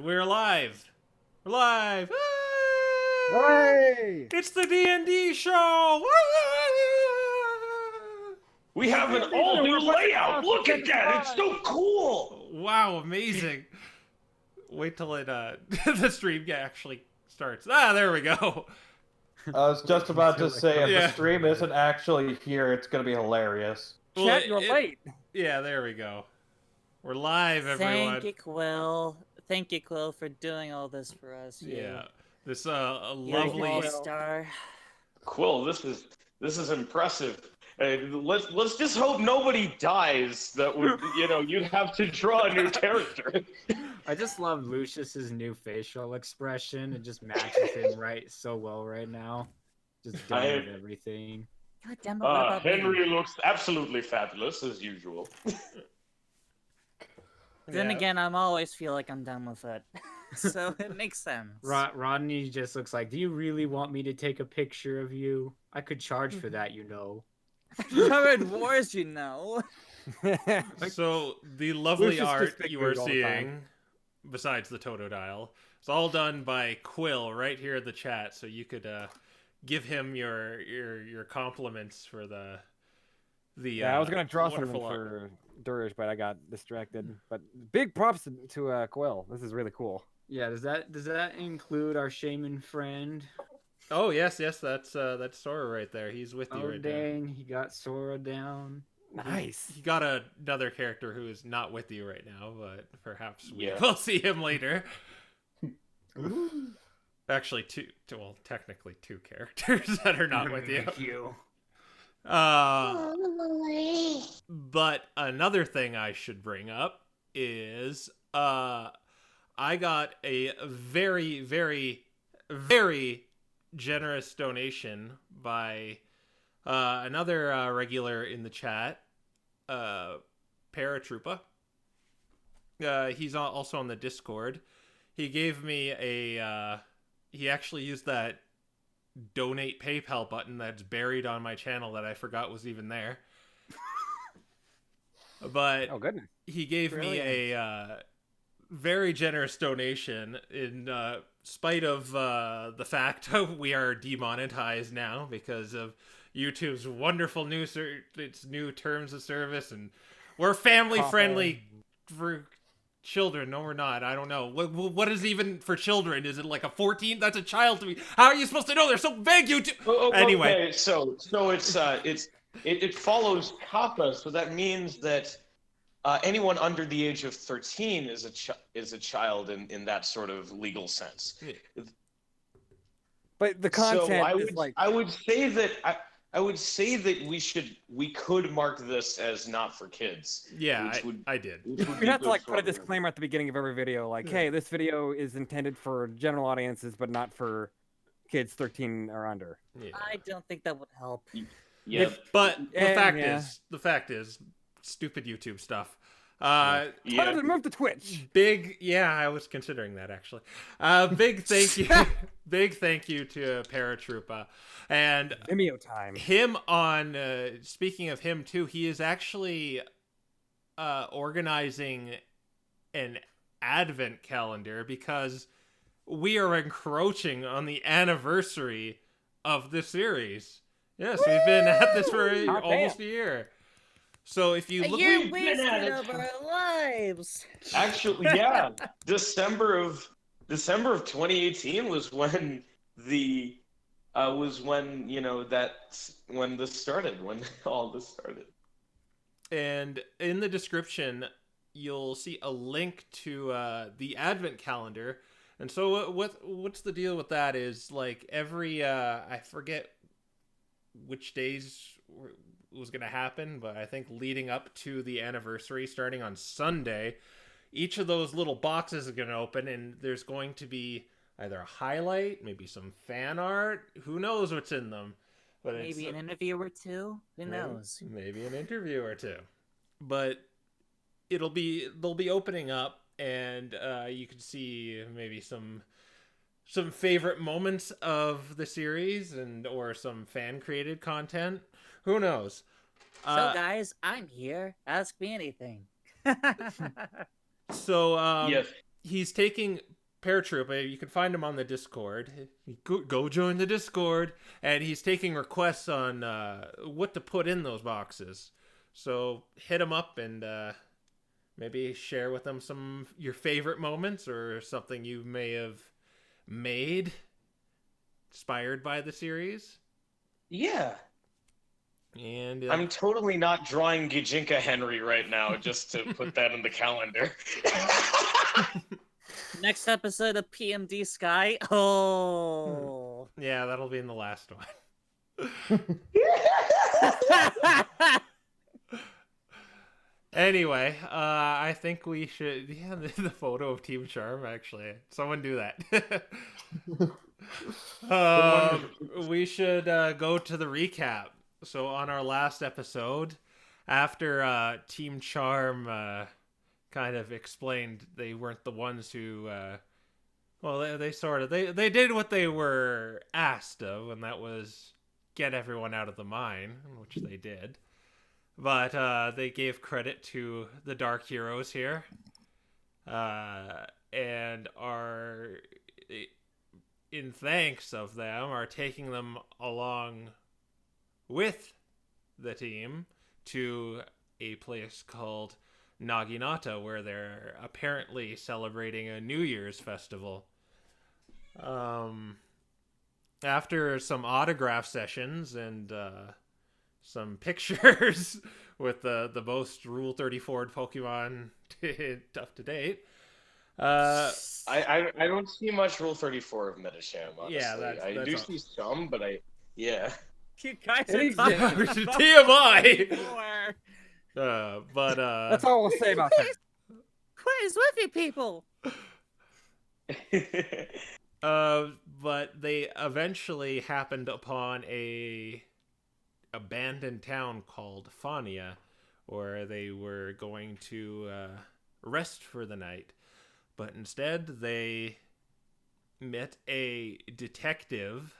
we're live. We're live. Hooray! It's the D&D show. We have an all-new layout. Look at that. It's so cool. Wow, amazing. Wait till it the stream actually starts. Ah, there we go. I was just about to say, if Yeah. the stream isn't actually here, it's going to be hilarious. Well, Chat, you're late. Yeah, there we go. We're live, everyone. Thank you, Quill. Thank you, Quill, for doing all this for us. Yeah, this You're lovely an all-star. Quill, this is impressive. Let's just hope nobody dies. That would you'd have to draw a new character. I just love Lucius's new facial expression. It just matches him so well right now. Just done with everything. God damn it, what about Henry me? looks absolutely fabulous as usual. Then again, I'm always feel like I'm done with it. So it makes sense. Rodney just looks like, do you really want me to take a picture of you? I could charge for that, you know. Covered wars, you know. So the lovely Lucius art just you are all the time. seeing, besides the Totodile, it's all done by Quill right here in the chat. So you could give him your compliments for the. Yeah, I was gonna draw something wonderful art. for Durish, but I got distracted. But big props to Quill. This is really cool. Yeah, does that include our shaman friend? Oh yes, that's Sora right there. He's with you Oh right now. dang, he got Sora down. Nice. He got another character who is not with you right now, but perhaps Yeah. we'll see him later. Actually, technically two characters that are not with you. But another thing I should bring up is I got a very, very, very generous donation by another regular in the chat, Paratroopa. He's also on the Discord. He gave me he actually used that donate PayPal button that's buried on my channel that I forgot was even there. But Oh goodness. he gave me a very generous donation in spite of the fact we are demonetized now because of YouTube's wonderful its new terms of service, and we're family friendly for children. No, we're not. I don't know. What is even for children? Is it like a 14? That's a child to me. How are you supposed to know? They're so vague. Anyway, Okay, so it follows Kappa, so that means that anyone under the age of 13 is a child in that sort of legal sense. But the content So is like I would say that we could mark this as not for kids. yeah, which would- I did. which would we be have to good like for put a everyone. disclaimer at the beginning of every video, like, hey, this video is intended for general audiences, but not for kids 13 or under. Yeah. I don't think that would help. Yeah. But the Yeah. fact is, stupid YouTube stuff. How Yeah. does it move to Twitch? I was considering that actually. Big thank you, big thank you to Paratroopa, and Vimeo time. him on. Speaking of him too, he is actually organizing an advent calendar because we are encroaching on the anniversary of the series. Yes, we've been at this for Hot almost damn. a year. So if you A look, year we've been at wasted it. of our lives. Actually, yeah. December of 2018 was when when this started, when all this started. and in the description, you'll see a link to the Advent calendar. And so what's the deal with that is like every I forget which days was going to happen, but I think leading up to the anniversary starting on Sunday, each of those little boxes is going to open and there's going to be either a highlight, maybe some fan art, who knows what's in them. But Maybe an interview or two. Who knows? Maybe an interview or two. But they'll be opening up, and you can see maybe some favorite moments of the series or some fan created content. Who knows? So guys, I'm here. Ask me anything. So Yes. he's taking paratrooper. You can find him on the Discord. Go join the Discord, and he's taking requests on what to put in those boxes. So hit him up and maybe share with them some your favorite moments or something you may have made inspired by the series. Yeah. And I'm totally not drawing Gijinka Henry right now, just to put that in the calendar. Next episode of PMD Sky. Oh. yeah, that'll be in the last one. Anyway, I think we should. Yeah, the photo of Team Charm. Actually, someone do that. We should go to the recap. So on our last episode, after Team Charm kind of explained they weren't the ones who, well, they sort of they did what they were asked of, and that was get everyone out of the mine, which they did. But they gave credit to the Dark Heroes here, and are, in thanks of them, are taking them along with the team to a place called Naginata, where they're apparently celebrating a New Year's festival. After some autograph sessions and some pictures with the most Rule 34 Pokemon up to date. I don't see much Rule 34 of Metasham, honestly. Yeah, that's see some, but yeah. You guys It are exists. talking about TMI! before. But That's all we'll say about that. What is with you people? But they eventually happened upon a abandoned town called Faunia, where they were going to rest for the night. But instead, they met a detective.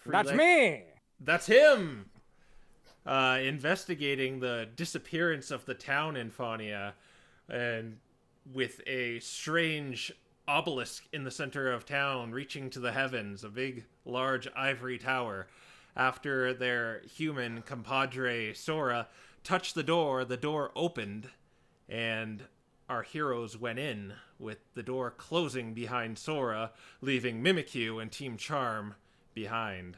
That's me! That's him! Investigating the disappearance of the town in Faunia, and with a strange obelisk in the center of town reaching to the heavens, a big, large ivory tower. After their human compadre Sora touched the door opened, and our heroes went in, with the door closing behind Sora, leaving Mimikyu and Team Charm behind.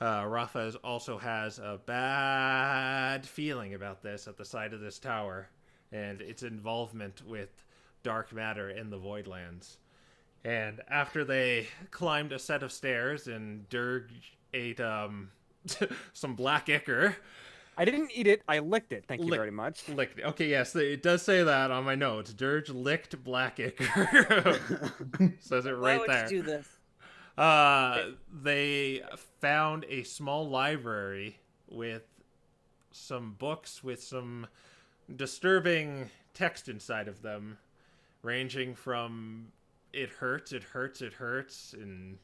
Raffa also has a bad feeling about this at the side of this tower, and its involvement with dark matter in the Voidlands. And after they climbed a set of stairs and Dirge ate some black ichor. I didn't eat it, I licked it. Thank you very much. Licked it. Okay, yes, it does say that on my notes. Dirge licked black ichor. Says it Why right would there. you do this? They found a small library with some books with some disturbing text inside of them, ranging from "it hurts, it hurts, it hurts," and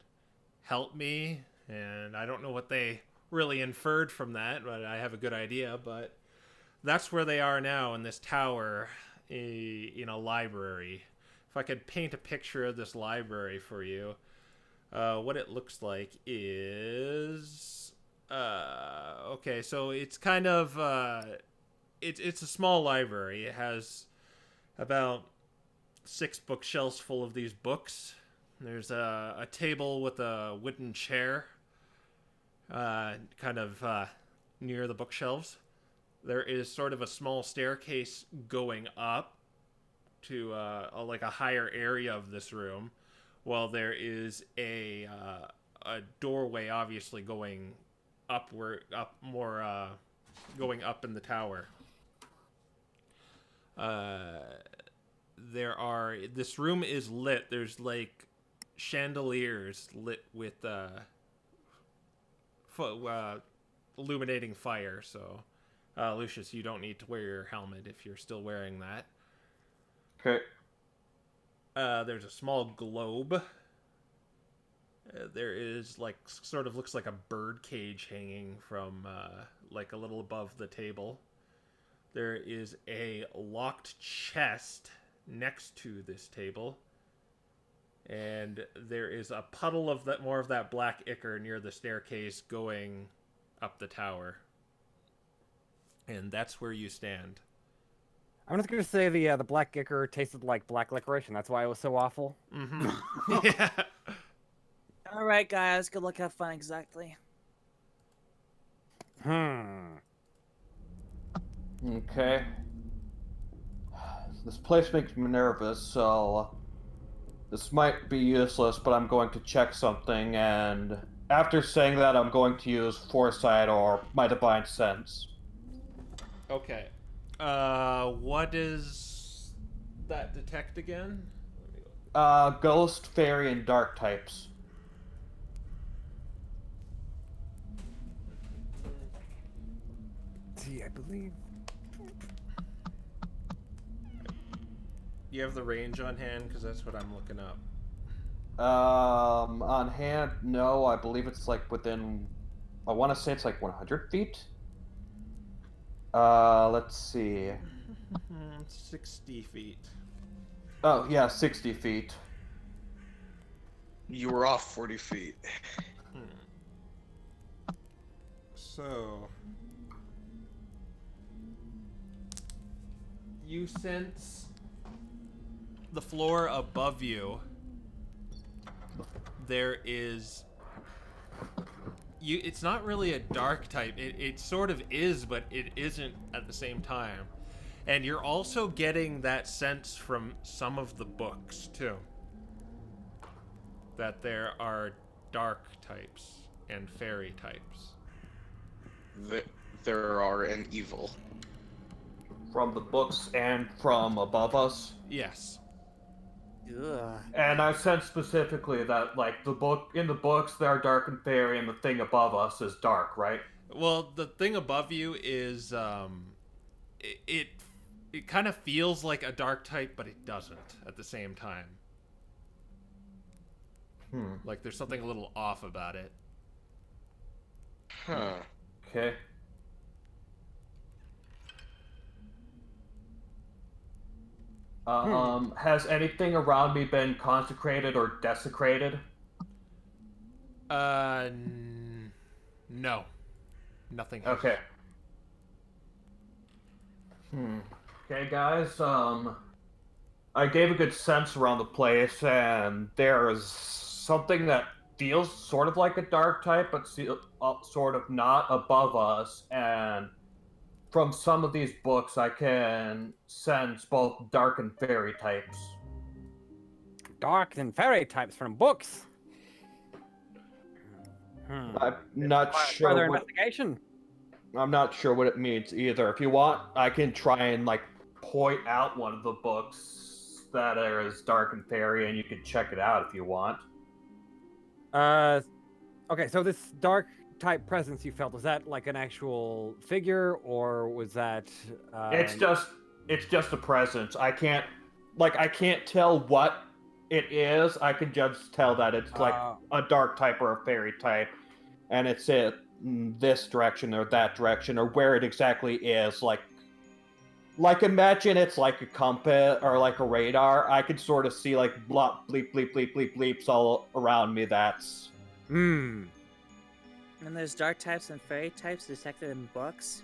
"help me." And I don't know what they really inferred from that, but I have a good idea. But that's where they are now, in this tower, in a library. If I could paint a picture of this library for you, what it looks like is... okay, so it's kind of... it's a small library. It has about 6 bookshelves full of these books. There's a table with a wooden chair kind of near the bookshelves. There is sort of a small staircase going up to like a higher area of this room, while there is a doorway obviously going going up in the tower. This room is lit. There's like chandeliers lit with illuminating fire. So, Lucius, you don't need to wear your helmet if you're still wearing that. Okay. There's a small globe. There is sort of looks like a bird cage hanging from like a little above the table. There is a locked chest next to this table. And there is a puddle of that, more of that black ichor near the staircase going up the tower. And that's where you stand. I'm just gonna say the black ichor tasted like black licorice, and that's why it was so awful. Mm-hmm. Yeah. All right, guys. Good luck. Have fun. Exactly. Okay. This place makes me nervous, so this might be useless, but I'm going to check something, and after saying that, I'm going to use foresight or my divine sense. Okay. What does that detect again? Ghost, fairy, and dark types. See, I believe. You have the range on hand, because that's what I'm looking up. On hand, no, I believe it's like within, I want to say it's like 100 feet. Let's see. 60 feet. Oh, yeah, 60 feet. You were off 40 feet. So you sense the floor above you. There is it's not really a dark type. It sort of is, but it isn't at the same time. And you're also getting that sense from some of the books too, that there are dark types and fairy types. There are an evil. From the books and from above us. Yes. Ugh. And I sense specifically that, like, in the books, there are dark and fairy, and the thing above us is dark, right? Well, the thing above you is it kind of feels like a dark type, but it doesn't at the same time. Like there's something a little off about it. Huh. Okay. Has anything around me been consecrated or desecrated? No. Nothing. Okay. Okay, guys, I gave a good sense around the place, and there is something that feels sort of like a dark type, but sort of not above us, and from some of these books, I can sense both dark and fairy types. Dark and fairy types from books. I'm not sure. Further investigation. I'm not sure what it means either. If you want, I can try and like point out one of the books that is dark and fairy, and you can check it out if you want. Okay, so this dark type presence you felt, was that like an actual figure, or was that It's just a presence. I can't tell what it is. I can just tell that it's like a dark type or a fairy type, and it's in this direction or that direction, or where it exactly is. Like imagine it's like a compass or like a radar. I could sort of see like bleep bleep bleep bleep bleeps all around me. That's And there's dark types and fairy types detected in books.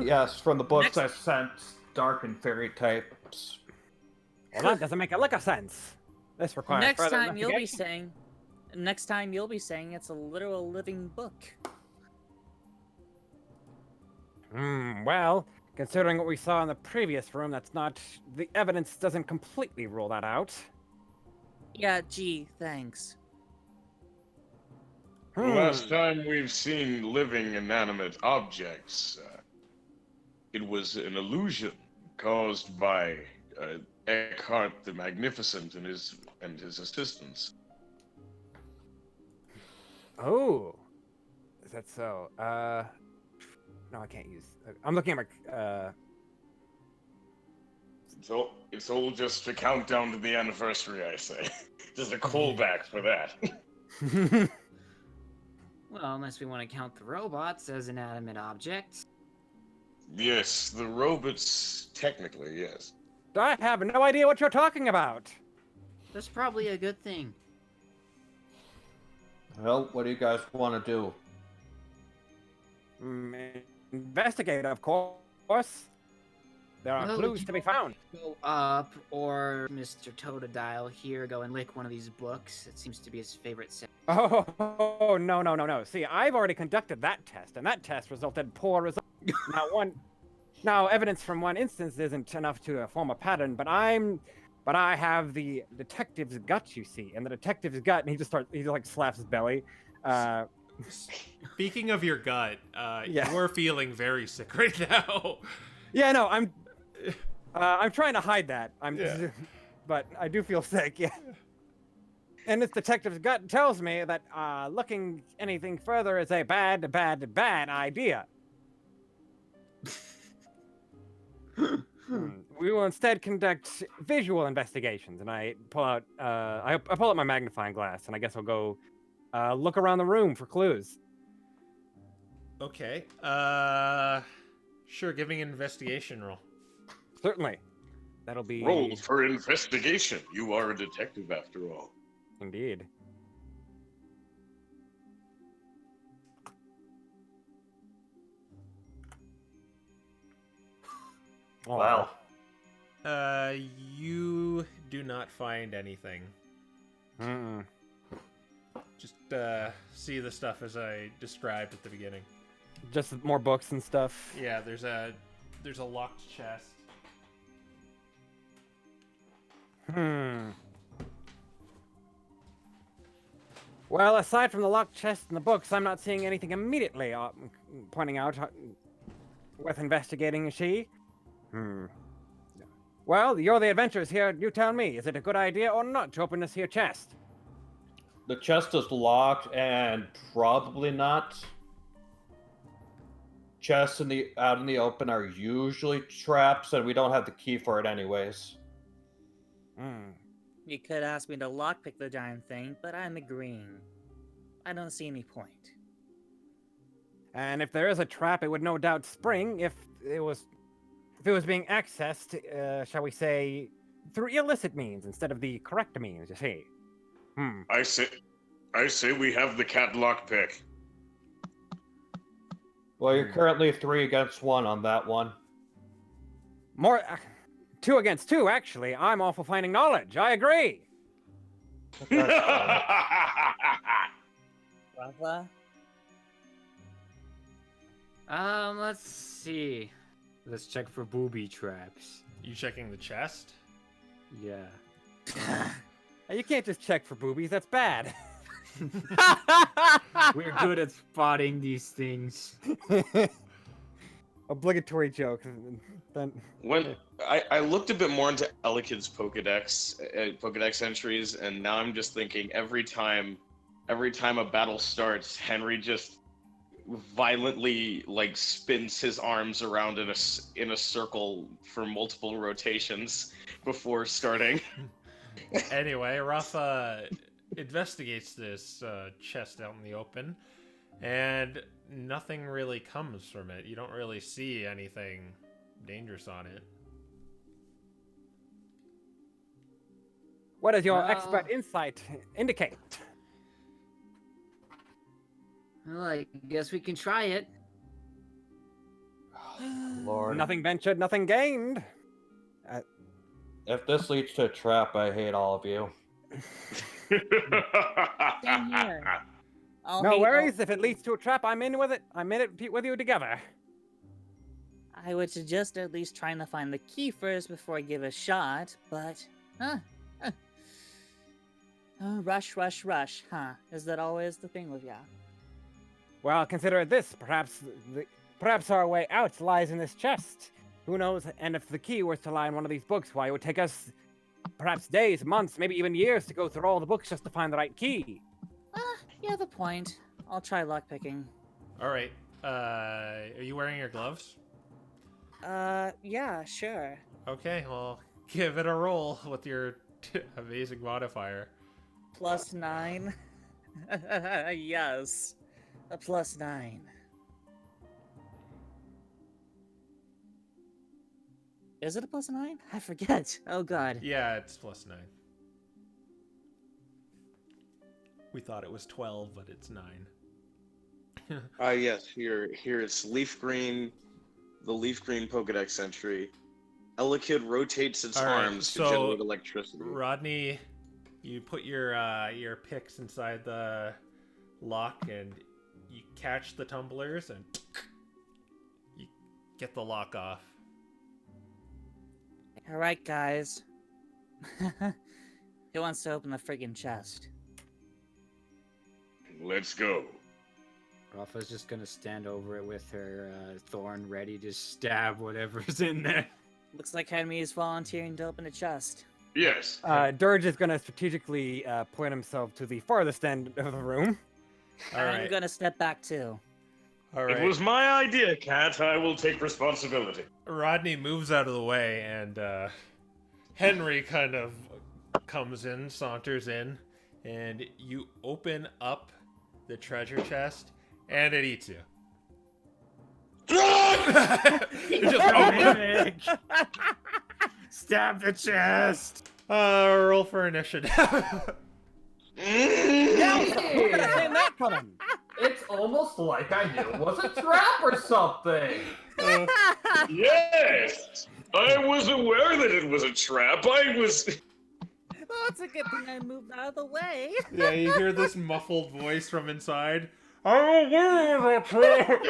yes, from the books I sense dark and fairy types. Well, that doesn't make a lick of sense. This requires Next further time you'll be investigation. saying it's a literal living book. Well, considering what we saw in the previous room, the evidence doesn't completely rule that out. Yeah, gee, thanks. The last time we've seen living inanimate objects, it was an illusion caused by Eckhart the Magnificent and his assistants. Oh, is that so? No, I can't use. I'm looking at my. It's all just a countdown to the anniversary, I say. Just a callback for that. Well, unless we want to count the robots as inanimate objects. Yes, the robots, technically, yes. I have no idea what you're talking about. That's probably a good thing. Well, what do you guys want to do? Investigate, of course. There are Well, clues to be found. Go up, or Mr. Totodile here go and lick one of these books. It seems to be his favorite set. Oh, no. See, I've already conducted that test, and that test resulted in poor results. Now, evidence from one instance isn't enough to form a pattern, but I have the detective's gut, you see, and the detective's gut, and he like slaps his belly. Speaking of your gut, Yeah. you're feeling very sick right now. Yeah, no, I'm trying to hide that. Yeah. But I do feel sick, yeah. And this detective's gut tells me that looking anything further is a bad idea. We will instead conduct visual investigations, and I pull out my magnifying glass, and I guess I'll go look around the room for clues. Okay. Sure, give me an investigation roll. Certainly. That'll be... Roll for investigation. You are a detective after all. Indeed. Wow. You do not find anything. Mm-mm. Just see the stuff as I described at the beginning. Just more books and stuff. Yeah, there's a locked chest. Well, aside from the locked chest and the books, I'm not seeing anything immediately pointing out worth investigating, is she? Well, you're the adventurers here. You tell me, is it a good idea or not to open this here chest? The chest is locked and probably not. Chests out in the open are usually traps, and we don't have the key for it anyways. You could ask me to lockpick the darn thing, but I'm agreeing. I don't see any point. And if there is a trap, it would no doubt spring if it was being accessed, shall we say, through illicit means instead of the correct means, you see. I say we have the cat lockpick. Well, you're currently 3 against 1 on that one. More... 2 against 2, actually. I'm all for finding knowledge. I agree. Raffa? Let's see. Let's check for booby traps. You checking the chest? Yeah. You can't just check for boobies. That's bad. We're good at spotting these things. Obligatory joke. Then When I looked a bit more into Elekid's Pokedex entries, and now I'm just thinking every time a battle starts, Henry just violently like spins his arms around in a circle for multiple rotations before starting. Anyway, Raffa investigates this chest out in the open, and nothing really comes from it. You don't really see anything dangerous on it. what does your expert insight indicate? Well, I guess we can try it. Lord. Nothing ventured, nothing gained. If this leads to a trap, I hate all of you. Same here. No worries. If it leads to a trap, I'm in with it. I'm in it with you together. I would suggest at least trying to find the key first before I give a shot, but... Oh, rush, huh? Is that always the thing with ya? Well, consider it this. Perhaps our way out lies in this chest. Who knows? And if the key was to lie in one of these books, why it would take us perhaps days, months, maybe even years to go through all the books just to find the right key. You have a point. I'll try lockpicking. All right. Are you wearing your gloves? Yeah, sure. Okay, well, give it a roll with your amazing modifier. +9. Yes. A +9. Is it a +9? I forget. Oh god. Yeah, it's +9. We thought it was 12, but it's 9. Yes, here it's leaf green, the leaf green Pokedex entry. Elekid rotates its All right, arms so to generate electricity. Rodney, you put your picks inside the lock and you catch the tumblers and you get the lock off. All right, guys. Who wants to open the friggin' chest? Let's go. Raffa's just gonna stand over it with her thorn ready to stab whatever's in there. Looks like Henry is volunteering to open a chest. Yes. Dirge is going to strategically point himself to the farthest end of the room. All I'm right. gonna step back too. All It right. was my idea, Cat. I will take responsibility. Rodney moves out of the way, and Henry kind of comes in, saunters in, and you open up the treasure chest, and it eats you. You just Stab the chest! roll for initiative. Yeah, who could have seen that coming? It's almost like I knew it was a trap or something. Yes! I was aware that it was a trap. I was... Oh, it's a good thing I moved out of the way. Yeah, you hear this muffled voice from inside. I'm aware of a trap.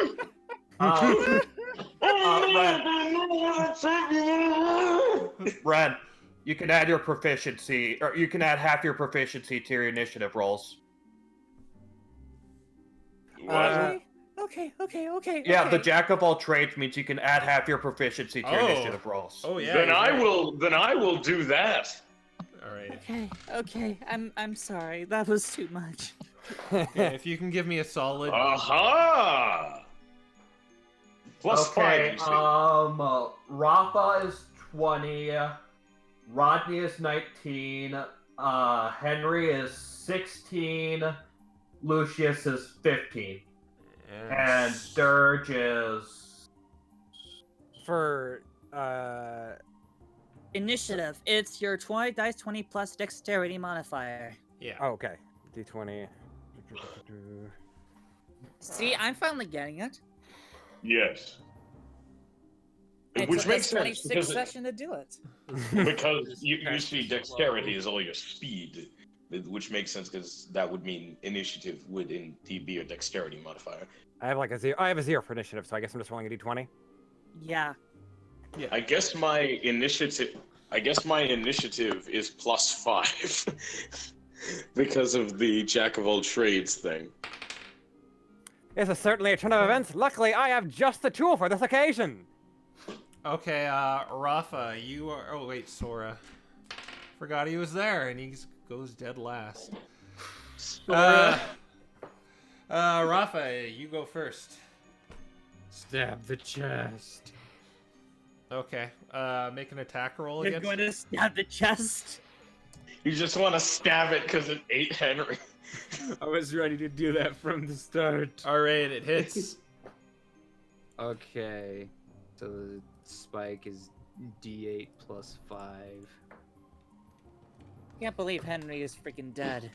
Ren, you can add your proficiency, or you can add half your proficiency to your initiative rolls. What? Okay. Yeah, the jack of all trades means you can add half your proficiency to your initiative rolls. Oh yeah. Then you're I right. will. Then I will do that. All right. Okay. I'm sorry. That was too much. Yeah, if you can give me a solid. Aha! Plus Okay, 5. You see. Raffa is 20, Rodney is 19, Henry is 16, Lucius is 15, and Dirge is... For, Initiative. It's your 20 dice 20 plus dexterity modifier. Yeah. oh, okay. D20. See, I'm finally getting it. Yes. It Which took makes us sense 26 because, sessions to do it. because you see dexterity is all your speed, which makes sense because that would mean initiative would indeed be a dexterity modifier. I have like a 0. I have a 0 for initiative, so I guess I'm just rolling a D20. Yeah. I guess my initiative is plus 5 because of the jack of all trades thing. This is certainly a turn of events. Luckily, I have just the tool for this occasion. Okay, Raffa, you are. Oh wait, Sora. Forgot he was there, and he goes dead last. Raffa, you go first. Stab the chest. Okay. Make an attack roll You're against. going to stab the chest. You just want to stab it because it ate Henry. I was ready to do that from the start. All right, it hits. Okay, so the spike is D8 plus 5. Can't believe Henry is freaking dead.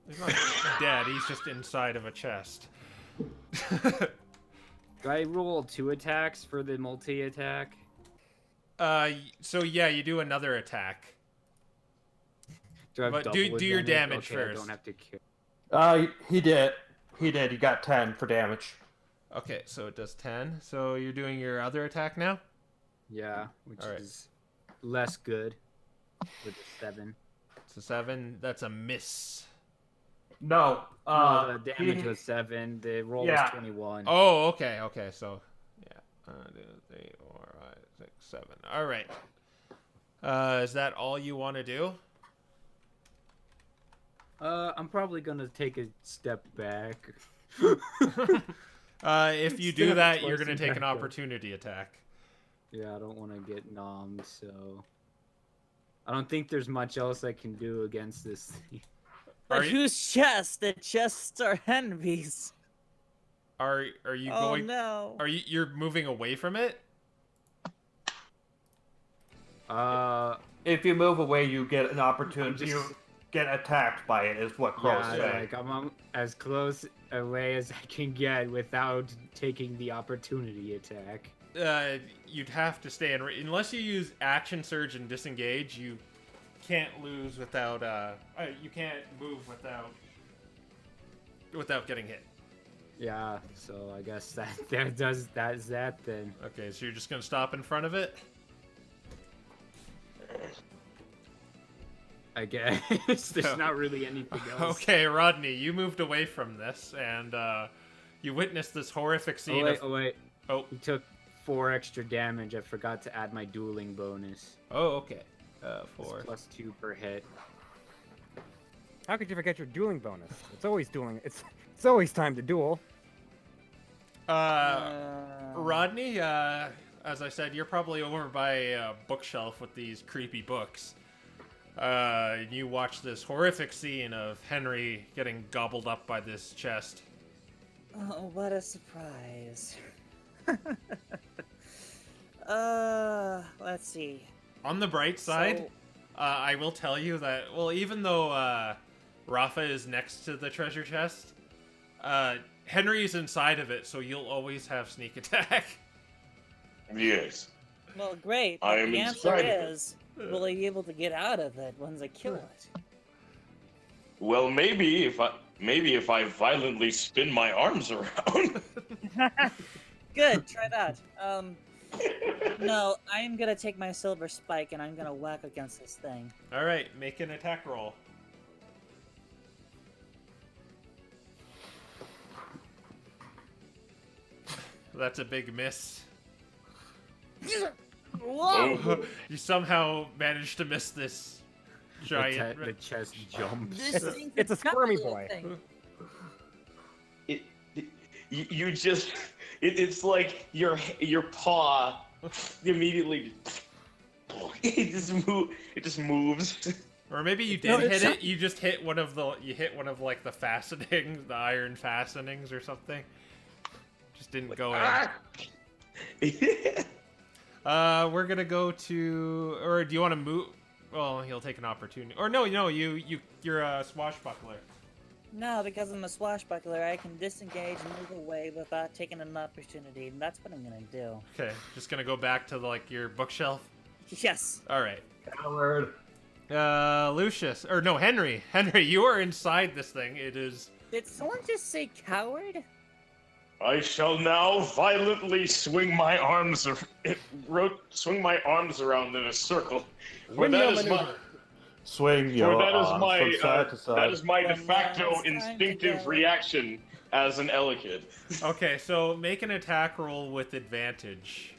He's not dead. He's just inside of a chest. Do I roll 2 attacks for the multi-attack? So yeah, you do another attack. Do I have But double do your advantage? damage Okay, I first. don't have to care. He did. He got 10 for damage. Okay, so it does 10. So you're doing your other attack now? Yeah, which All right. is less good with a 7. So 7, that's a miss. No, No, the damage he- was 7. The roll Yeah. was 21. Oh, okay, so yeah. 1, 2, 3, 4, 5, 6, 7. All right. Is that all you want to do? I'm probably gonna take a step back. If you do Stab that, twice you're gonna and take an back up. opportunity attack. Yeah, I don't want to get nommed, so I don't think there's much else I can do against this thing. Are But you- whose chest? The chests are Henry's. Are you Oh going? no. Are you're moving away from it? if you move away, you get an opportunity. Just get attacked by it, is what Crow's Yeah, saying. like I'm as close away as I can get without taking the opportunity attack. You'd have to stay in unless you use action surge and disengage. You can't lose without. You can't move without getting hit. Yeah, so I guess that's that then. Okay, so you're just gonna stop in front of it. I guess there's not really anything else. Okay, Rodney, you moved away from this, and you witnessed this horrific scene. Oh wait. Oh. He took 4 extra damage. I forgot to add my dueling bonus. Oh, okay. It's 4. +2 per hit. How could you forget your dueling bonus? It's always dueling. It's always time to duel. Rodney, as I said, you're probably over by a bookshelf with these creepy books. You watch this horrific scene of Henry getting gobbled up by this chest. Oh, what a surprise. Let's see. On the bright side, I will tell you that, well, even though Raffa is next to the treasure chest, Henry's inside of it, so you'll always have sneak attack. Yes. Well, great. I But am the answer inside of it. is, will I be able to get out of it once I kill it? Well, maybe if I violently spin my arms around. Good, try that. No, I'm gonna take my silver spike and I'm gonna whack against this thing. All right, make an attack roll. That's a big miss. Whoa! You somehow managed to miss this giant. The chest jumps. This thing's It's a squirmy little boy. thing. You just it's like your paw immediately it just moves. Or maybe you No, did it's hit it. You just hit one of like the fastenings, the iron fastenings or something. Just didn't go in. We're gonna go to, or do you want to move? Well, he'll take an opportunity. Or no, you're a swashbuckler. No, because I'm a swashbuckler, I can disengage and move away without taking an opportunity, and that's what I'm gonna do. Okay, just gonna go back to like your bookshelf. Yes. All right. Coward. Lucius, or no, Henry. Henry, you are inside this thing. It is. Did someone just say coward? I shall now violently swing my arms around in a circle. For that is my Swing your arms from side to side. that is my de Then facto now it's time to instinctive go. reaction as an Elekid. Okay, so make an attack roll with advantage.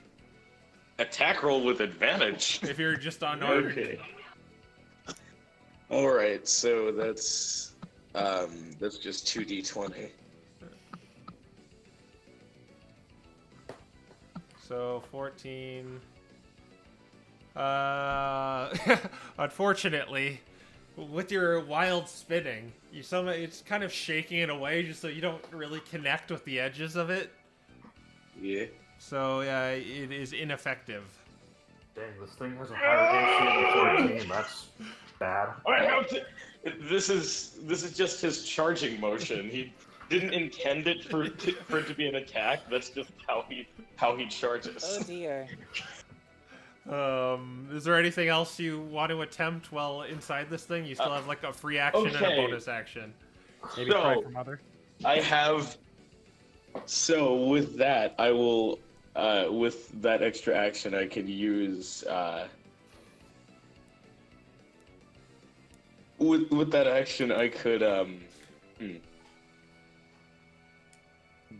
Attack roll with advantage. If you're just unarmed. Okay. All right, so that's just 2d20. So 14. Unfortunately, with your wild spinning, it's kind of shaking it away just so you don't really connect with the edges of it. Yeah. So yeah, it is ineffective. Dang, this thing has a higher AC than 14. That's bad. I have to. This is just his charging motion. He didn't intend it for it to be an attack. That's just how he charges. Oh dear. Is there anything else you want to attempt while inside this thing? You still have like a free action and a okay. bonus action. Maybe cry for mother. I have. So with that, I will. With that extra action, I could use. With that action, I could.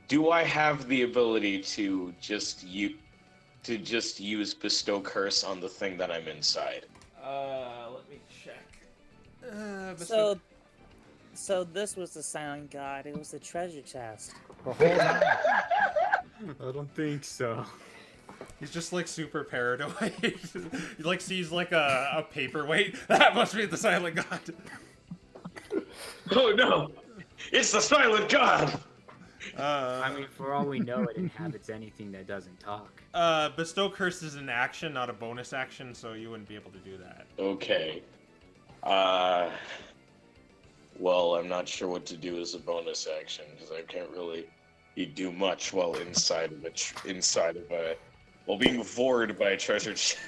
Do I have the ability to just use Bestow Curse on the thing that I'm inside? Let me check. So this was the silent god. It was the treasure chest. I don't think so. He's just like super paranoid. He like sees like a paperweight. That must be the silent god. Oh no! It's the silent god! I mean, for all we know, it inhabits anything that doesn't talk. Bestow Curse is an action, not a bonus action, so you wouldn't be able to do that. Okay. well, I'm not sure what to do as a bonus action because I can't really do much while inside of while being vored by a treasure chest.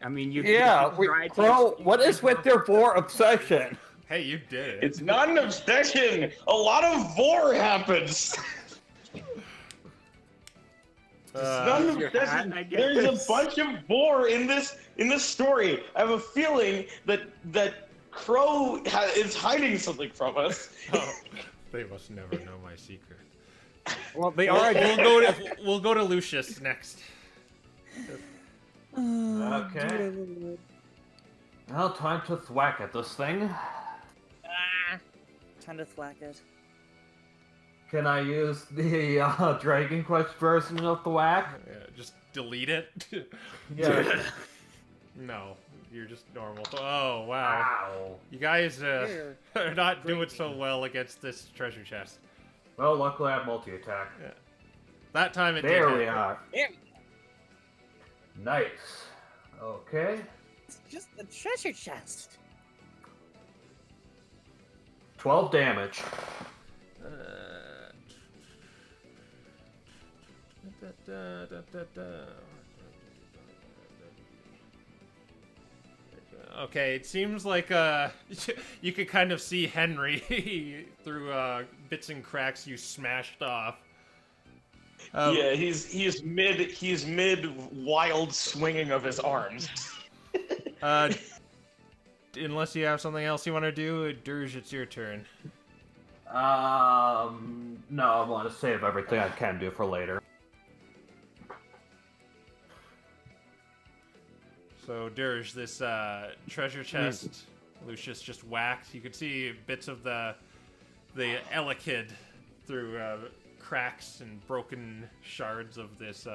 I mean, you. Yeah, you tried to- Crow, what is with your vor obsession? Hey, you did it. It's not an obsession. A lot of vor happens. It's not an your obsession. hat, I There's a guess. bunch of vor in this story. I have a feeling that Crow is hiding something from us. Oh, they must never know my secret. Well, they are. We'll go to Lucius next. Okay. Well, time to thwack at this thing. Time to thwack it. Can I use the Dragon Quest version of thwack? Yeah, just delete it. Yeah. No, you're just normal. Oh wow, Ow. you guys Here. are not doing so well against this treasure chest. Well, luckily I have multi-attack. That time it There did we hit. are. There. Nice. Okay. It's just a treasure chest. 12 damage. Okay, it seems like you could kind of see Henry through bits and cracks you smashed off. Yeah, he's mid wild swinging of his arms. Unless you have something else you want to do, Dirge, it's your turn. No, I want to save everything I can do for later. So, Dirge, this treasure chest, Lucius just whacked. You could see bits of the Elekid through cracks and broken shards of this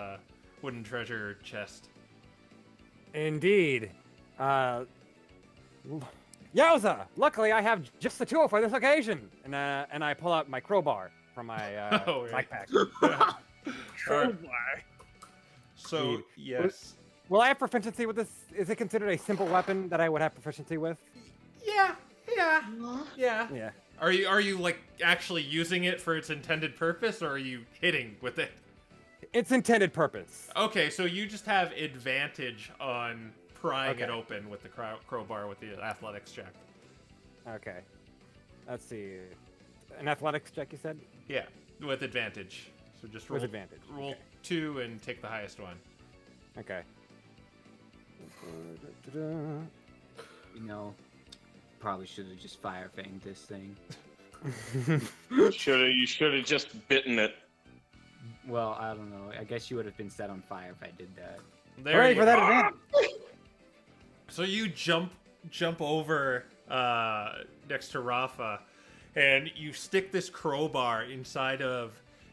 wooden treasure chest. Indeed. Yowza! Luckily, I have just the tool for this occasion, and I pull out my crowbar from my Oh, right. backpack. Crowbar. So, yes. Will I have proficiency with this? Is it considered a simple weapon that I would have proficiency with? Yeah. Yeah. Are you like actually using it for its intended purpose, or are you hitting with it? Its intended purpose. Okay, so you just have advantage on prying it Okay. open with the crowbar with the athletics check. Okay. Let's see. An athletics check, you said? Yeah, with advantage. So just roll With advantage. Roll Okay. 2 and take the highest one. Okay. Probably should have just fire fanged this thing. You should have just bitten it. Well, I don't know. I guess you would have been set on fire if I did that. There Hooray you for go. that advantage! So you jump over next to Raffa, and you stick this crowbar inside of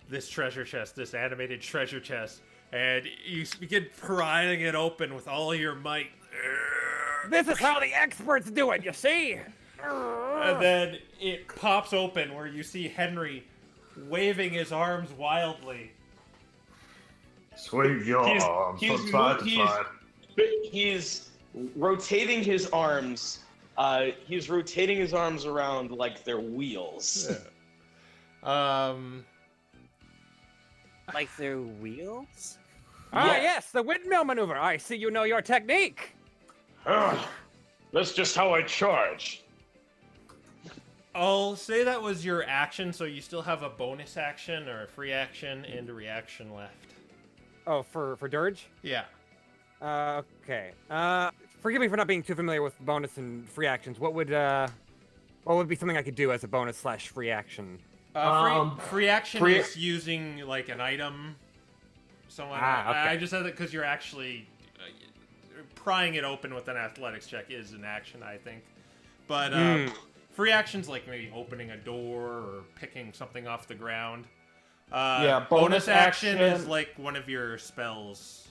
this treasure chest, this animated treasure chest, and you begin prying it open with all your might. This is how the experts do it, you see? And then it pops open where you see Henry waving his arms wildly. Swing your arms from side to side. He's rotating his arms. He's rotating his arms around like they're wheels. Like their wheels? Ah, Yeah. yes, the windmill maneuver. I see you know your technique. That's just how I charge. I'll say that was your action, so you still have a bonus action or a free action and a reaction left. Oh, for Dirge? Yeah. Okay. Forgive me for not being too familiar with bonus and free actions. What would be something I could do as a bonus / free action? Free action free- is using like an item. Okay. I just said that because you're actually prying it open with an athletics check is an action, I think. But free actions like maybe opening a door or picking something off the ground. Yeah, bonus action is action- like one of your spells.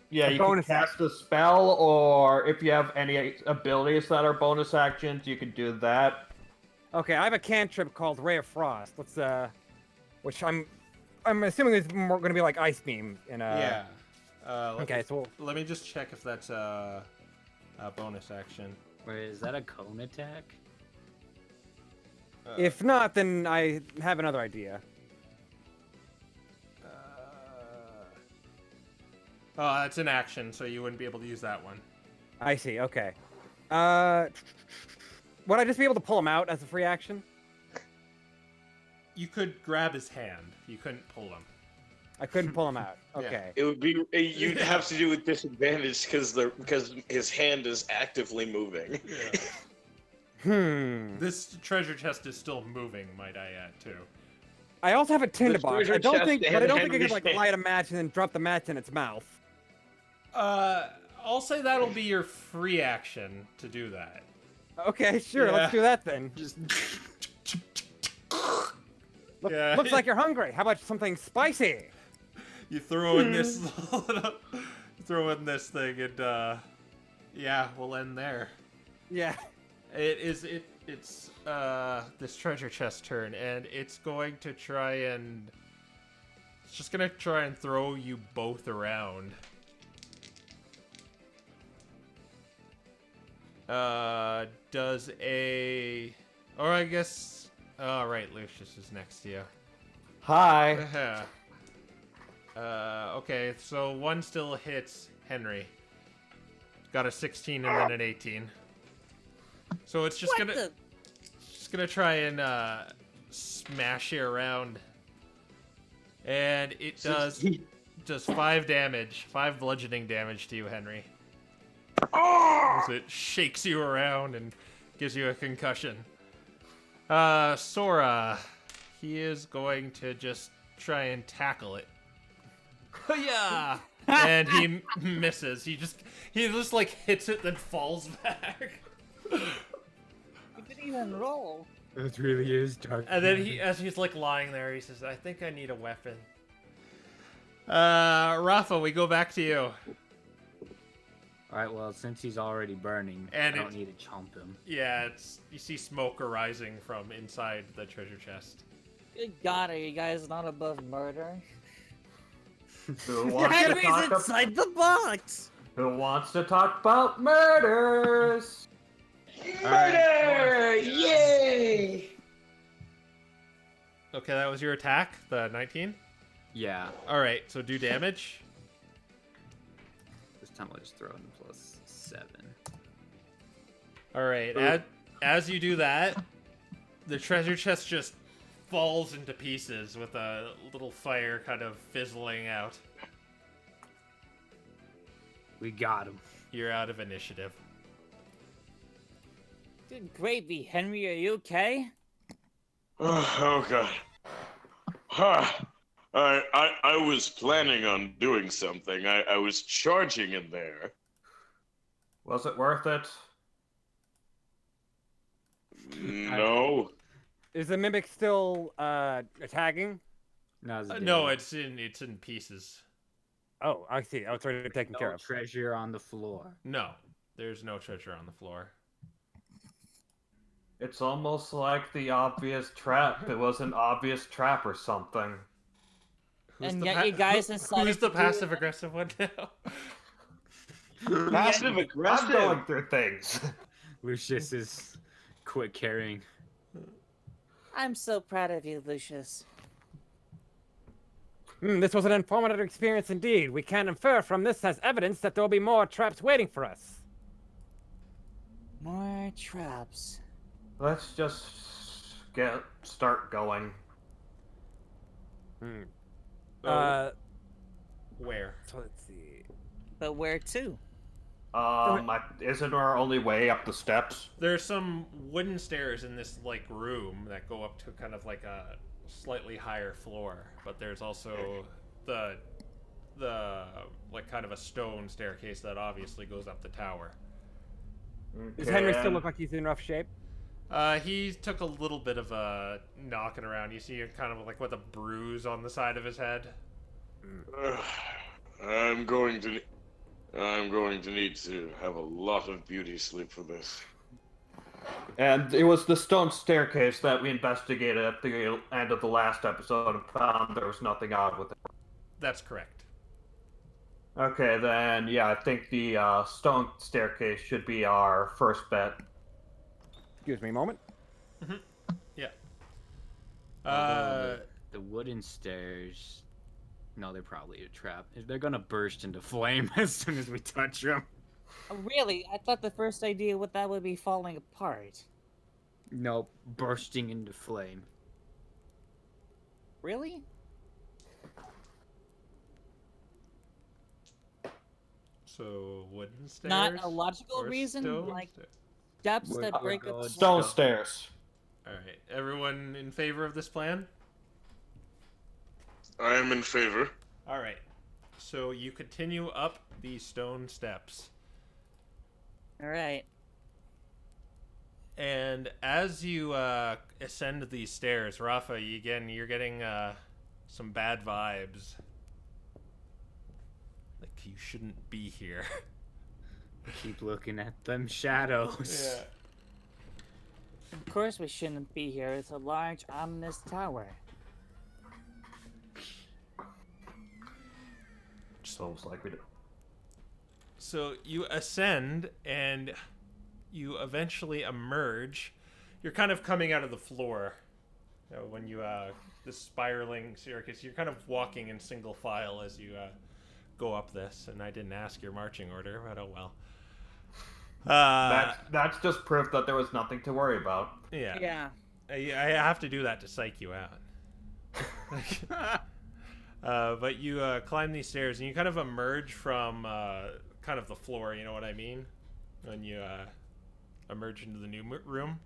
Yeah, A you can bonus cast a spell, or if you have any abilities that are bonus actions, you can do that. Okay, I have a cantrip called Ray of Frost. Let's which I'm assuming is more going to be like Ice Beam in Yeah. Okay, so Let me just check if that's a bonus action. Wait, is that a cone attack? If not, then I have another idea. Oh, it's an action, so you wouldn't be able to use that one. I see. Okay. Would I just be able to pull him out as a free action? You could grab his hand. You couldn't pull him. I couldn't pull him out. Okay. It would be you'd have to do with disadvantage because his hand is actively moving. Yeah. This treasure chest is still moving, might I add, too. I also have a tinderbox. treasure I don't chest think, and but I don't think I Henry's could like hand. light a match and then drop the match in its mouth. I'll say that'll be your free action to do that. Okay, sure. Yeah. Let's do that then. Just Looks like you're hungry. How about something spicy? you throw in this thing, and yeah, we'll end there. Yeah. It's this treasure chest turn, and it's going to try and throw you both around. Does a, or I guess, oh right, Lucius is next to you. Hi. Okay, so one still hits Henry. Got a 16 and then an 18. So it's just gonna try and smash you around, and it does 5 damage, 5 bludgeoning damage to you, Henry. As it shakes you around and gives you a concussion. Sora, he is going to just try and tackle it. Yeah, and he misses. He just like hits it, then falls back. You didn't even roll. It really is dark. And then as he's like lying there, he says, "I think I need a weapon." Raffa, we go back to you. Alright, well, since he's already burning, And I don't need to chomp him. Yeah, you see smoke arising from inside the treasure chest. Good God, are you guys not above murder? Who wants to Henry's talk inside the box! Who wants to talk about murders? Murder! Yay! Okay, that was your attack, the 19. Yeah, All right, so do damage. this time I'll just throw in +7. All right, as you do that, the treasure chest just falls into pieces with a little fire kind of fizzling out. We got him. You're out of initiative. Good gravy, Henry, are you okay? Oh god. I was planning on doing something. I was charging in there. Was it worth it? No. Is the mimic still attacking? No, it's in pieces. Oh, I see. Oh, it's already taken care No of. treasure on the floor. No, there's no treasure on the floor. It's almost like the obvious trap. It was an obvious trap or something. And yet you guys decided Who's the to do it. passive aggressive one now? Passive I'm aggressive. going through things. Lucius is quit carrying. I'm so proud of you, Lucius. This was an informative experience indeed. We can infer from this as evidence that there will be more traps waiting for us. More traps. Let's just start going. Where? So let's see. But where to? Isn't our only way up the steps? There's some wooden stairs in this like room that go up to kind of like a slightly higher floor, but there's also the like kind of a stone staircase that obviously goes up the tower. Does Henry still Okay. look like he's in rough shape? He took a little bit of a knocking around. You see him kind of like with a bruise on the side of his head. I'm going to need to have a lot of beauty sleep for this. And it was the stone staircase that we investigated at the end of the last episode and found there was nothing odd with it. That's correct. Okay, then, yeah, I think the stone staircase should be our first bet. Excuse me a moment. Yeah. Although the wooden stairs, no, they're probably a trap. They're gonna burst into flame as soon as we touch them. Oh, really? I thought the first idea what that would be falling apart. Nope, bursting into flame. Really? So wooden stairs. Not a logical or reason, stone like stairs? depths Would that you break go up. Stone stairs. All right, everyone in favor of this plan? I am in favor. All right. So you continue up these stone steps. All right. And as you ascend these stairs, Raffa, you're getting some bad vibes. Like you shouldn't be here. Keep looking at them shadows. Yeah. Of course we shouldn't be here. It's a large, ominous tower. Sounds like we do. So you ascend and you eventually emerge. You're kind of coming out of the floor. When you this spiraling staircase, you're kind of walking in single file as you go up this. And I didn't ask your marching order, but oh well. That's just proof that there was nothing to worry about. Yeah. Yeah. I have to do that to psych you out. But you climb these stairs and you kind of emerge from kind of the floor, you know what I mean? When you emerge into the new room.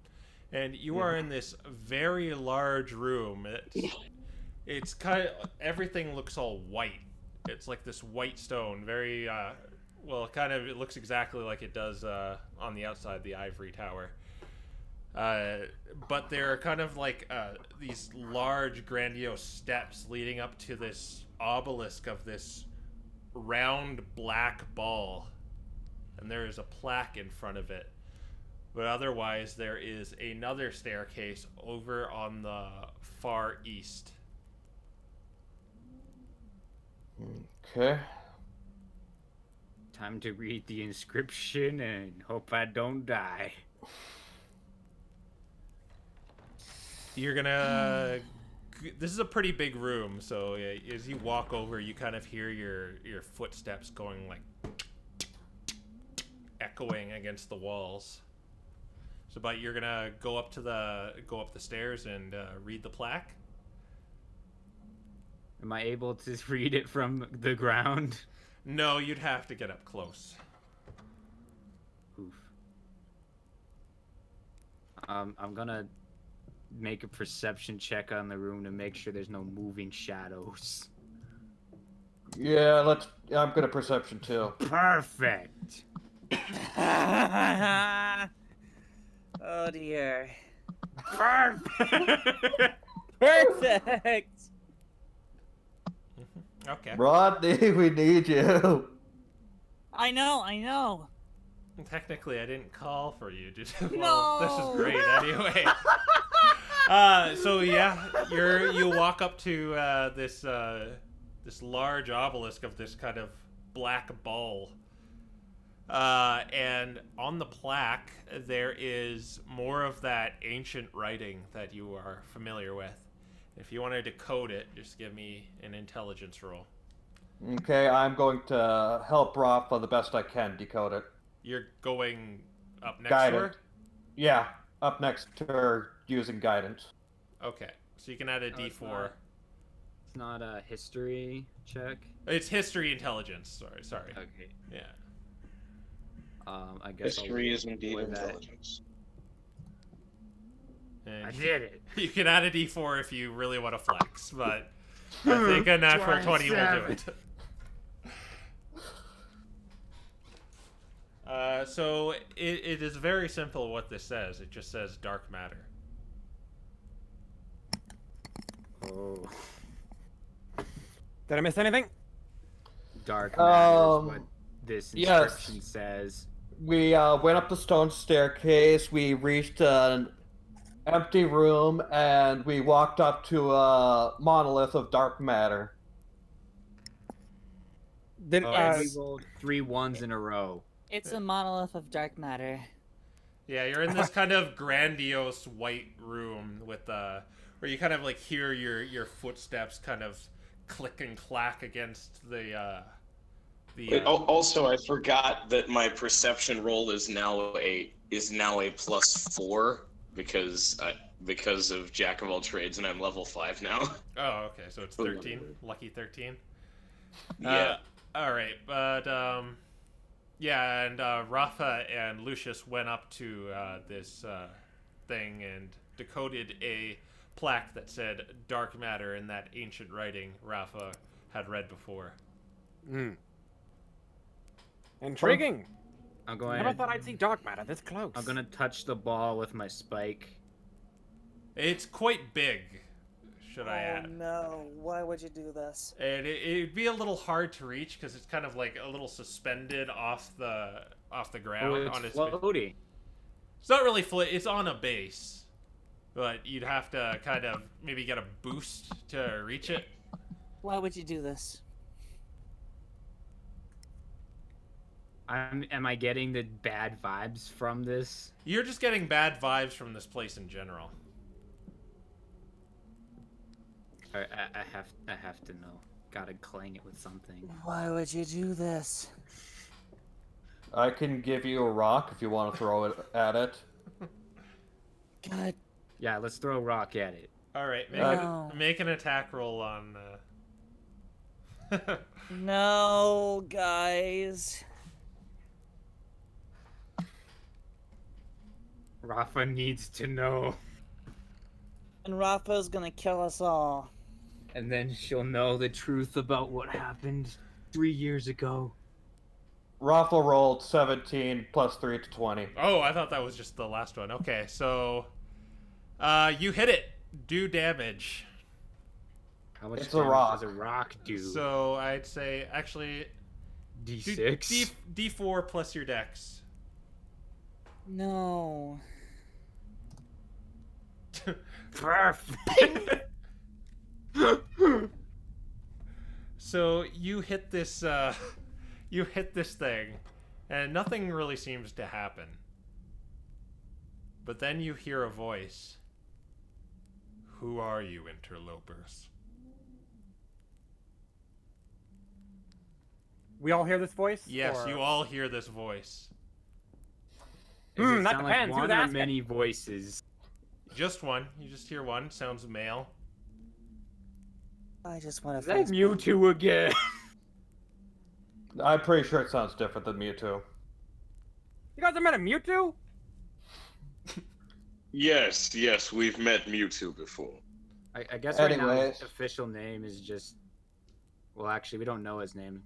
And you are in this very large room. It's kind of, everything looks all white. It's like this white stone, very, well, kind of, it looks exactly like it does on the outside, the ivory tower. But there are kind of like these large, grandiose steps leading up to this obelisk of this round black ball. And there is a plaque in front of it. But otherwise, there is another staircase over on the far east. Okay. Time to read the inscription and hope I don't die. You're gonna... This is a pretty big room, so as you walk over, you kind of hear your footsteps going like... echoing against the walls. So, but you're gonna go up the stairs and read the plaque. Am I able to read it from the ground? No, you'd have to get up close. Oof. I'm gonna make a perception check on the room to make sure there's no moving shadows. Yeah, I'm gonna perception too. Perfect. Oh dear. Perfect. Perfect. Okay. Rodney, we need you. I know. Technically, I didn't call for you. Just well, No! this is great anyway. So yeah, you walk up to this large obelisk of this kind of black ball. And on the plaque, there is more of that ancient writing that you are familiar with. If you want to decode it, just give me an intelligence roll. Okay, I'm going to help Raffa the best I can decode it. You're going up next Guidance. to her? Yeah, up next to her using guidance. Okay, so you can add a Oh, it's d4. It's not a history check. It's history intelligence. Sorry. Okay. Yeah. I guess History is indeed with that. intelligence. And I did it. you can add a d4 if you really want to flex, but I think a natural 20 will do it. So it is very simple what this says. It just says dark matter. Oh. Did I miss anything? Dark matter is what this yes. inscription says. We went up the stone staircase, we reached an empty room, and we walked up to a monolith of dark matter. Did We rolled 3 1s in a row. It's a monolith of dark matter. Yeah, you're in this kind of grandiose white room with where you kind of like hear your footsteps kind of click and clack against the. Also, I forgot that my perception roll is now a +4 because of Jack of all trades, and I'm level 5 now. Oh, okay, so it's 13, lucky 13. Yeah. All right, but yeah, and Raffa and Lucius went up to this thing and decoded a plaque that said "Dark Matter" in that ancient writing Raffa had read before. Intriguing. I'll go Never ahead. thought I'd see dark matter this close. I'm gonna touch the ball with my spike. It's quite big, should I add? No, why would you do this? And it'd be a little hard to reach because it's kind of like a little suspended off the ground. Oh, on it's its floaty. It's not really it's on a base, but you'd have to kind of maybe get a boost to reach it. Why would you do this? Am I getting the bad vibes from this? You're just getting bad vibes from this place in general. I have to know. Gotta clang it with something. Why would you do this? I can give you a rock if you want to throw it at it. God. Yeah, let's throw a rock at it. All right, make an attack roll on. No, guys. Raffa needs to know. And Raffa's gonna kill us all. And then she'll know the truth about what happened 3 years ago. Raffle rolled 17 plus 3 to 20. Oh, I thought that was just the last one. Okay, so you hit it. Do damage. How much It's a damage rock. does a rock do? So I'd say actually D6. D4 plus your dex. No. Perfect. So you hit this thing, and nothing really seems to happen. But then you hear a voice. Who are you, interlopers? We all hear this voice? Yes, or- you all hear this voice. Does it that sound like depends. one Who's or asking? many voices? Just one. You just hear one. Sounds male. I just want Is to that Mewtwo again? I'm pretty sure it sounds different than Mewtwo. You guys have met a Mewtwo? Yes, we've met Mewtwo before. I guess right now Anyways. his official name is just... Well, actually, we don't know his name.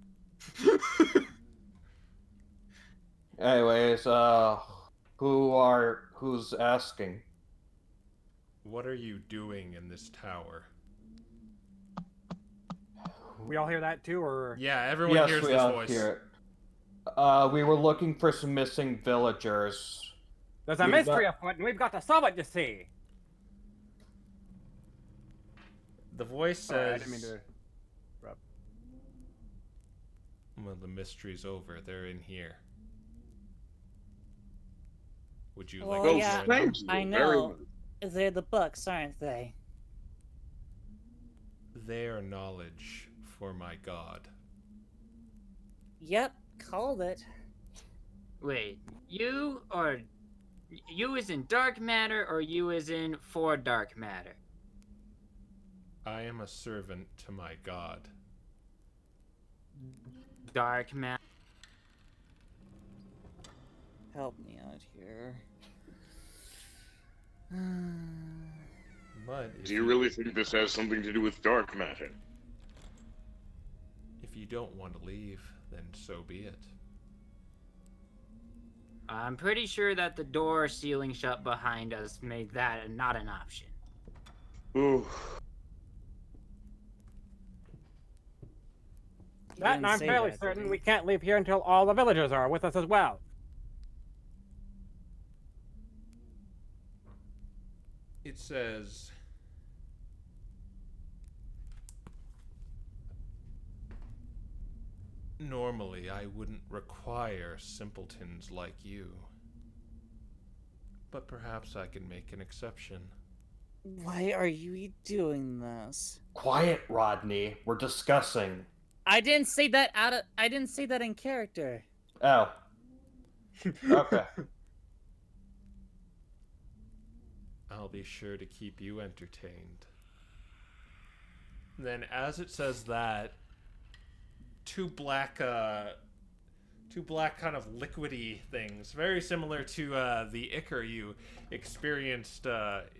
Anyways, who's asking? What are you doing in this tower? We all hear that too, or? Yeah, everyone Yes, hears we this all voice. hear it. We were looking for some missing villagers. There's a We've mystery got- afoot, and we've got to solve it, you see. The voice Sorry, I says, didn't mean to... well, the mystery's over. They're in here. Would you like Well, to yeah, join them? Thank you I very know. much. They're the books, aren't they? They are knowledge for my god. Yep, called it. Wait, you is in dark matter or you is in for dark matter? I am a servant to my god. Dark matter. Help me out here. But if Do you really think this has something to do with dark matter? if you don't want to leave, then so be it. I'm pretty sure that the door sealing shut behind us made that not an option. Ooh. You That, didn't and I'm say fairly that, did certain you? we can't leave here until all the villagers are with us as well. It says, normally I wouldn't require simpletons like you. But perhaps I can make an exception. Why are you doing this? Quiet, Rodney. We're discussing. I didn't say that I didn't say that in character. Oh. Okay. I'll be sure to keep you entertained. Then, as it says that, two black kind of liquidy things, very similar to the ichor you experienced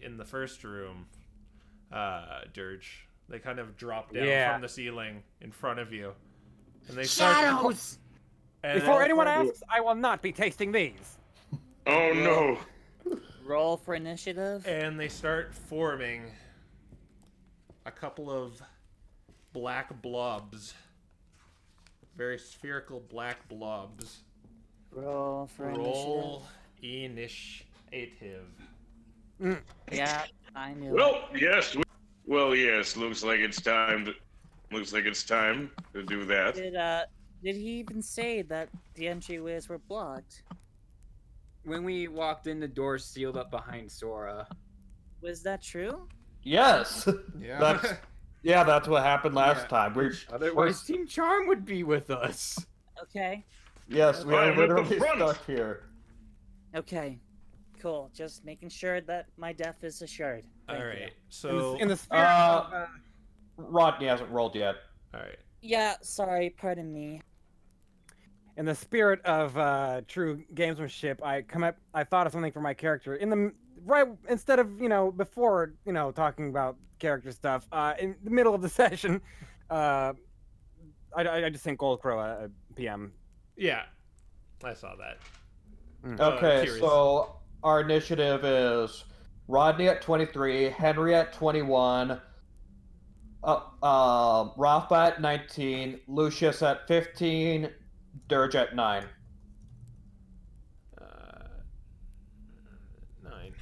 in the first room, Dirge. They kind of drop down from the ceiling in front of you, and they Shadows! Before anyone asks, I will not be tasting these. Oh no! Roll for initiative. And they start forming a couple of black blobs. Very spherical black blobs. Roll for Roll initiative. Yeah, I knew Well, yes. Well, yes. Looks like it's time to do that. Did he even say that the entryways were blocked? When we walked in, the door sealed up behind Sora. Was that true? Yes. Yeah. That's what happened last time. Otherwise, Team Charm would be with us. Okay. Yes, we are I'm at the literally front. stuck here. Okay. Cool. Just making sure that my death is assured. All Thank right. you. So. In the spirit of, Rodney hasn't rolled yet. All right. Yeah. Sorry. Pardon me. in the spirit of true gamesmanship, I thought of something for my character instead of before talking about character stuff in the middle of the session. I just think GoldCrow PM. Yeah, I saw that. Okay, curious. so our initiative is Rodney at 23, Henry at 21, Raffa at 19, Lucius at 15, Dirge at 9. 9.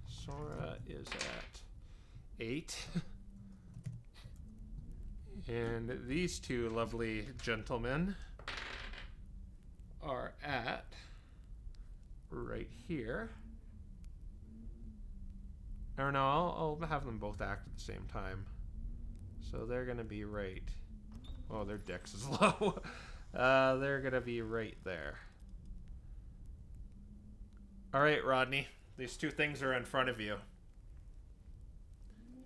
Sora is at 8. And these two lovely gentlemen are at right here. Or no, I'll have them both act at the same time. So they're gonna be right. Oh, their dex is low. They're gonna be right there. All right, Rodney. These two things are in front of you.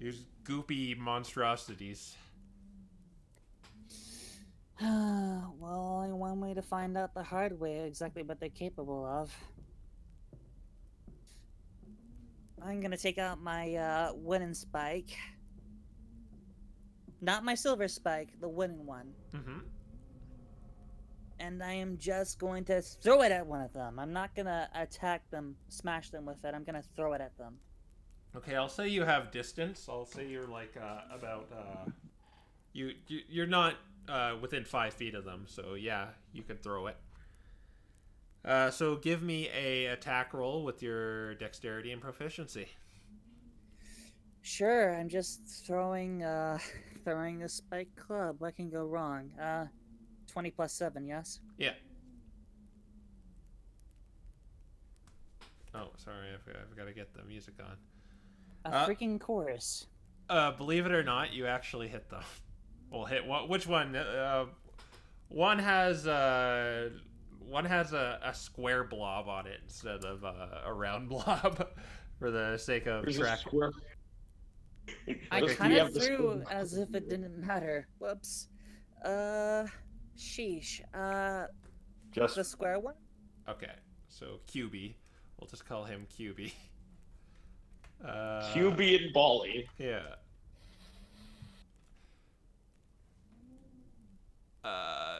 These goopy monstrosities. Well, only one way to find out the hard way exactly what they're capable of. I'm gonna take out my wooden spike. Not my silver spike, the wooden one. Mm-hmm. And I am just going to throw it at one of them. I'm not gonna attack them, smash them with it. I'm gonna throw it at them. Okay, I'll say you have distance. I'll say you're like about you're not within 5 feet of them. So yeah, you could throw it. So give me a attack roll with your dexterity and proficiency. Sure, I'm just throwing throwing a spike club. What can go wrong? 20 plus 7, yes? Yeah. Oh, sorry, I've got to get the music on. A freaking chorus. Believe it or not, you actually hit them. Well, hit what? Which one? One has a square blob on it instead of a round blob, for the sake of track. I kind of threw as if it didn't matter. Whoops. Sheesh. Just The square one? Okay, so QB. We'll just call him QB. QB and Bali. Yeah.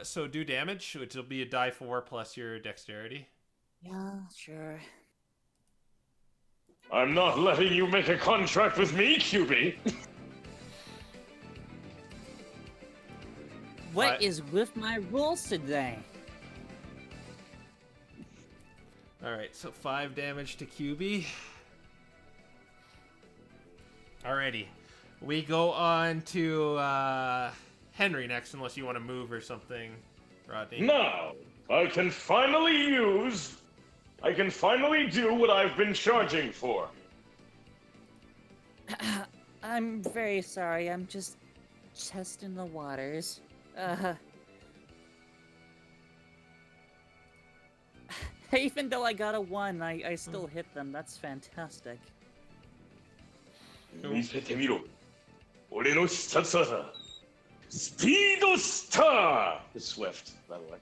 So do damage, which will be a die 4 plus your dexterity. Yeah, sure. I'm not letting you make a contract with me, QB. What is with my rules today? Alright, so 5 damage to QB. Alrighty. We go on to Henry next, unless you want to move or something, Rodney. Now, I can finally do what I've been charging for. I'm very sorry. I'm just testing the waters. Even though I got a 1, I still hit them. That's fantastic. 見せてみろ。俺の必殺技。スピードスター It's Swift, by the way.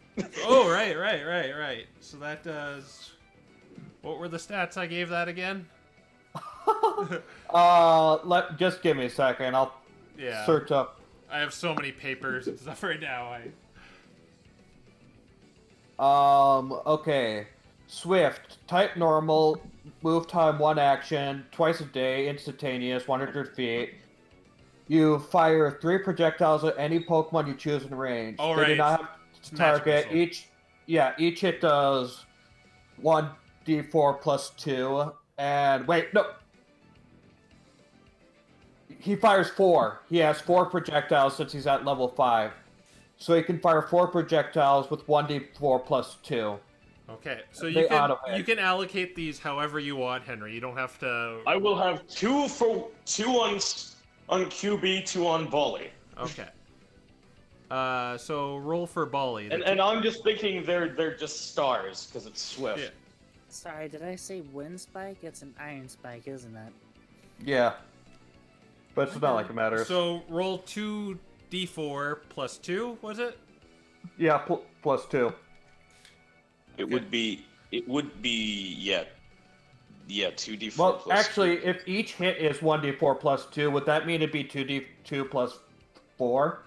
Oh, right. So that does. What were the stats I gave that again? Just give me a second. I'll search up. I have so many papers and stuff right now. Okay. Swift, type normal, move time 1 action, twice a day, instantaneous, 100 feet. You fire 3 projectiles at any Pokemon you choose in range. Oh, They right. do not have to target. Each hit does 1d4 plus 2. And wait, no. He fires 4. He has 4 projectiles since he's at level 5. So he can fire 4 projectiles with 1d4 plus 2. Okay, so They you auto-hit. can allocate these however you want, Henry. You don't have to. I will have 2 on QB, 2 on Volley. Okay. So roll for Bali. And I'm just thinking they're just stars because it's Swift. Yeah. Sorry, did I say wind spike? It's an iron spike, isn't it? Yeah. But it's not like it matters. So roll 2d4 plus 2, was it? Yeah, plus 2. It would be 2d4 Well, plus actually, if each hit is 1d4 plus 2, would that mean it'd be 2d2 plus 4?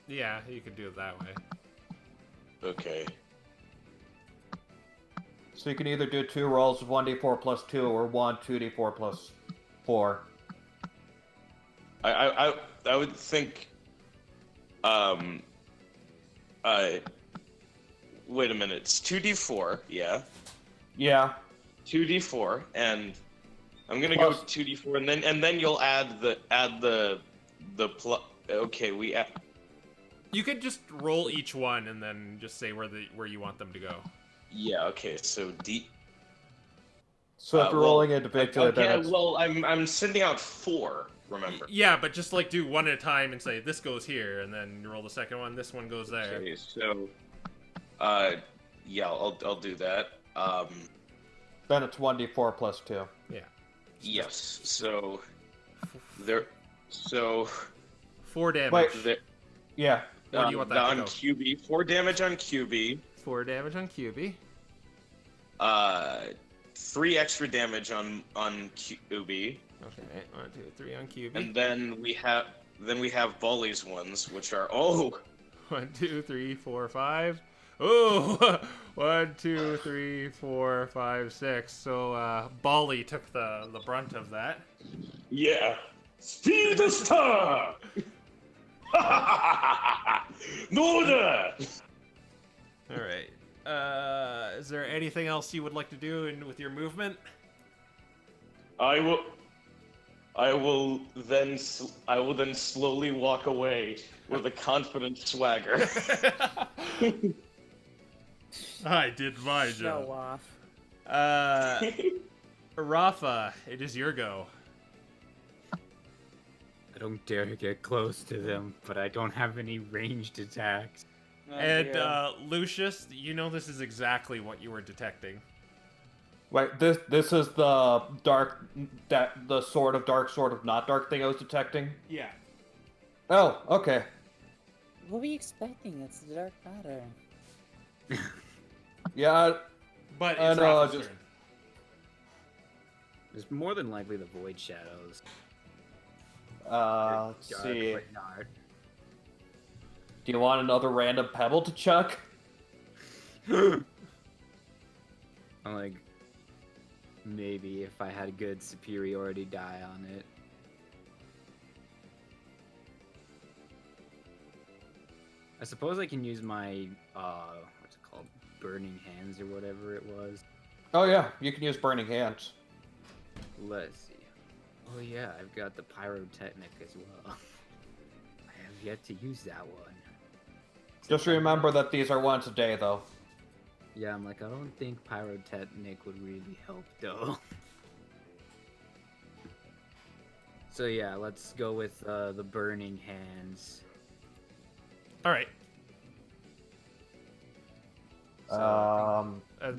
Yeah, you could do it that way. Okay. So you can either do 2 rolls of 1d4 plus 2 or 1 2d4 plus 4. I would think wait a minute, it's 2d4, yeah. Yeah. 2d4 and I'm going to Plus- go 2d4 and then you'll add the okay, we add You could just roll each one and then just say where you want them to go. yeah, okay. So So if you're well, rolling individually, okay, then it's... well, I'm sending out 4, remember. Yeah, but just like do one at a time and say this goes here, and then you roll the second one. This one goes there. Okay, so yeah, I'll do that. Then it's 1d4 plus 2. Yeah. Yes. So there. So 4 damage. Wait. there, What Yeah. do you want that to on go? QB, 4 damage on QB. 4 damage on QB. 3 extra damage on QB, Okay, 1, 2, 3 on QB. and then we have Volley's ones, which are 1, 2, 3, 4, 5. Oh, 1, 2, 3, 4, 5, 6. So Bali took the brunt of that. yeah, Speed Star. No da! All right. Is there anything else you would like to do with your movement? I will then slowly walk away with a confident swagger. I did my Show off. Raffa, it is your go. I don't dare to get close to them, but I don't have any ranged attacks. And Lucius, you know this is exactly what you were detecting. Wait, this is the dark, the sort of not dark thing I was detecting? Yeah. Oh, okay. What were you expecting? It's the dark matter. Yeah, But I it's know, Raffa's just- turn. There's more than likely the void shadows. let's Dark, see. but not. Do you want another random pebble to chuck? I'm like, maybe if I had a good superiority die on it. I suppose I can use my, what's it called? Burning Hands or whatever it was. Oh yeah, you can use burning hands. Let's see. Oh yeah, I've got the Pyrotechnic as well. I have yet to use that one. Just remember that these are once a day, though. Yeah, I'm like, I don't think Pyrotechnic would really help, though. So yeah, let's go with the burning hands. All right.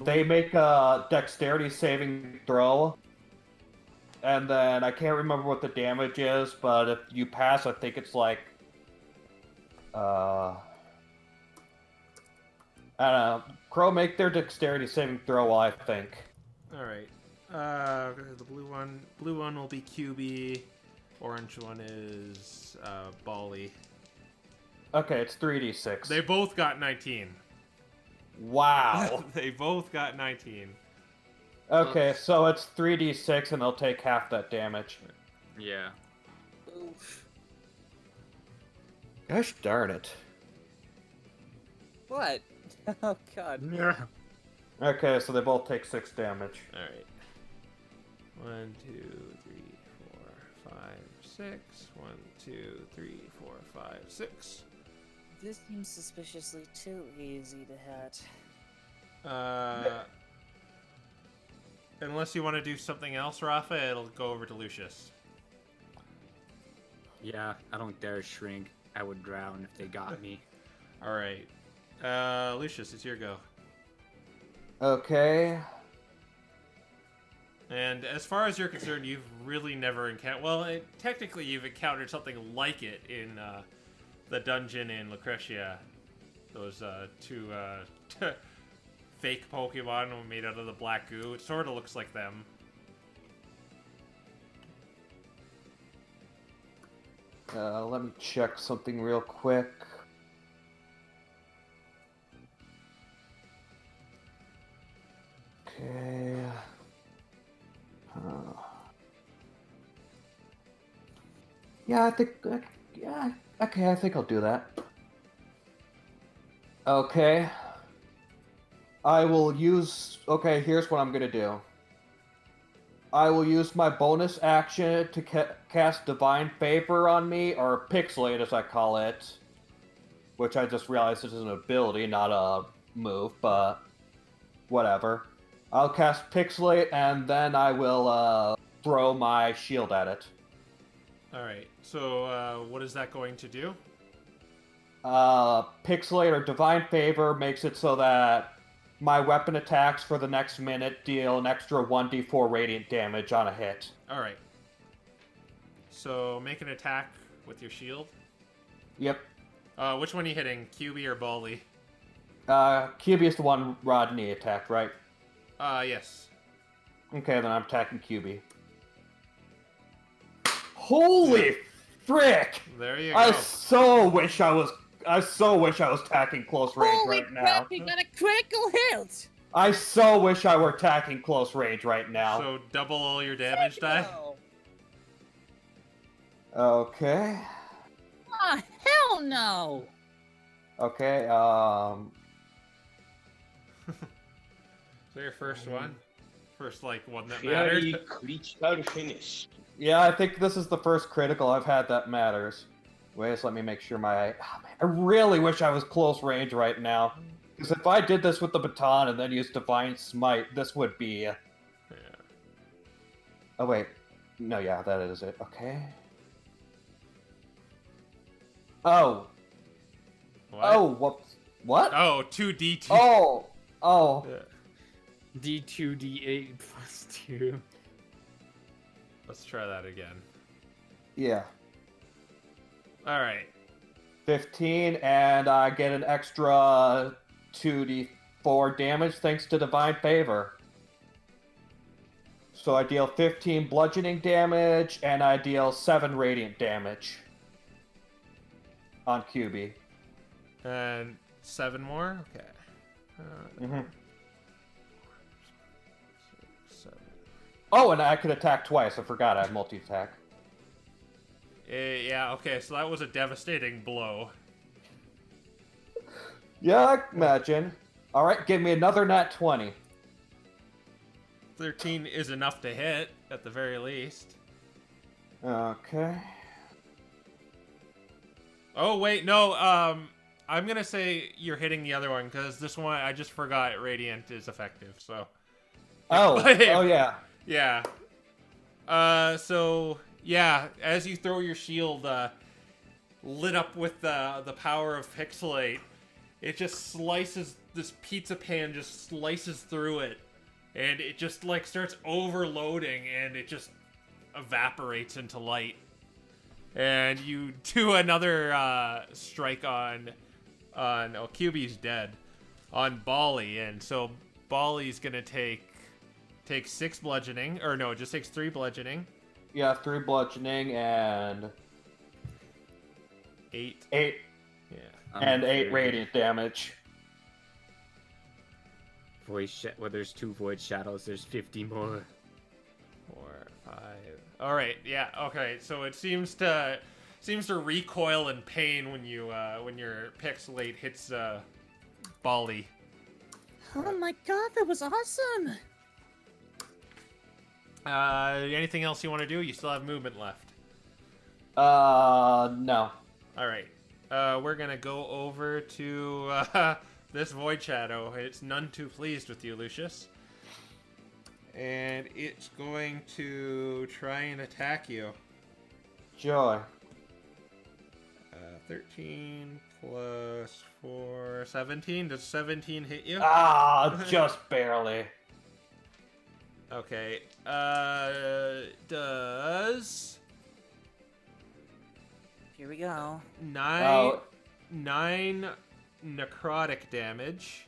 They make a dexterity saving throw. And then I can't remember what the damage is, but if you pass, I think it's like I don't know. Crow, make their dexterity saving throw, I think. All right. The blue one will be QB. Orange one is Bali. Okay, it's 3d6. They both got 19. Wow. They both got 19. Okay, so it's 3d6 and they'll take half that damage. Yeah. Oof. Gosh darn it. What? Oh god. Yeah. Okay, so they both take 6 damage. All right. 1, 2, 3, 4, 5, 6. 1, 2, 3, 4, 5, 6. This seems suspiciously too easy to hit. Unless you want to do something else, Raffa, it'll go over to Lucius. Yeah, I don't dare shrink. I would drown if they got me. All right. Lucius, it's your go. Okay. And as far as you're concerned, you've really never encountered... Well, technically you've encountered something like it in the dungeon in Lucretia. Those two fake Pokemon made out of the black goo. It sort of looks like them. Let me check something real quick. Okay. Yeah, I think. Yeah, okay, I think I'll do that. Okay. I will use. Okay, here's what I'm gonna do. I will use my bonus action to cast Divine Favor on me, or Pixelate as I call it. Which I just realized this is an ability, not a move, but whatever. I'll cast Pixelate, and then I will throw my shield at it. Alright, so what is that going to do? Pixelate or Divine Favor makes it so that my weapon attacks for the next minute deal an extra 1d4 radiant damage on a hit. Alright. So make an attack with your shield. Yep. Which one are you hitting? QB or Bali? QB is the one Rodney attacked, right? Yes. Okay, then I'm attacking QB. Holy frick! There you go. I so wish I was attacking close range Holy right now. crap, he got a critical hit! I so wish I were attacking close range right now. So double all your damage die? No. Okay. Ah, hell no! Okay, So your first one? First, like, one that Very mattered? critical finish. yeah, I think this is the first critical I've had that matters. Wait, just let me make sure my... Oh, man, I really wish I was close range right now. Because if I did this with the baton and then used Divine Smite, this would be... Yeah. Oh, wait. No, yeah, that is it. Okay. Oh. What? Oh, what? Oh, 2d2. Oh. Yeah. D2, D8 plus 2. Let's try that again. Yeah. Alright. 15, and I get an extra 2d4 damage thanks to Divine Favor. So I deal 15 bludgeoning damage, and I deal 7 radiant damage on QB. And 7 more? Okay. Mm-hmm. 6, 7. Oh, and I can attack twice. I forgot I have multi-attack. Yeah, okay, so that was a devastating blow. Yeah, I can imagine. Alright, give me another nat 20. 13 is enough to hit, at the very least. Okay. Oh, wait, no, I'm gonna say you're hitting the other one, because this one, I just forgot Radiant is effective, so... Oh, oh yeah. Yeah. So, Yeah, as you throw your shield, lit up with the power of Pixelate, it just slices, this pizza pan just slices through it, and it just like starts overloading, and it just evaporates into light. And you do another strike on QB's dead, on Bali, and so Bali's gonna take 6 bludgeoning, or no, it just takes 3 bludgeoning. Yeah, 3 bludgeoning and 8. 8. Yeah. And 8 radiant damage. Well, there's 2 void shadows. There's 50 more. 4, 5. All right. Yeah. Okay. So it seems to recoil in pain when your Pixelate hits Bali. Oh my god, that was awesome! Anything else you want to do? You still have movement left. No. All right. We're gonna go over to this void shadow. It's none too pleased with you, Lucius. And it's going to try and attack you. Joy. 13 plus 4, 17. Does 17 hit you? Just barely. Okay. Does Here we go. 9 necrotic damage,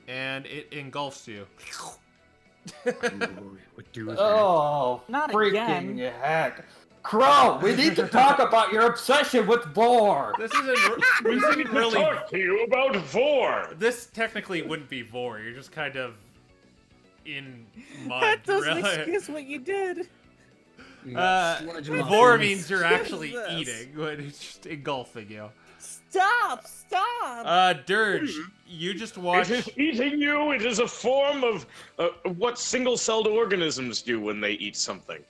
and it engulfs you. Oh, Not freaking again. heck. Crow, we need to talk about your obsession with Vor. This isn't really. Talk to you about Vor. This technically wouldn't be Vor. You're just kind of in mud. That doesn't really. excuse what you did. Vor means you're actually this? eating, but it's just engulfing you. Stop! Dirge, you just watched. It is eating you. It is a form of what single-celled organisms do when they eat something.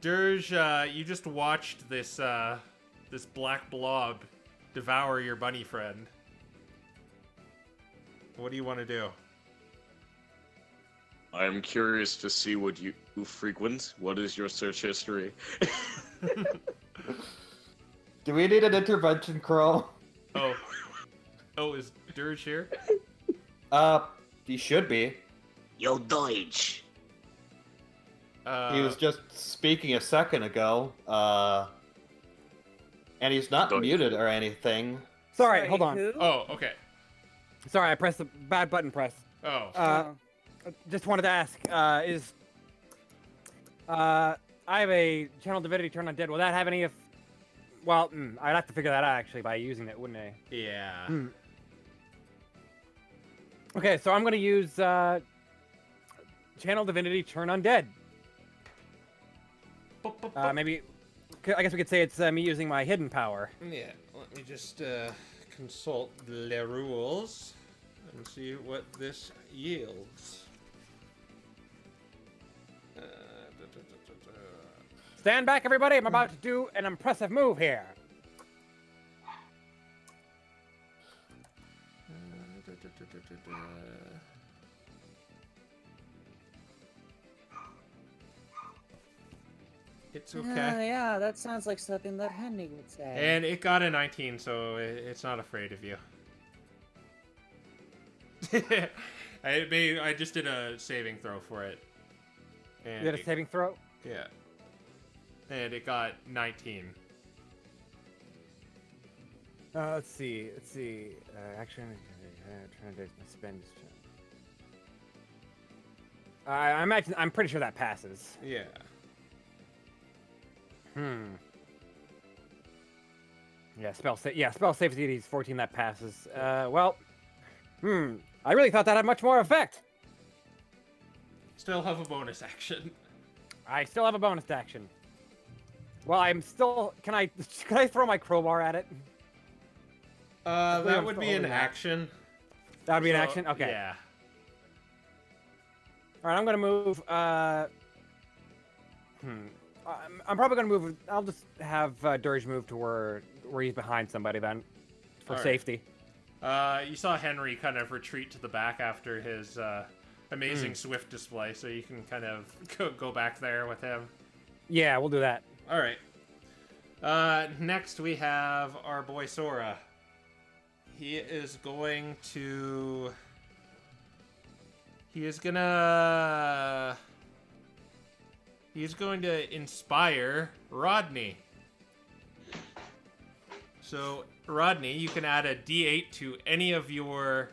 Dirge, you just watched this this black blob devour your bunny friend. What do you want to do? I am curious to see what you frequent. What is your search history? Do we need an intervention, Crow? Oh, is Dirge here? He should be. Yo, Deutsch. He was just speaking a second ago. And he's not Don't- muted or anything. Sorry, hold on. Who? Oh, okay. Sorry, I pressed the bad button press. Oh. Just wanted to ask, I have a channel divinity turn on dead. Will that have any well, I'd have to figure that out actually by using it, wouldn't I? Yeah. Okay, so I'm gonna use channel divinity turn undead. Maybe I guess we could say it's me using my hidden power. Yeah, let me just consult the rules and see what this yields. Stand back, everybody! I'm about to do an impressive move here. It's okay. Yeah, that sounds like something that Henry would say. And it got a 19, so it's not afraid of you. I just did a saving throw for it. And You did a saving throw? Yeah. And it got 19. Let's see. Action. Trying to spend. I'm pretty sure that passes. Yeah. Yeah, spell safety is 14. That passes. Well. I really thought that had much more effect. Still have a bonus action. I still have a bonus action. Well, I'm still. Can I throw my crowbar at it? That would be an action. That would be an action. Okay. Yeah. All right, I'm gonna move. I'm probably gonna move. I'll just have Dirge move to where he's behind somebody then, for All right. safety. You saw Henry kind of retreat to the back after his amazing swift display, so you can kind of go back there with him. Yeah, we'll do that. All right. Next we have our boy Sora. He is going to... He's going to inspire Rodney. So, Rodney, you can add a D8 to any of your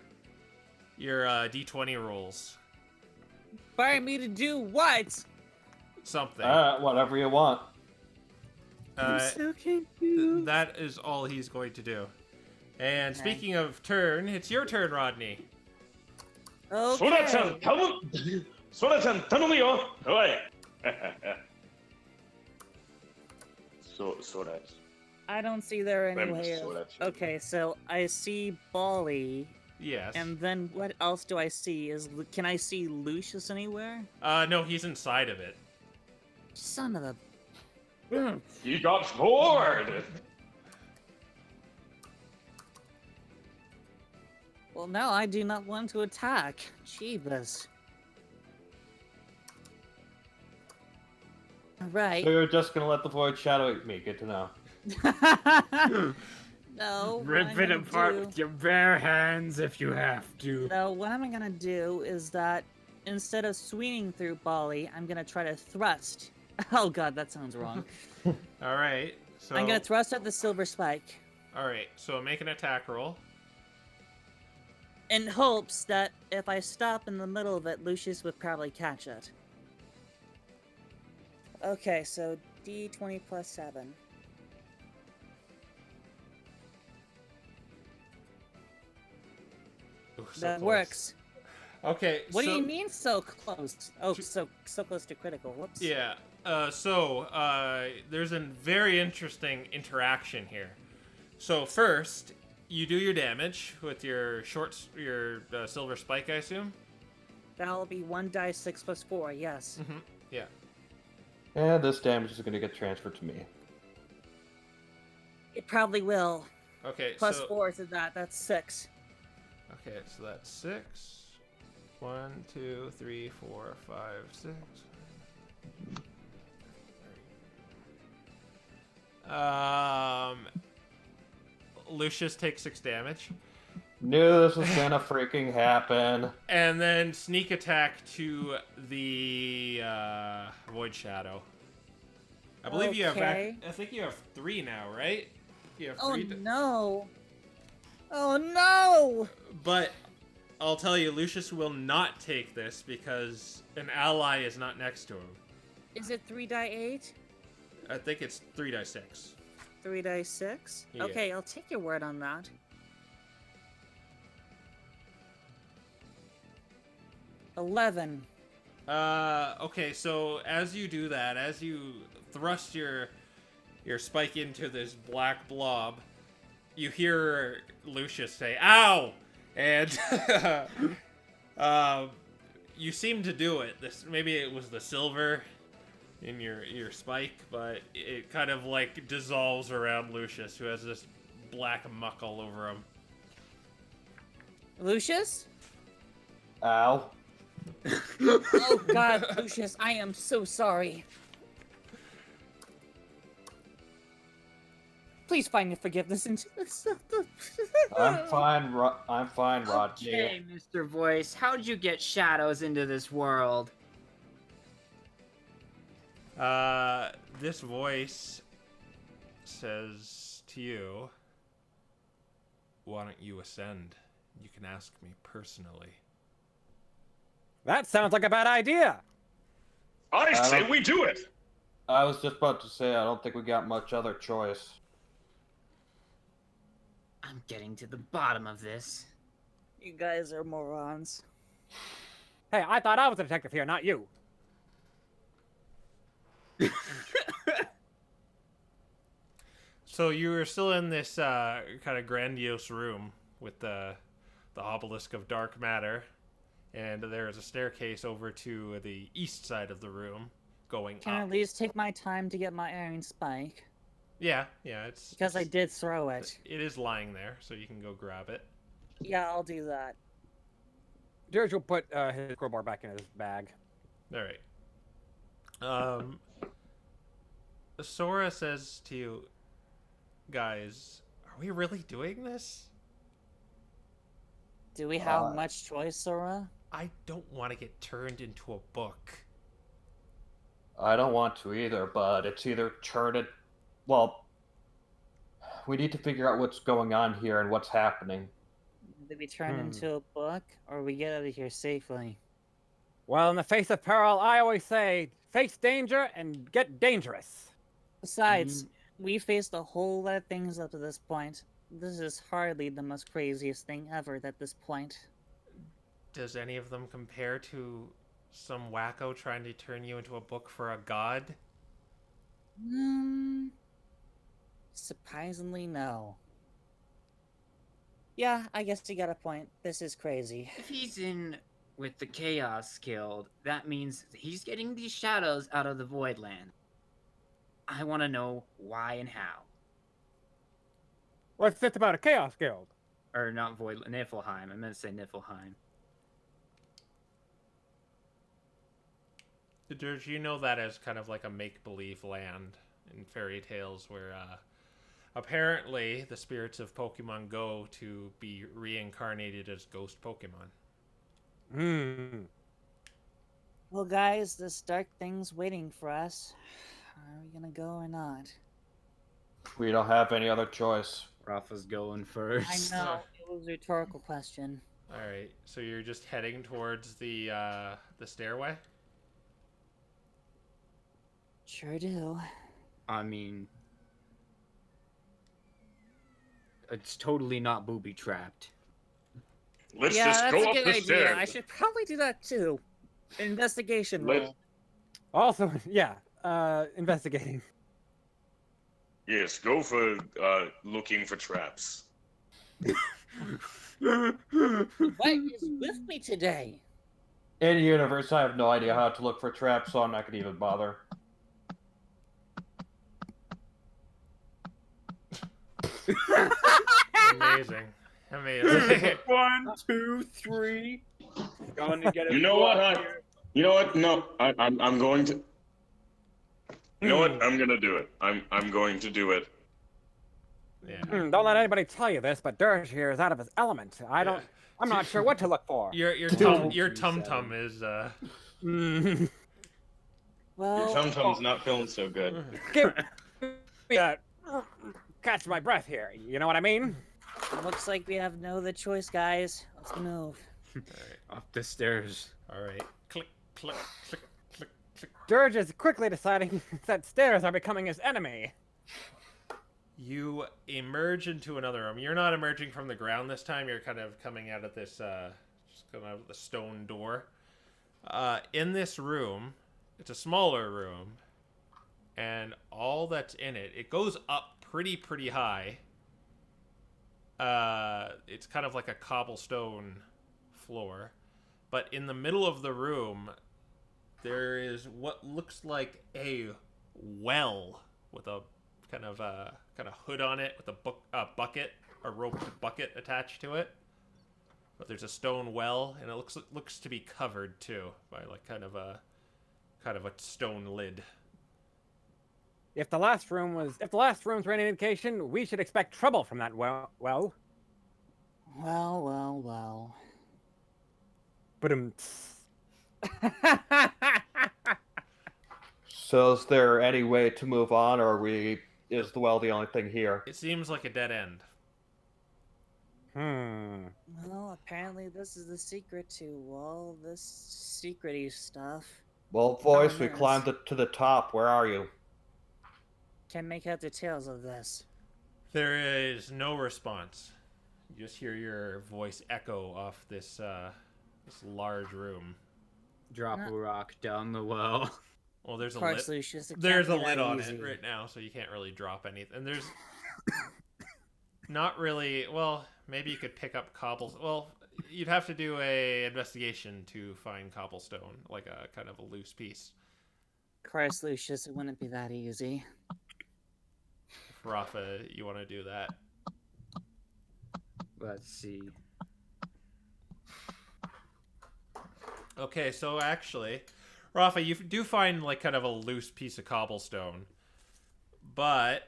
D20 rolls. Inspire me to do what? Something. Whatever you want. I'm so confused. That is all he's going to do. And speaking of turn, it's your turn, Rodney. Okay. Sora-chan, 頼むよ。おい。Sora. I don't see there Remember anywhere. Sora-chan. Okay, so I see Bali, Yes. and then what else do I see? Can I see Lucius anywhere? No, he's inside of it. Son of a... He got bored. Well, now I do not want to attack. Jeebus. Right. So you're just gonna let the void shadow eat me. Good to know. No. what Rip I'm it gonna apart do- with your bare hands if you have to. No, what I'm gonna do is that instead of swinging through Bali, I'm gonna try to thrust. Oh god, that sounds wrong. All right. So I'm gonna thrust at the silver spike All right. So make an attack roll. in hopes that if I stop in the middle of it, Lucius would probably catch it. Okay, so D20 plus 7. Ooh, so That close. works. Okay. What do so- you mean so close? Oh, so close to critical. Whoops. Yeah. There's a very interesting interaction here. So first, you do your damage with your silver spike, I assume. That'll be 1 die 6 plus 4. Yes. Mm-hmm. Yeah. And this damage is gonna get transferred to me. It probably will. Okay. Plus so, 4 to that. That's 6. Okay, so that's 6. 1, 2, 3, 4, 5, 6. Lucius takes 6 damage. Knew this was gonna freaking happen. And then sneak attack to the Void Shadow. I believe you have Okay. I think you have 3 now, right? You have Oh 3. no! Oh no! But I'll tell you, Lucius will not take this because an ally is not next to him. Is it 3 die 8? I think it's 3 die 6. 3 die 6? Yeah. Okay, I'll take your word on that. $11. Okay, so as you do that, as you thrust your spike into this black blob, you hear Lucius say, "Ow!" And you seem to do it. Maybe it was the silver in your spike, but it kind of like dissolves around Lucius, who has this black muck all over him. Lucius? Ow. Oh god, Lucius, I am so sorry. Please find your forgiveness into this. I'm fine. I'm fine, Rodney. Okay, Mr. Voice, how'd you get shadows into this world? This voice says to you, "Why don't you ascend? You can ask me personally." That sounds like a bad idea. I say we do it. I was just about to say I don't think we got much other choice. I'm getting to the bottom of this. You guys are morons. Hey, I thought I was a detective here, not you. So you were still in this kind of grandiose room with the obelisk of dark matter, and there is a staircase over to the east side of the room going Can I up. at least take my time to get my iron spike? Yeah, it's Because I did throw it. It is lying there, so you can go grab it. Yeah, I'll do that. Dirge will put his crowbar back in his bag. All right. Sora says to you, guys, are we really doing this? Do we have much choice, Sora? I don't want to get turned into a book. I don't want to either, but it's either turn it. Well, we need to figure out what's going on here and what's happening. Do we turn into a book, or we get out of here safely? Well, in the face of peril, I always say, face danger and get dangerous. Besides, we faced a whole lot of things up to this point. This is hardly the most craziest thing ever at this point. Does any of them compare to some wacko trying to turn you into a book for a god? Surprisingly, no. Yeah, I guess you got a point. This is crazy. If he's in with the Chaos Guild, that means he's getting these shadows out of the Voidland. I want to know why and how. What's this about a Chaos Guild? Or not Voidland, Niflheim. I meant to say Niflheim. Dirge, you know that as kind of like a make-believe land in fairy tales where apparently the spirits of Pokemon go to be reincarnated as ghost Pokemon. Well, guys, this dark thing's waiting for us. Are we gonna go or not? We don't have any other choice. Raffa's going first. I know, it was a rhetorical question. Alright, so you're just heading towards the stairway? Sure do. I mean, it's totally not booby-trapped. Let's Yeah, just that's go a up good the idea. stairs. I should probably do that too. Investigation Let's- roll. Also, yeah, investigating. Yes, go for looking for traps. What is with me today? In universe, I have no idea how to look for traps, so I'm not gonna even bother. Amazing. Amazing. 1, 2, 3. Going to get it. You know what? You know what? No, I'm going to. You know what? I'm gonna do it. I'm going to do it. Yeah. Don't let anybody tell you this, but Dirge here is out of his element. I'm not sure what to look for. Your tum tum is Well, Your tum-tum's not feeling so good. Give me a catch my breath here. You know what I mean? looks like we have no other choice, guys. Let's move. Up the stairs. alright. Click, click, click, click, click. Dirge is quickly deciding that stairs are becoming his enemy. You emerge into another room. You're not emerging from the ground this time. You're kind of coming out of this, just coming out of the stone door. In this room, it's a smaller room, and all that's in it, it goes up pretty high. It's kind of like a cobblestone floor, but in the middle of the room, there is what looks like a well with a kind of hood on it with a bucket, a roped bucket attached to it. But there's a stone well, and it looks to be covered too by like kind of a stone lid. If the last room's any indication, we should expect trouble from that well. Well. But So is there any way to move on, or is the well the only thing here? It seems like a dead end. Well, apparently this is the secret to all this secrety stuff. Well, voice, we yes. climbed to the top. Where are you? Can't make out details of this. There is no response. You just hear your voice echo off this large room. Drop a rock down the well. Well, there's Of a course, lid. Lucius, it There's a can't be lid that on easy. it right now, so you can't really drop anything. And there's not really. Well, maybe you could pick up cobbles. Well, you'd have to do a investigation to find cobblestone, like a kind of a loose piece. Of course, Lucius, it wouldn't be that easy. If Raffa, you want to do that? Let's see. Okay, so actually, Raffa, you do find like kind of a loose piece of cobblestone, But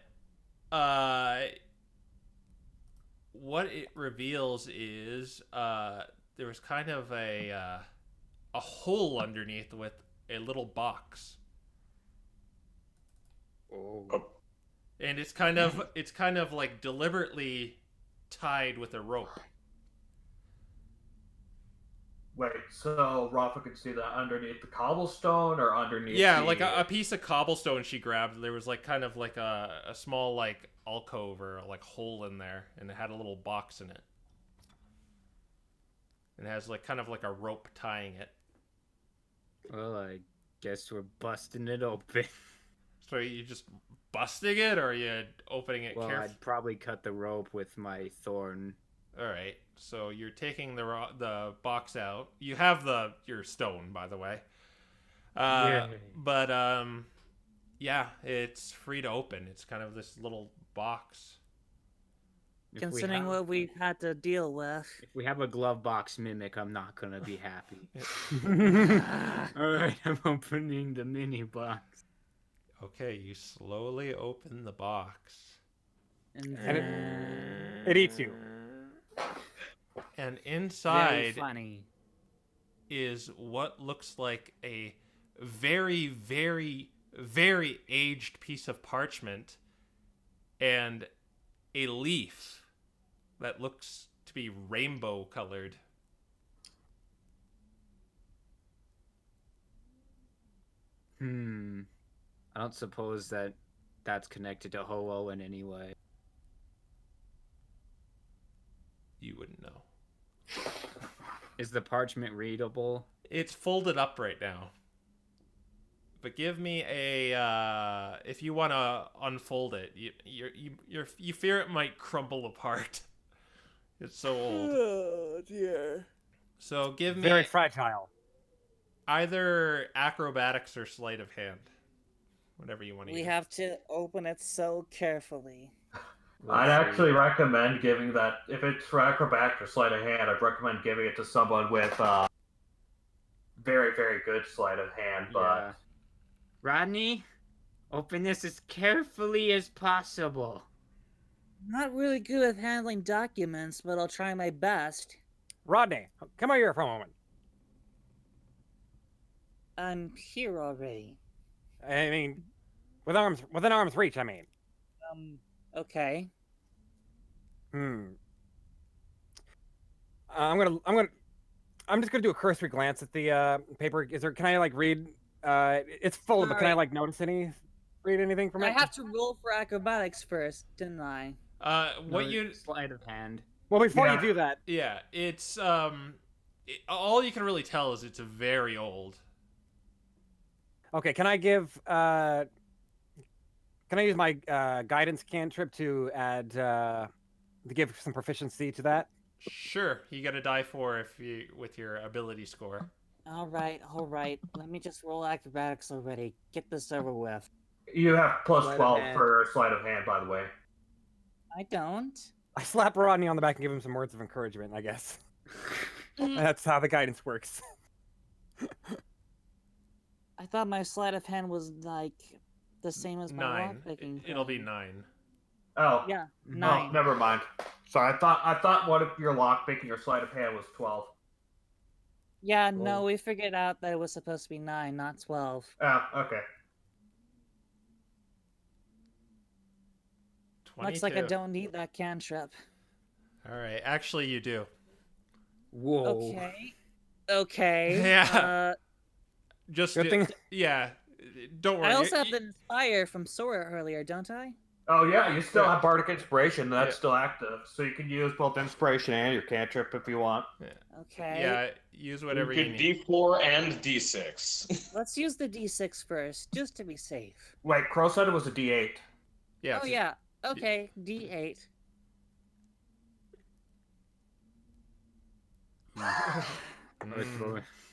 what it reveals is there was kind of a hole underneath with a little box. Oh. And it's kind of like deliberately tied with a rope. Wait, so Rafa could see that underneath the cobblestone or underneath? Yeah, the... like a piece of cobblestone she grabbed. There was like kind of like a small like alcove or like hole in there, and it had a little box in it. And it has like kind of like a rope tying it. Well, I guess we're busting it open. So are you just busting it, or are you opening it Well, carefully? I'd probably cut the rope with my thorn. All right. So you're taking the box out. You have your stone, by the way. But yeah, it's free to open. It's kind of this little box. Considering what we've had to deal with. If we have a glove box mimic, I'm not gonna be happy. Alright, I'm opening the mini box. Okay, you slowly open the box. And It eats you. And Very inside funny. is what looks like a very, very, very aged piece of parchment and a leaf that looks to be rainbow colored. I don't suppose that's connected to Ho-Oh in any way. You wouldn't know. Is the parchment readable? It's folded up right now. But give me a if you want to unfold it. You fear it might crumble apart. It's so old. oh dear. So give me Very fragile. either acrobatics or sleight of hand. Whatever you want to We use. have to open it so carefully. I'd actually recommend giving that, if it's for acrobatics or sleight of hand, I'd recommend giving it to someone with very, very good sleight of hand, but... Yeah. Rodney, open this as carefully as possible. Not really good at handling documents, but I'll try my best. Rodney, come over here for a moment. I'm here already. I mean, within arm's reach. I mean. Okay. I'm just gonna do a cursory glance at the paper. Can I like read? It's full, but can I like read anything from it? I have to roll for acrobatics first, didn't I? Sleight of hand. Well, before you do that, yeah, it's all you can really tell is it's very old. okay. Can I use my guidance cantrip to add to give some proficiency to that? Sure, you got to die for with your ability score. All right. Let me just roll acrobatics already. Get this over with. You have plus Sleight of 12 hand. for sleight of hand, by the way. I don't. I slap Rodney on the back and give him some words of encouragement, I guess. That's how the guidance works. I thought my sleight of hand was like the same as my 9. lockpicking. It'll be thing. 9. Oh. Yeah, Oh, 9. never mind. Sorry, I thought one of your lockpicking or sleight of hand was 12. Yeah, no, we figured out that it was supposed to be 9, not 12. Oh, okay. 22. Looks like I don't need that cantrip. All right, actually you do. Whoa. Okay. Yeah. Just Good thing. Yeah. Don't worry. I also have the Inspire from Sora earlier, don't I? Oh, yeah, you still have Bardic Inspiration. That's Yeah. still active. So you can use both Inspiration and your cantrip if you want. Okay. Yeah, use whatever You you could need. D4 and D6. Let's use the D6 first, just to be safe. Wait, Crow said it was a D8. Yeah. Oh, yeah. Okay, D8.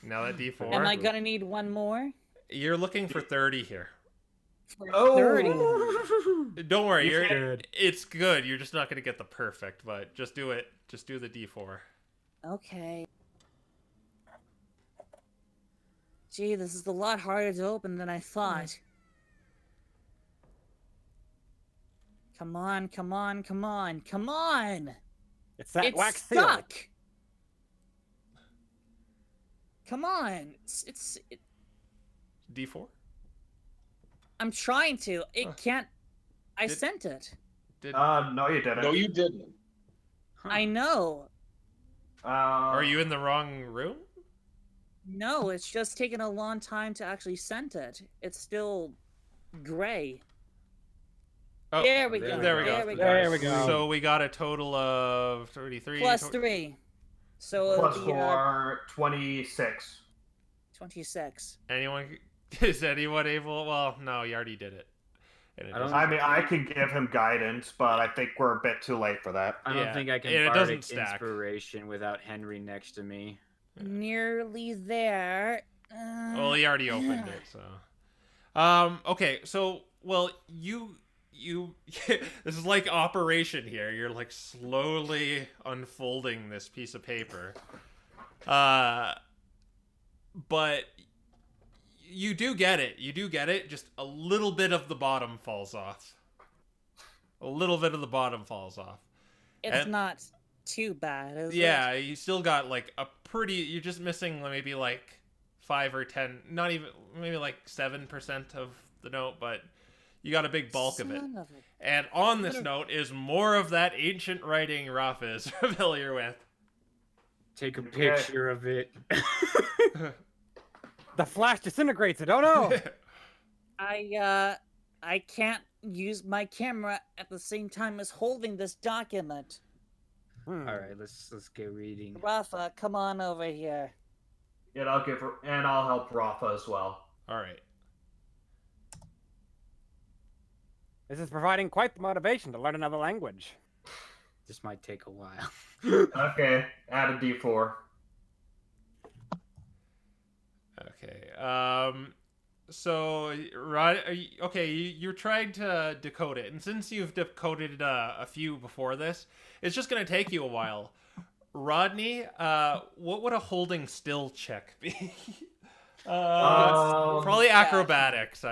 Now that D4. Am I gonna need one more? You're looking for 30 here. For Oh. 30. Don't worry, You it's good. You're just not gonna get the perfect, but just do it. Just do the D4. Okay. Gee, this is a lot harder to open than I thought. Come on, come on, come on, come on! It's that It's wax seal. stuck! Come on! D4? I'm trying to. It can't. I Did- sent it. No, you didn't. No, you didn't. I know. Are you in the wrong room? No, it's just taken a long time to actually send it. It's still gray. Oh, There we go. There we go. There we go. There we go. So we got a total of 33. Plus 3. So Plus it'll be 4, 26. 26. Anyone? Is anyone able? Well, no, you already did it. And it I don't- doesn't- I mean, I can give him guidance, but I think we're a bit too late for that. I don't Yeah, think I can and it doesn't bardic stack. inspiration without Henry next to me. Nearly there. Well, he already opened it, so. Okay, so well, you this is like operation here. You're like slowly unfolding this piece of paper. But you do get it. You do get it. Just a little bit of the bottom falls off. A little bit of the bottom falls off. It's And- not too bad, is it? Yeah, you still got like a pretty. You're just missing maybe like 5 or 10, not even maybe like 7% of the note, but you got a big bulk of it. Son of a- And on this note is more of that ancient writing Raffa is familiar with. Take a picture of it. The flash disintegrates it. Oh no! I can't use my camera at the same time as holding this document. All right, let's get reading. Rafa, come on over here. And I'll help Rafa as well. All right. This is providing quite the motivation to learn another language. This might take a while. Okay, add a D4. Okay. So, Rod, you're trying to decode it, and since you've decoded a few before this, it's just gonna take you a while. Rodney, what would a holding still check be? Probably acrobatics.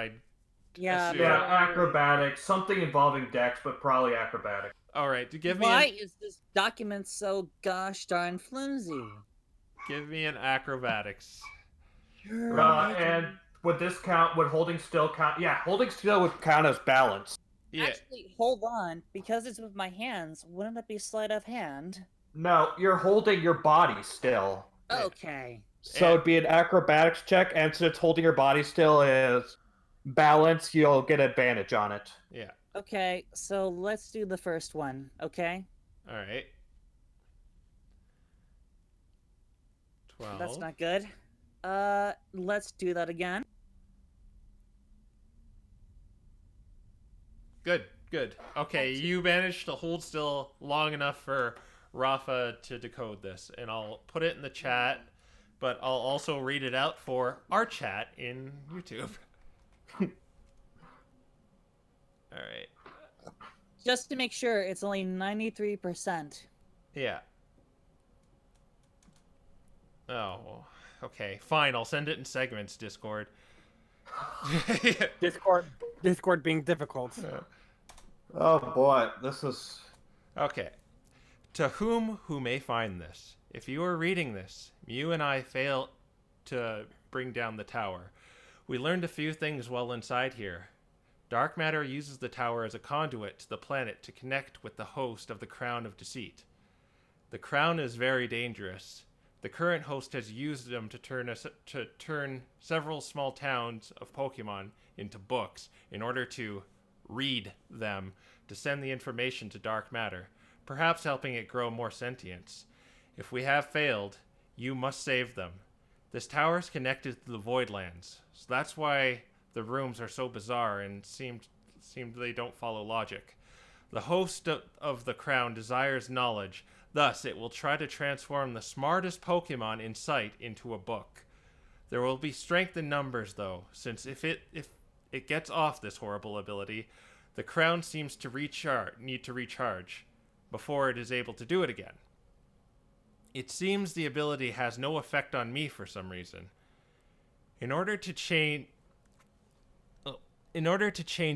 Yeah. Assume. Yeah, acrobatics. Something involving dex, but probably acrobatics. All right, give me Why is this document so gosh darn flimsy? give me an acrobatics. And would this count? Would holding still count? Yeah, holding still would count as balance. Yeah. Actually, hold on. Because it's with my hands, wouldn't it be sleight of hand? No, you're holding your body still. Okay. So it'd be an acrobatics check, and since holding your body still is balance, you'll get advantage on it. Yeah. Okay, so let's do the first one, okay? All right. 12. That's not good. Let's do that again. Good. Okay, you managed to hold still long enough for Rafa to decode this, and I'll put it in the chat, but I'll also read it out for our chat in YouTube. All right. Just to make sure, it's only 93%. Yeah. Oh, okay. Fine, I'll send it in segments, Discord. Discord being difficult. Oh boy, this is... Okay. To who may find this, if you are reading this, Mew and I failed to bring down the tower. We learned a few things while inside here. Dark matter uses the tower as a conduit to the planet to connect with the host of the Crown of Deceit. The Crown is very dangerous. The current host has used them to turn several small towns of Pokemon into books in order to read them to send the information to dark matter, perhaps helping it grow more sentience. If we have failed, you must save them. This tower is connected to the Voidlands, so that's why the rooms are so bizarre and seem they don't follow logic. The host of the Crown desires knowledge, thus it will try to transform the smartest Pokemon in sight into a book. There will be strength in numbers, though, since if it gets off this horrible ability, the Crown seems to need to recharge before it is able to do it again. It seems the ability has no effect on me for some reason. In order to change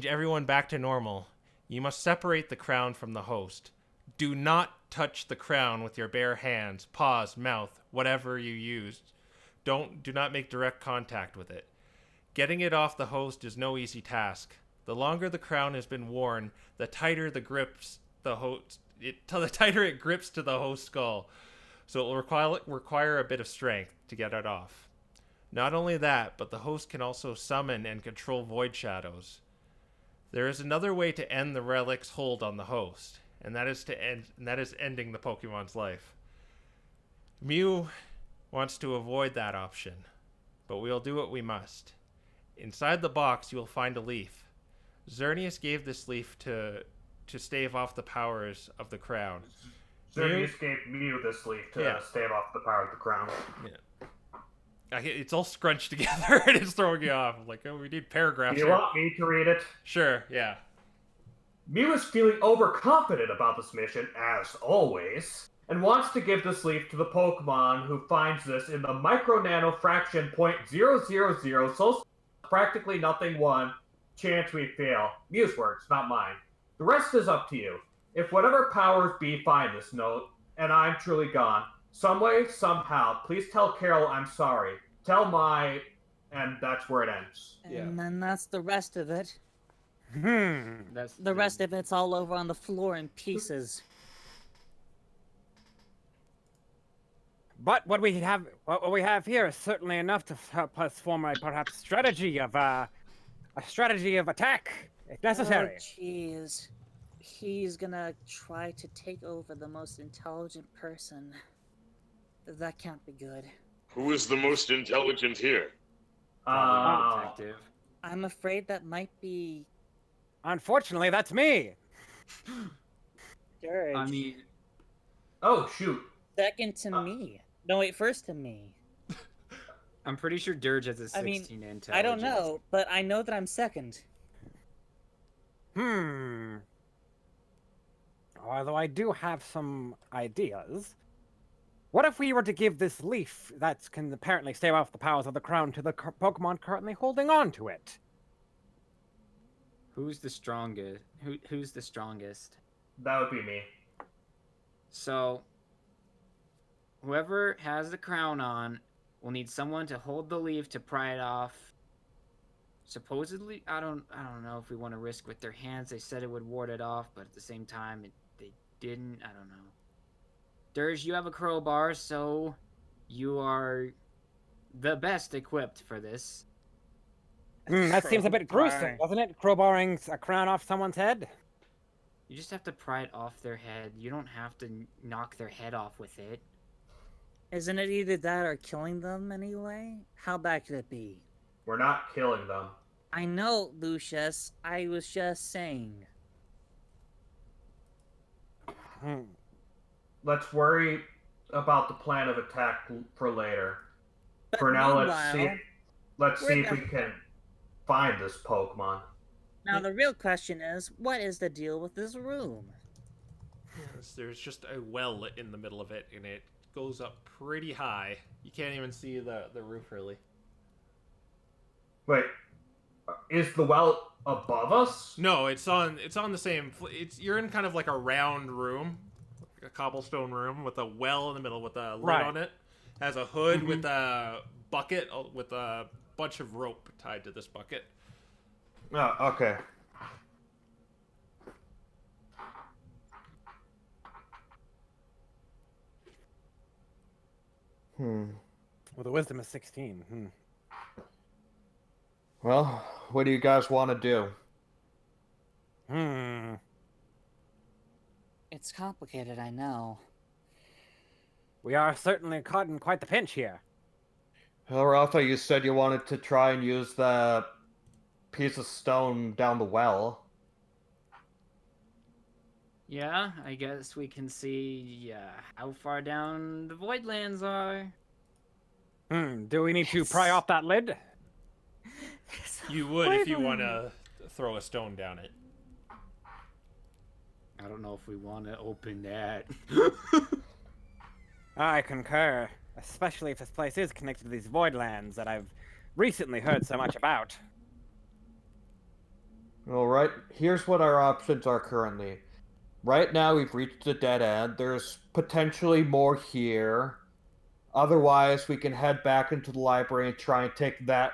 everyone back to normal, You must separate the crown from the host. Do not touch the crown with your bare hands, paws, mouth, whatever you used. Do not make direct contact with it. Getting it off the host is no easy task. The longer the crown has been worn, the tighter the grips the host. The tighter it grips to the host skull, so it will require a bit of strength to get it off. Not only that, but the host can also summon and control void shadows. There is another way to end the relic's hold on the host, and that is ending the Pokemon's life. Mew wants to avoid that option, but we'll do what we must. Inside the box, you will find a leaf. Xerneas gave this leaf to stave off the powers of the crown. Xerneas gave Mew this leaf to stave off the power of the crown. Yeah. It's all scrunched together and it's throwing you off. I'm like, oh, we need paragraphs. Do you want me to read it? Sure, yeah. Mew is feeling overconfident about this mission, as always, and wants to give this leaf to the Pokemon who finds this in the micro-nano fraction .000 so practically nothing one chance we fail. Mew's words, not mine. The rest is up to you. If whatever powers be find this note, and I'm truly gone, some way, somehow, please tell Carol I'm sorry. Tell my... and that's where it ends. And then that's the rest of it. That's The rest of it's all over on the floor in pieces. But what we have here is certainly enough to help us form a perhaps strategy of a strategy of attack if necessary. Oh, jeez. He's gonna try to take over the most intelligent person. That can't be good. Who is the most intelligent here? detective. I'm afraid that might be... Unfortunately, that's me. Dirge. I mean, Oh, shoot. Second to me. No, wait, first to me. I'm pretty sure Dirge has a 16 I mean, intelligence. I don't know, but I know that I'm second. Although I do have some ideas. What if we were to give this leaf that can apparently stave off the powers of the crown to the Pokemon currently holding on to it? Who's the strongest? Who's the strongest? That would be me. So, whoever has the crown on will need someone to hold the leaf to pry it off. Supposedly, I don't know if we want to risk with their hands. They said it would ward it off, but at the same time, they didn't. I don't know. Dirge, you have a crowbar, so you are the best equipped for this. That seems a bit gruesome, doesn't it? Crowbarring a crown off someone's head? You just have to pry it off their head. You don't have to knock their head off with it. Isn't it either that or killing them anyway? How bad could it be? We're not killing them. I know, Lucius. I was just saying. Let's worry about the plan of attack for later. But For now, meanwhile, let's see if we're we can find this Pokemon. Now the real question is, what is the deal with this room? Yes, there's just a well in the middle of it, and it goes up pretty high. You can't even see the roof, really. Wait, is the well above us? No, it's on the same... You're in kind of like a round room, a cobblestone room with a well in the middle with a lid on it. Has a hood with a bucket with a bunch of rope tied to this bucket. Oh, okay. Well, the wisdom is 16. Well, what do you guys want to do? It's complicated, I know. We are certainly caught in quite the pinch here. Well, Raffa, you said you wanted to try and use the piece of stone down the well. yeah, I guess we can see how far down the Voidlands are. Do we need to pry off that lid? You would if you want to throw a stone down it. I don't know if we want to open that. I concur, especially if this place is connected to these Voidlands that I've recently heard so much about. Alright, here's what our options are currently. Right now, we've reached a dead end. There's potentially more here. Otherwise, we can head back into the library and try and take that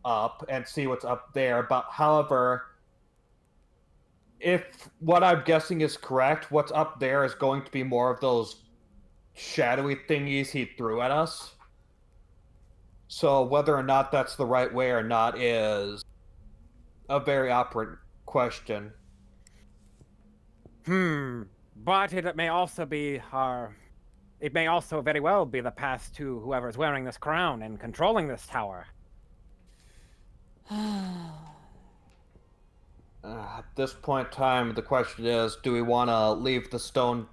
up and see what's up there. But, however, if what I'm guessing is correct, what's up there is going to be more of those shadowy thingies he threw at us. So whether or not that's the right way or not is a very awkward question. But it may also be it may also very well be the path to whoever's wearing this crown and controlling this tower. At this point in time, the question is, do we want to leave the stone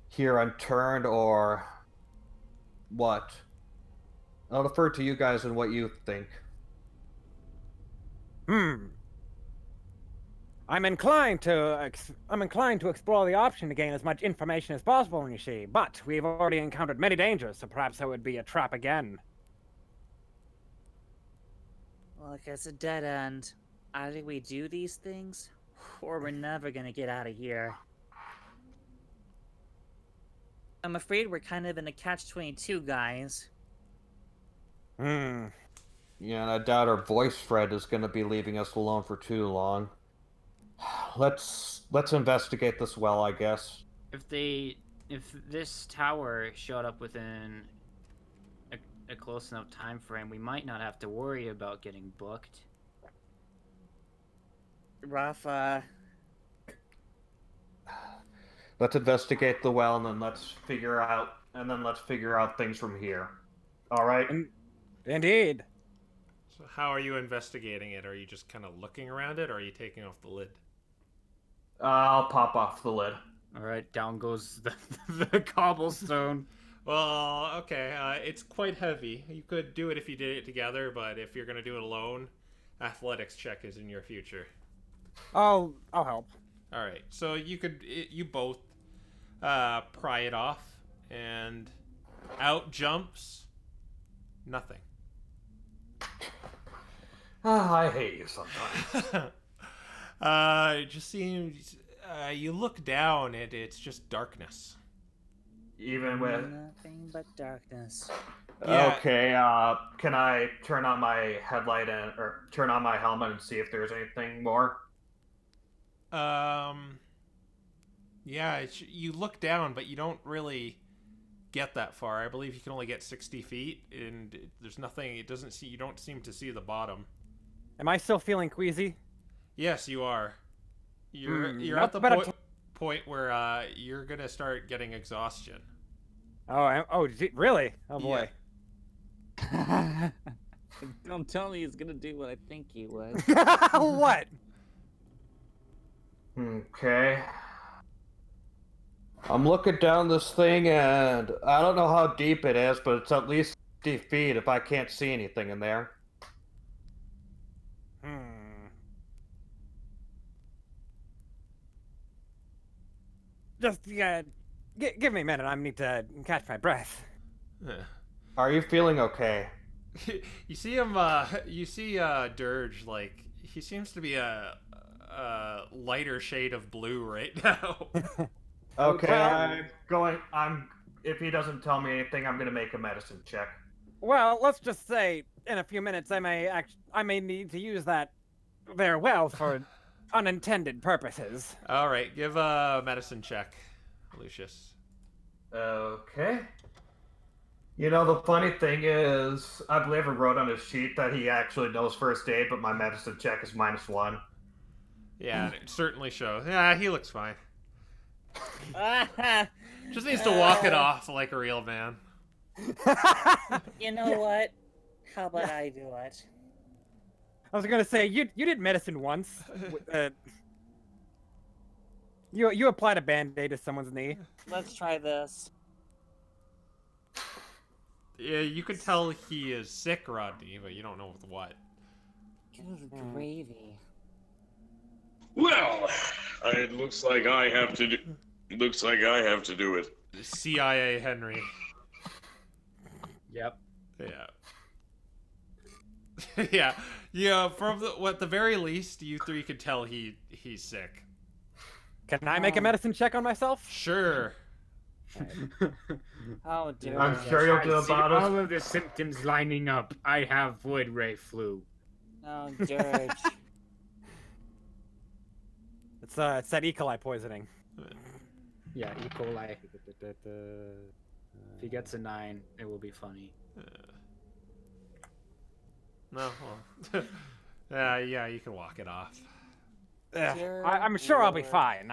here unturned, or what? I'll defer to you guys and what you think. I'm inclined to explore the option to gain as much information as possible, you see, but we've already encountered many dangers, so perhaps that would be a trap again. Look, it's a dead end. Either we do these things, or we're never gonna get out of here. I'm afraid we're kind of in a catch-22, guys. Yeah, and I doubt our voice Fred is going to be leaving us alone for too long. Let's investigate this well, I guess. If this tower showed up within a close enough time frame, we might not have to worry about getting booked. Raffa. Let's investigate the well, and then let's figure out things from here. All right. Indeed. So how are you investigating it? Are you just kind of looking around it, or are you taking off the lid? I'll pop off the lid. All right, down goes the cobblestone. Well, okay, it's quite heavy. You could do it if you did it together, but if you're gonna do it alone, athletics check is in your future. I'll help. All right, so you both pry it off, and out jumps nothing. I hate you sometimes. It just seems you look down and it's just darkness. Even with nothing but darkness. Yeah. Okay, can I turn on my headlight or turn on my helmet and see if there's anything more? Yeah, you look down, but you don't really get that far. I believe you can only get 60 feet, and there's nothing. You don't seem to see the bottom. Am I still feeling queasy? Yes, you are. You're at the point where you're gonna start getting exhaustion. Really? Oh boy. Yeah. Don't tell me he's gonna do what I think he would. What? Okay. I'm looking down this thing, and I don't know how deep it is, but it's at least 50 feet if I can't see anything in there. Just give me a minute. I need to catch my breath. Are you feeling okay? You see him. You see Dirge. Like, he seems to be a lighter shade of blue right now. Okay, if he doesn't tell me anything, I'm gonna make a medicine check. Well, let's just say in a few minutes I may need to use that there well for unintended purposes. All right, give a medicine check, Lucius. Okay. You know, the funny thing is, I believe I wrote on his sheet that he actually knows first aid, but my medicine check is -1. Yeah, it certainly shows. Yeah, he looks fine. Just needs to walk it off like a real man. You know what? How about I do it? I was gonna say you did medicine once. You applied a band-aid to someone's knee. Let's try this. Yeah, you could tell he is sick, Rodney, but you don't know with what. Good gravy. Well, it looks like I have to do. Looks like I have to do it. CIA Henry. Yep. Yeah. Yeah, yeah. From the very least, you three could tell he's sick. Can I make a medicine check on myself? Sure. Oh, dude. I'm sure you'll do I see about all us. of the symptoms lining up. I have void ray flu. Oh, George. It's that E. coli poisoning. Yeah, E. coli. If he gets a 9, it will be funny. No, well, yeah, you can walk it off. I'm sure I'll be fine.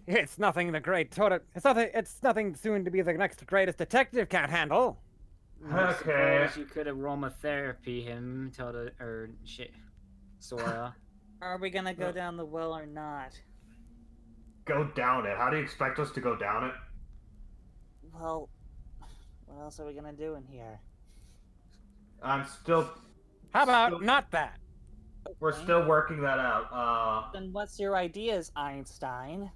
It's nothing the great total. It's nothing soon to be the next greatest detective can't handle. I Okay. suppose you could aromatherapy him, Sora. Are we gonna go down the well or not? Go down it. How do you expect us to go down it? Well, what else are we gonna do in here? I'm still. How about not that? We're still working that out. Then what's your ideas, Einstein?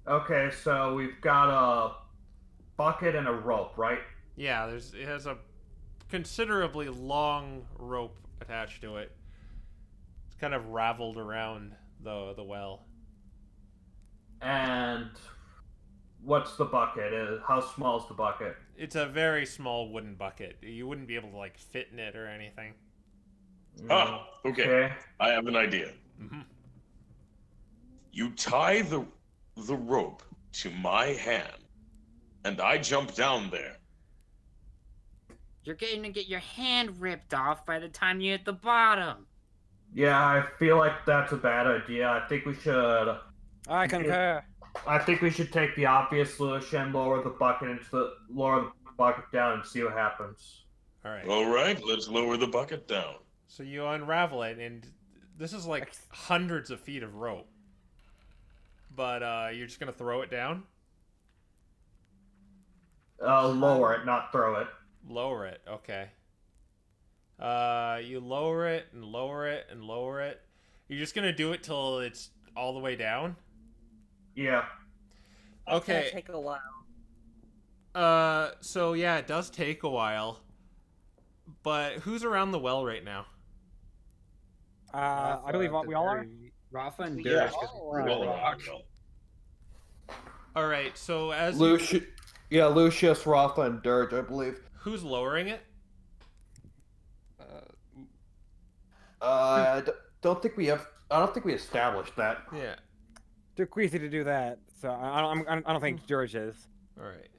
Okay, so we've got a bucket and a rope, right? Yeah, it has a considerably long rope attached to it. It's kind of raveled around the well. And what's the bucket? How small is the bucket? It's a very small wooden bucket. You wouldn't be able to like fit in it or anything. Ah, okay. I have an idea. Mm-hmm. You tie the rope to my hand, and I jump down there. You're going to get your hand ripped off by the time you hit the bottom. Yeah, I feel like that's a bad idea. I think we should. I concur. I think we should take the obvious solution, lower the bucket down, and see what happens. All right. All right, let's lower the bucket down. So you unravel it, and this is like hundreds of feet of rope. But you're just gonna throw it down? Lower it, not throw it. Lower it, okay. You lower it and lower it and lower it. You're just gonna do it till it's all the way down? Yeah. Okay. It's gonna take a while. So yeah, it does take a while. But who's around the well right now? I believe we all are. Raffa and Yeah. Dirge. All right. So as Lucius, Raffa, and Dirge, I believe. who's lowering it? I don't think we established that. Yeah. Too queasy to do that, so I don't think George is. All right.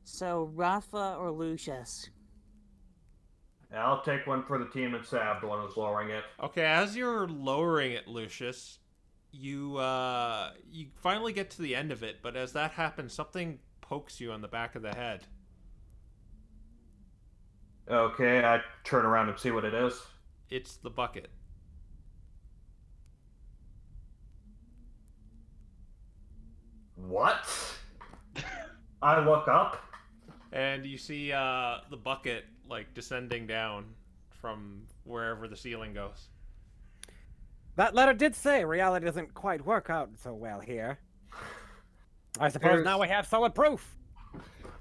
So, Raffa or Lucius? Yeah, I'll take one for the team and Sab, the one who's lowering it. Okay. As you're lowering it, Lucius, you finally get to the end of it. But as that happens, something pokes you on the back of the head. Okay, I turn around and see what it is. It's the bucket. What? I look up. And you see the bucket like descending down from wherever the ceiling goes. That letter did say reality doesn't quite work out so well here. I suppose now we have solid proof.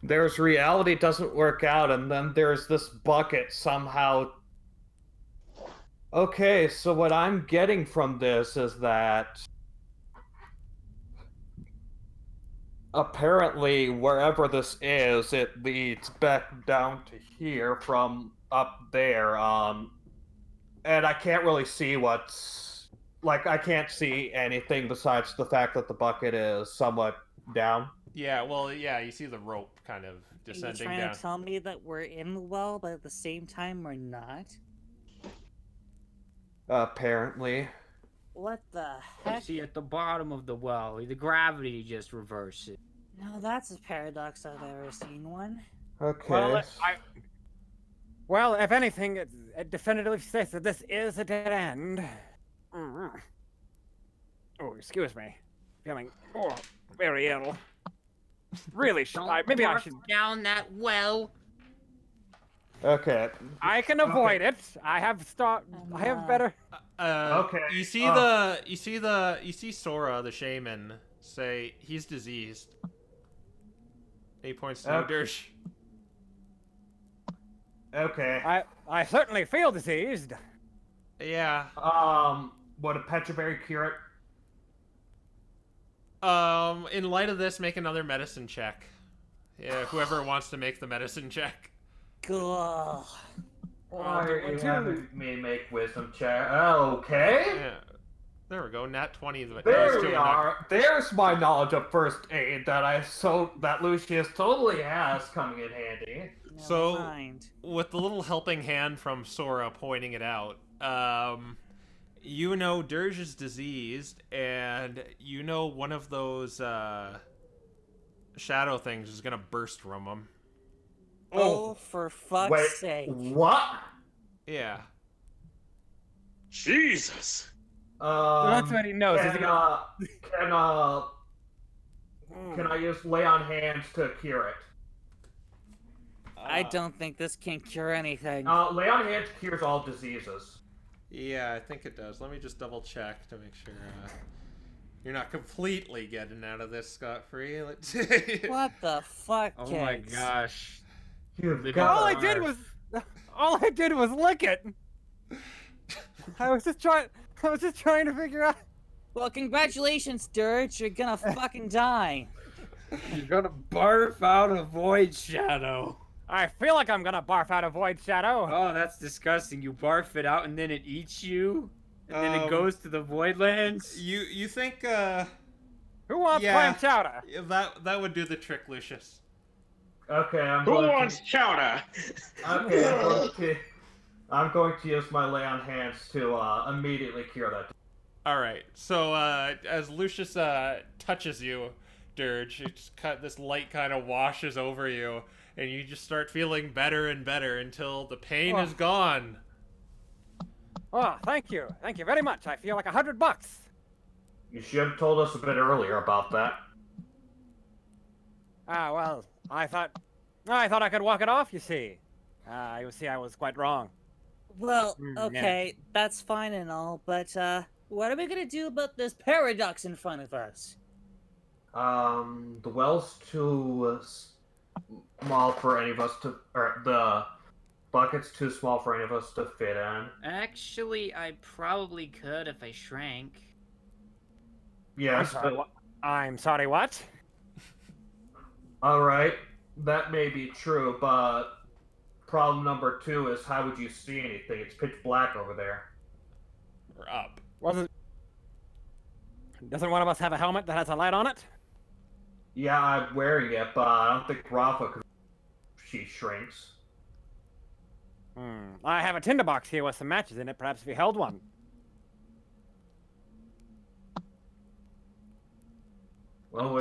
There's reality doesn't work out, and then there's this bucket somehow. Okay, so what I'm getting from this is that apparently wherever this is, it leads back down to here from up there. And I can't really see I can't see anything besides the fact that the bucket is somewhat down. Yeah, well, yeah, you see the rope kind of descending Are you trying down. to tell me that we're in the well, but at the same time we're not? Apparently. What the You heck? see, at the bottom of the well, the gravity just reverses. No, that's a paradox I've ever seen one. Okay. Well, if anything, it definitively states that this is a dead end. Oh, excuse me. Feeling very ill. Really, maybe I should. Down that well. Okay. I can avoid it. I have better. Okay, You see you see Sora the shaman say he's diseased. And he points to Okay. Dirge. Okay. I certainly feel diseased. Yeah. Would a petriberry cure it? In light of this, make another medicine check. Yeah, whoever wants to make the medicine check. Cool. Why are you having me make wisdom check? Okay. Yeah. There we go. Nat 20. There we are. There's my knowledge of first aid that Lucius totally has coming in handy. So, Mind. with the little helping hand from Sora pointing it out, you know Dirge is diseased, and you know one of those shadow things is gonna burst from him. Oh, for fuck's sake. What? Yeah. Jesus. That's what he knows. Can I use lay on hands to cure it? I don't think this can cure anything. Lay on hands cures all diseases. Yeah, I think it does. Let me just double check to make sure you're not completely getting out of this scot-free. Let's see. What the fuck, Oh kids? my gosh. All I did was lick it. I was just trying to figure out. Well, congratulations, Dirge. You're gonna fucking die. You're gonna barf out a void shadow. I feel like I'm gonna barf out a void shadow. Oh, that's disgusting. You barf it out and then it eats you? And then it goes to the Voidlands? You think Who wants clam chowder? that would do the trick, Lucius. Okay, Who wants chowder? Okay, I'm going to use my lay on hands to immediately cure that. All right. So as Lucius touches you, Dirge, this light kind of washes over you, and you just start feeling better and better until the pain is gone. Oh, thank you very much. I feel like $100. You should have told us a bit earlier about that. Well, I thought I could walk it off. You see, I was quite wrong. Well, okay, that's fine and all, but what are we gonna do about this paradox in front of us? The well's too small for any of us to, or the bucket's too small for any of us to fit in. Actually, I probably could if I shrank. Yes. I'm sorry, what? Alright, that may be true, but problem number 2 is how would you see anything? It's pitch black over there. Or up. Doesn't one of us have a helmet that has a light on it? Yeah, I'm wearing it, but I don't think Raffa could. She shrinks. I have a tinderbox here with some matches in it. Perhaps if you held one. Well,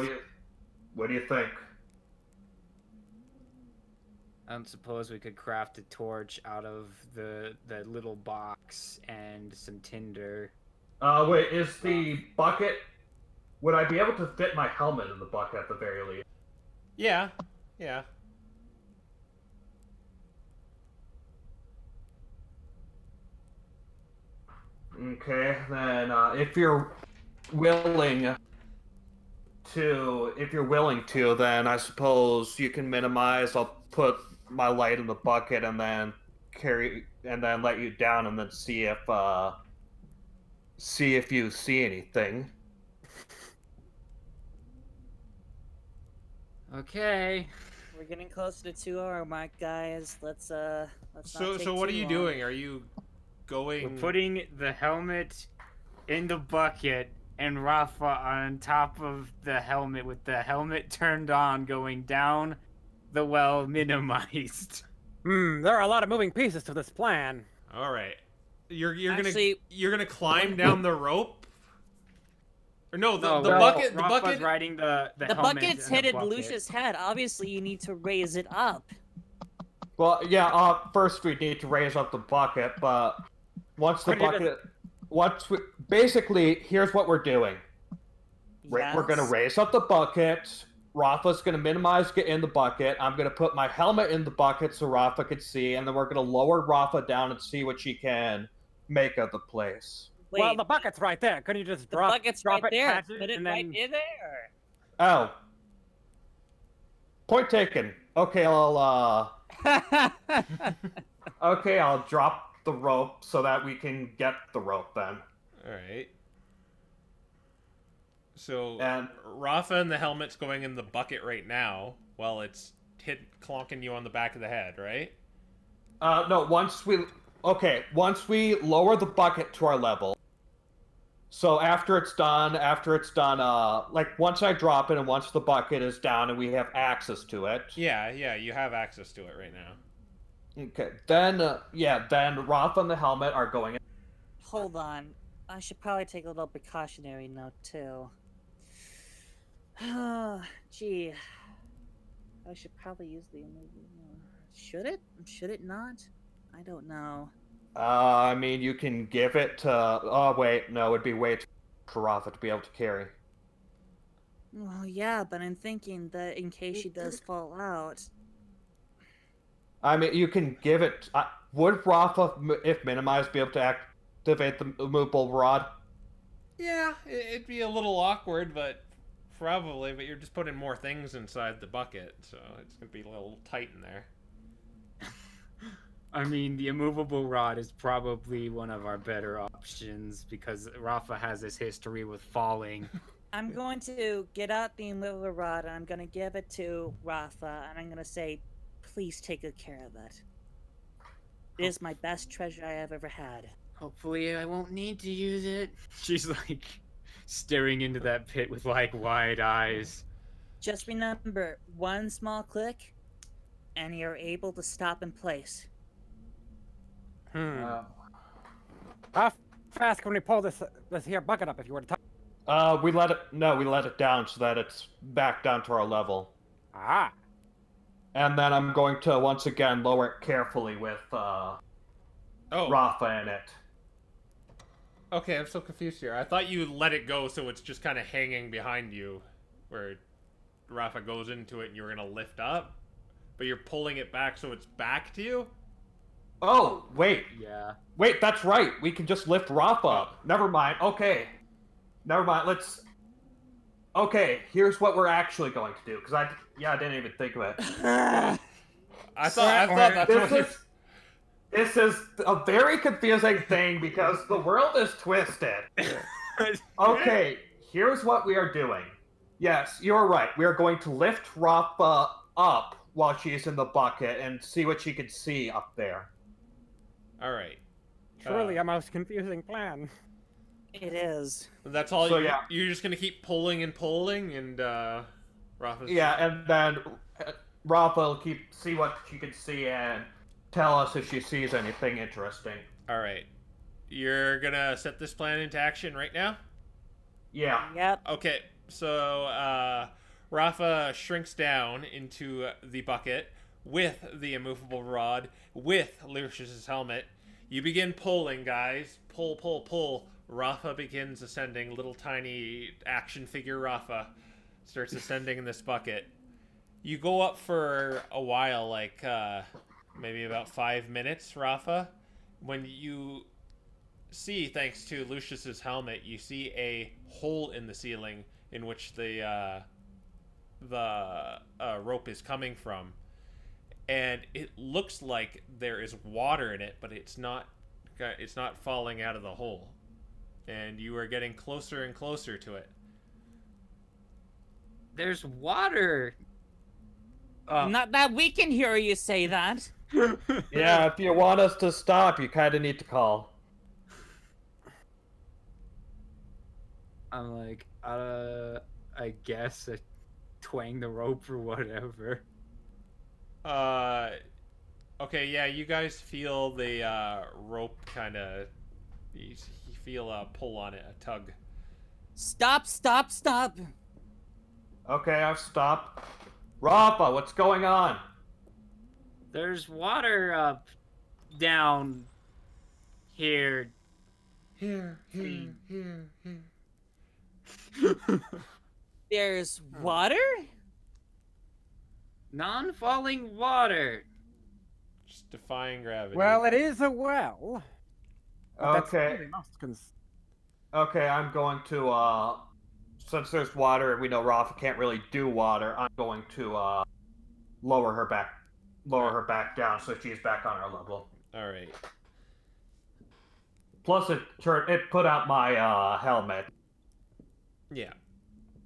what do you think? I don't suppose we could craft a torch out of the little box and some tinder. Wait, is the bucket... Would I be able to fit my helmet in the bucket at the very least? Yeah. Okay, then if you're willing to, then I suppose you can minimize. I'll put my light in the bucket and then let you down and then see if you see anything. Okay. We're getting close to the 2-hour mark, guys. Let's not So take what are too you long. doing? Are you going? We're putting the helmet in the bucket and Raffa on top of the helmet with the helmet turned on going down the well minimized. There are a lot of moving pieces to this plan. All right. You're Actually- gonna climb down the rope. Or no, the Raffa's bucket. riding the The helmet bucket's in the headed bucket. Lucius' head. Obviously, you need to raise it up. Well, yeah. First we need to raise up the bucket, but basically, here's what we're doing. Yes. We're gonna raise up the bucket. Raffa's gonna minimize get in the bucket. I'm gonna put my helmet in the bucket so Raffa can see, and then we're gonna lower Raffa down and see what she can make of the place. Wait, Well, the bucket's right there. Couldn't you just the drop bucket's drop right it, there. catch it, Put it and right then... in there. Oh. Point taken. Okay, I'll Okay, I'll drop the rope so that we can get the rope then. All right. So And Raffa and the helmet's going in the bucket right now while it's clonking you on the back of the head, right? no, once we lower the bucket to our level. So after it's done, like once I drop it and once the bucket is down and we have access to it. Yeah, you have access to it right now. Okay, then Raffa and the helmet are going in. Hold on. I should probably take a little precautionary note, too. Gee. I should probably use the... Should it? Should it not? I don't know. I mean, you can give it to... Oh, wait, no, it'd be way too for Raffa to be able to carry. Well, yeah, but I'm thinking that in case she does fall out... I mean, you can give it... would Raffa, if minimized, be able to activate the immovable rod? Yeah, it'd be a little awkward, but probably. But you're just putting more things inside the bucket, so it's gonna be a little tight in there. I mean, the immovable rod is probably one of our better options because Raffa has this history with falling. I'm going to get out the immovable rod and I'm going to give it to Raffa and I'm going to say, please take good care of it. It is my best treasure I have ever had. Hopefully I won't need to use it. She's like staring into that pit with like wide eyes. Just remember, one small click and you're able to stop in place. How fast can we pull this here bucket up if you were to touch? We let it down so that it's back down to our level. Ah. And then I'm going to once again lower it carefully with Raffa in it. Okay, I'm so confused here. I thought you let it go so it's just kind of hanging behind you, where Raffa goes into it and you're gonna lift up, but you're pulling it back so it's back to you. Oh, wait. Yeah. Wait, that's right. We can just lift Raffa up. Never mind. Okay. Never mind. Okay, here's what we're actually going to do, because I didn't even think of it. I thought that's what This is a very confusing thing because the world is twisted. Okay, here's what we are doing. Yes, you're right. We are going to lift Raffa up while she's in the bucket and see what she can see up there. All right. Truly a most confusing plan. It is. That's all. So, you're just gonna keep pulling and Raffa's... Yeah, and then Raffa will see what she can see and tell us if she sees anything interesting. All right. You're gonna set this plan into action right now? Yeah. Yep. Okay. So Raffa shrinks down into the bucket with the immovable rod, with Lucius's helmet. You begin pulling, guys. Pull, pull, pull. Raffa begins ascending. Little tiny action figure Raffa starts ascending in this bucket. You go up for a while, like maybe about 5 minutes, Raffa. When you see, thanks to Lucius's helmet, you see a hole in the ceiling in which the rope is coming from. And it looks like there is water in it, but it's not falling out of the hole. And you are getting closer and closer to it. There's water. Not that we can hear you say that. Yeah, if you want us to stop, you kind of need to call. I'm like, I guess I twang the rope or whatever. Okay, yeah, you guys feel the rope kind of... You feel a pull on it, a tug. Stop, stop, stop. Okay, I've stopped. Raffa, what's going on? There's water up, down, here. Here. There's water? Non-falling water. Just defying gravity. Well, it is a well. But that's Okay. really most Okay, I'm going to, since there's water, we know Raffa can't really do water, I'm going to, lower her back lower her back down so she's back on our level. All right. Plus, it put out my helmet, Yeah.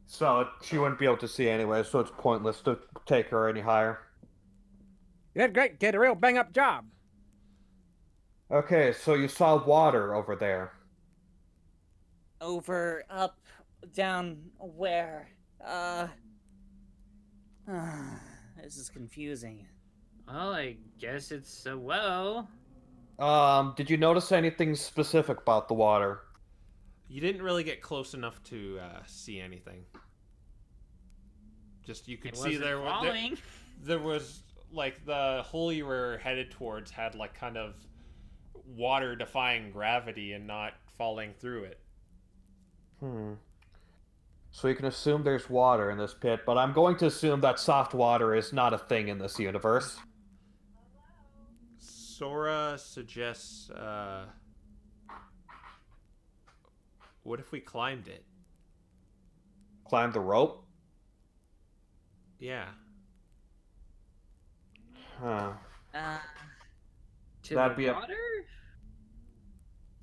so she wouldn't be able to see anyway. So it's pointless to take her any higher. You did great. Did a real bang-up job. Okay, so you saw water over there. Over, up, down, where? This is confusing. Well, I guess it's a well. Did you notice anything specific about the water? You didn't really get close enough to see anything. Just you could see there was like the hole you were headed towards had like kind of water defying gravity and not falling through it. So you can assume there's water in this pit, but I'm going to assume that soft water is not a thing in this universe. Sora suggests, what if we climbed it? Climb the rope? Yeah. Huh. To That'd the be water?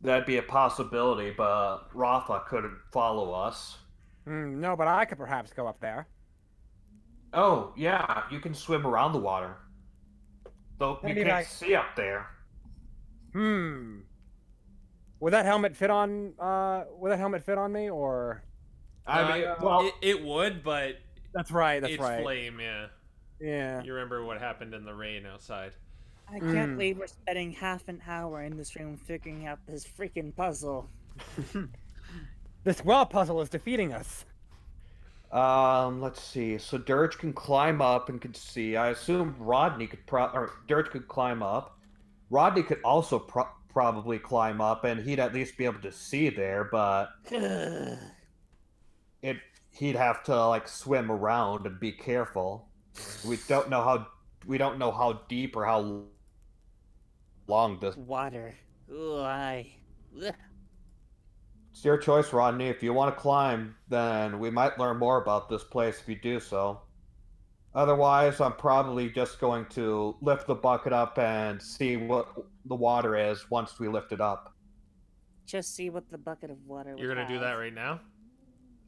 That'd be a possibility, but Raffa couldn't follow us. No, but I could perhaps go up there. Oh, yeah, you can swim around the water. Though you can't see up there. Would that helmet fit on? Would that helmet fit on me, or? I mean, well, it would, but that's right. That's it's right. flame, yeah. Yeah. You remember what happened in the rain outside? I can't believe we're spending half an hour in this room figuring out this freaking puzzle. This well puzzle is defeating us. Let's see. So Dirge can climb up and can see. I assume Rodney could Dirge could climb up. Rodney could also probably climb up, and he'd at least be able to see there. But he'd have to like swim around and be careful. We don't know how deep or how long this water. Ugh. It's your choice, Rodney. If you want to climb, then we might learn more about this place if you do so. Otherwise, I'm probably just going to lift the bucket up and see what the water is once we lift it up. Just see what the bucket of water would You're gonna have. do that right now?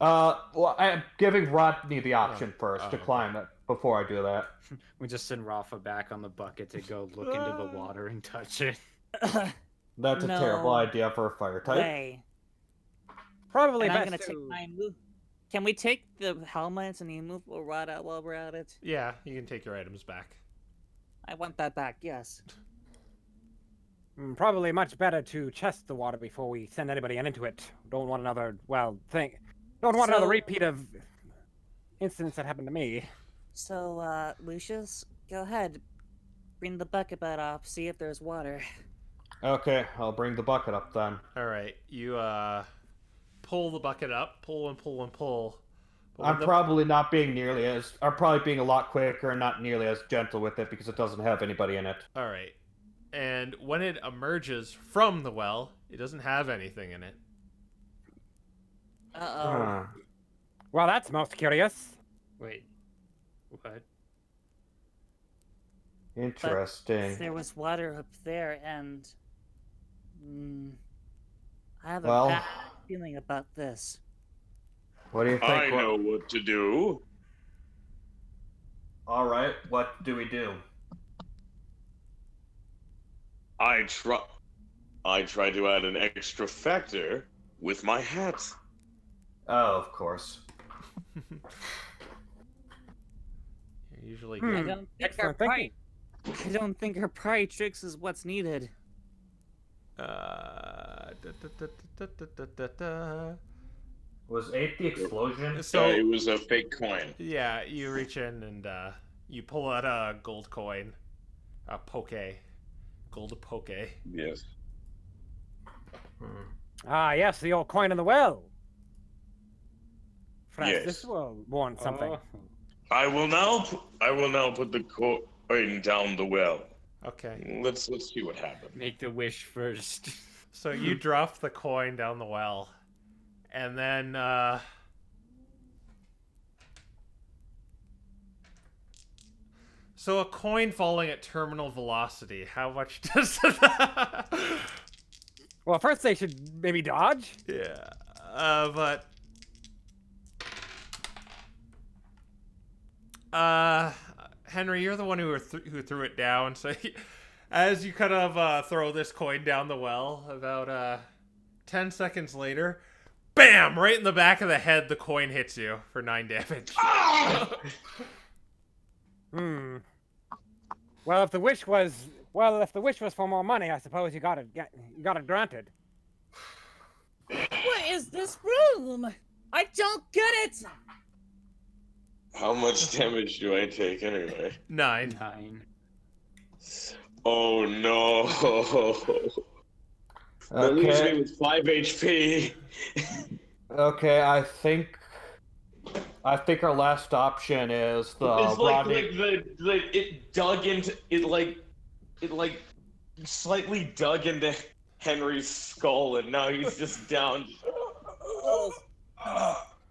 Well, I'm giving Rodney the option first to climb it before I do that. We just send Rafa back on the bucket to go look into the water and touch it. That's a terrible idea for a fire type. Way. Probably I'm best gonna take my move. Can we take the helmets and the immovable rod out while we're at it? Yeah, you can take your items back. I want that back, yes. Probably much better to test the water before we send anybody into it. Don't want another, another repeat of incidents that happened to me. So, Lucius, go ahead. Bring the bucket bed up, see if there's water. Okay, I'll bring the bucket up then. Alright, you, pull the bucket up, pull and pull and pull. I'm probably being a lot quicker and not nearly as gentle with it because it doesn't have anybody in it. Alright. And when it emerges from the well, it doesn't have anything in it. Uh-oh. Well, that's most curious. Wait. What? Interesting. But there was water up there, and I have a bad feeling about this. What do you think? I know what to do. All right, what do we do? I try to add an extra factor with my hat. Oh, of course. You're usually I good. don't think our pry tricks is what's needed. Was 8 the explosion? So it was a fake coin. Yeah, you reach in and you pull out a gold coin, a gold poke. Yes. Ah, yes, the old coin in the well. Perhaps this Yes. will warrant something. I will now put the coin down the well. Okay. Let's see what happens. Make the wish first. So you drop the coin down the well, and then So a coin falling at terminal velocity, how much does that... Well, first they should maybe dodge. Yeah, but... Henry, you're the one who threw it down, so as you kind of throw this coin down the well, about 10 seconds later, bam! Right in the back of the head, the coin hits you for 9 damage. Well, if the wish was for more money, I suppose you got it granted. What is this room? I don't get it. How much damage do I take anyway? 9. 9. Oh no! That leaves me with 5 HP. Okay, I think our last option is the It's like Rodney. it dug into it slightly dug into Henry's skull, and now he's just down.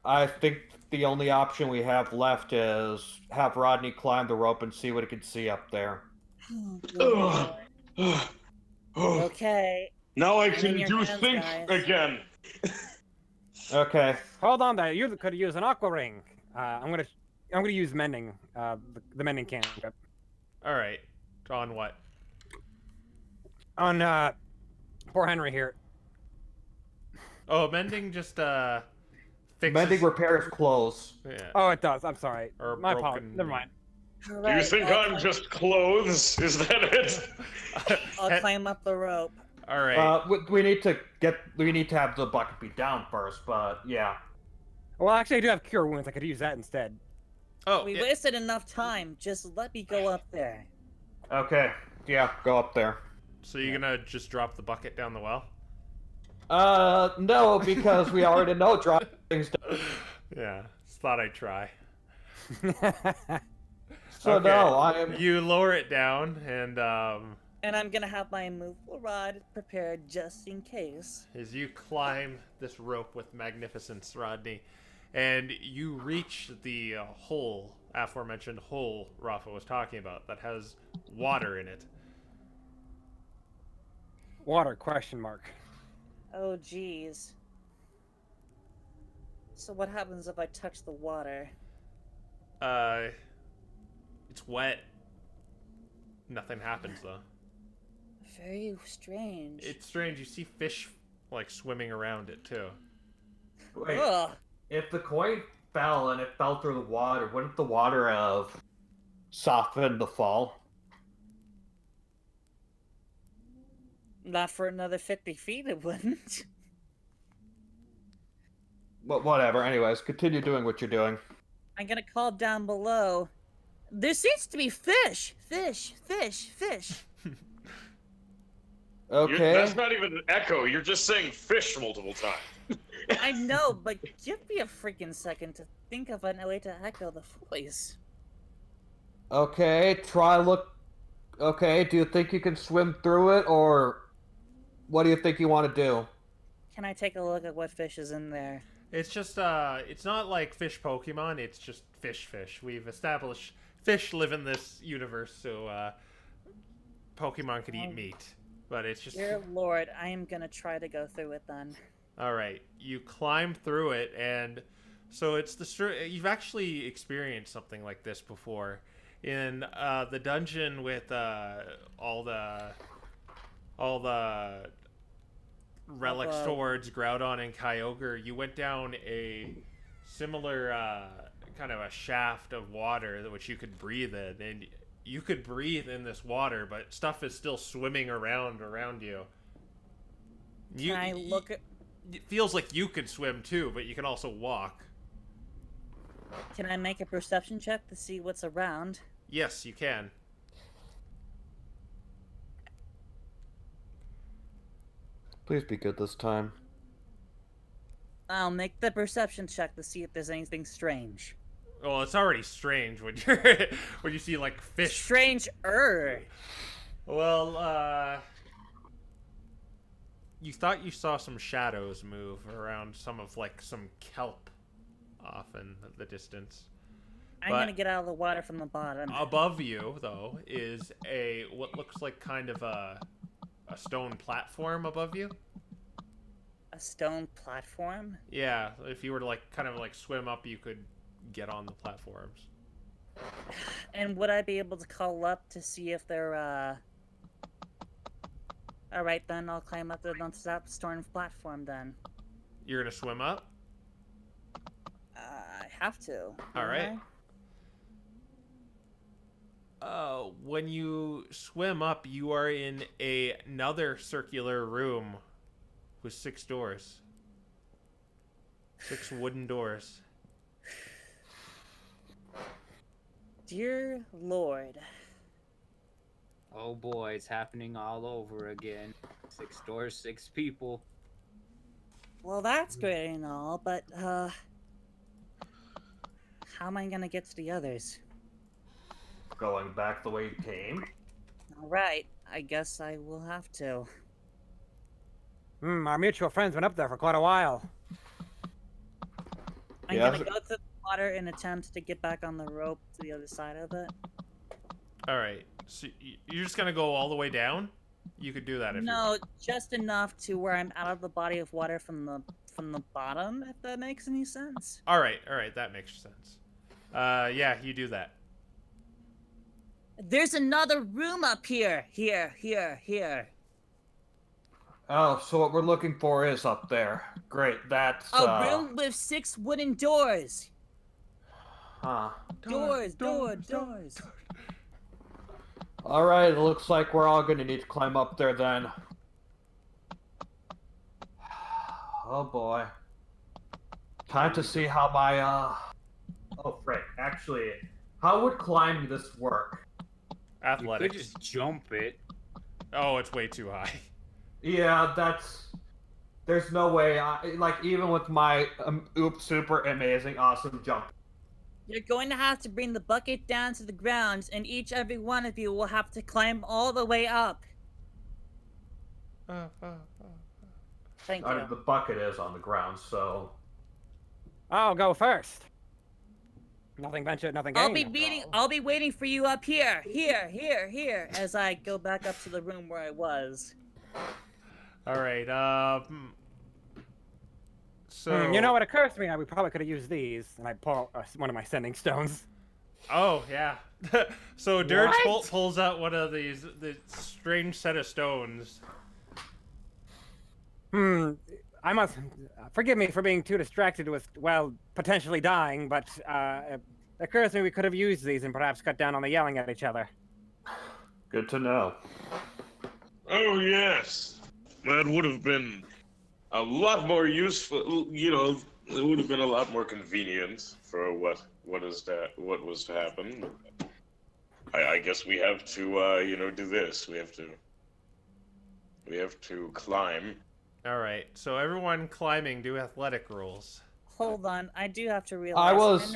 I think the only option we have left is have Rodney climb the rope and see what he can see up there. Okay. Now I In can your do hands, think guys. again. Okay. Hold on there. You could use an aqua ring. I'm gonna use mending. The mending cantrip. All right. On what? On poor Henry here. Oh, mending just fixes... Mending repairs clothes. Yeah. Oh, it does. I'm sorry. Or My broken- apologies. Never mind. Do you think I'm just clothes? Is that it? I'll climb up the rope. All right. We need to have the bucket be down first, but yeah. Well, actually, I do have cure wounds. I could use that instead. Oh, We yeah. wasted enough time. Just let me go up there. Okay. Yeah, go up there. So you're gonna just drop the bucket down the well? No, because we already know drop things down. Yeah. Just thought I'd try. So Okay. no, I am. You lower it down, and And I'm gonna have my immovable rod prepared just in case. as you climb this rope with magnificence, Rodney, and you reach the hole, aforementioned hole Raffa was talking about, that has water in it. Water? Question mark. Oh, geez. So what happens if I touch the water? It's wet. Nothing happens though. Very strange. It's strange. You see fish like swimming around it too. Wait, Ugh. if the coin fell and it fell through the water, wouldn't the water have softened the fall? Not for another 50 feet, it wouldn't. But whatever. Anyways, continue doing what you're doing. I'm gonna call down below. There seems to be fish! Fish! Fish! Fish! Okay. That's not even an echo. You're just saying fish multiple times. I know, but give me a freaking second to think of a way to echo the voice. Okay, Okay, do you think you can swim through it, or what do you think you want to do? Can I take a look at what fish is in there? It's just it's not like fish Pokemon. It's just fish. We've established fish live in this universe, so Pokemon could eat meat. But it's just... Dear Lord, I am gonna try to go through it then. All right, you climb through it, and so it's you've actually experienced something like this before in the dungeon with all the relics towards Groudon and Kyogre. You went down a similar kind of a shaft of water which you could breathe in, and you could breathe in this water, but stuff is still swimming around you. Can I look at... It feels like you could swim too, but you can also walk. Can I make a perception check to see what's around? Yes, you can. Please be good this time. I'll make the perception check to see if there's anything strange. Well, it's already strange when when you see like fish. Strange-er. Well, you thought you saw some shadows move around some kelp off in the distance. I'm gonna get out of the water from the bottom. Above you, though, is what looks like kind of a stone platform above you. A stone platform? Yeah, if you were to kind of swim up, you could get on the platforms. And would I be able to call up to see if they're Alright then, I'll climb up onto that stone platform then. You're gonna swim up? I have to. Alright. When you swim up, you are in another circular room with 6 doors. 6 wooden doors. Dear Lord. Oh boy, it's happening all over again. 6 doors, 6 people. Well, that's great and all, but, how am I gonna get to the others? Going back the way you came. Alright, I guess I will have to. Our mutual friends went up there for quite a while. I'm gonna go to the water and attempt to get back on the rope to the other side of it. Alright, so you're just gonna go all the way down? You could do that if you want. Just enough to where I'm out of the body of water from the bottom, if that makes any sense. Alright, that makes sense. Yeah, you do that. There's another room up here. Here. Oh, so what we're looking for is up there. Great, that's a room with 6 wooden doors. Huh. Doors. Alright, it looks like we're all gonna need to climb up there then. Oh boy. Time to see how my, Oh, frick. Actually, how would climbing this work? Athletics. You could just jump it. Oh, it's way too high. Yeah, there's no way, even with my super amazing, awesome jump. You're going to have to bring the bucket down to the ground, and every one of you will have to climb all the way up. Thank you. The bucket is on the ground, so... I'll go first. Nothing ventured, nothing gained. I'll be waiting for you up here, as I go back up to the room where I was. Alright, so... You know what occurs to me? We probably could have used these, and I pull one of my sending stones. Oh, yeah. So Dirge pulls out one of the strange set of stones. I must... Forgive me for being too distracted with, potentially dying, but it occurs to me we could have used these and perhaps cut down on the yelling at each other. Good to know. Oh, yes. That would have been a lot more useful, it would have been a lot more convenient for what was to happen. I guess we have to, do this. We have to climb. Alright, so everyone climbing, do athletic rolls. Hold on, I do have to realize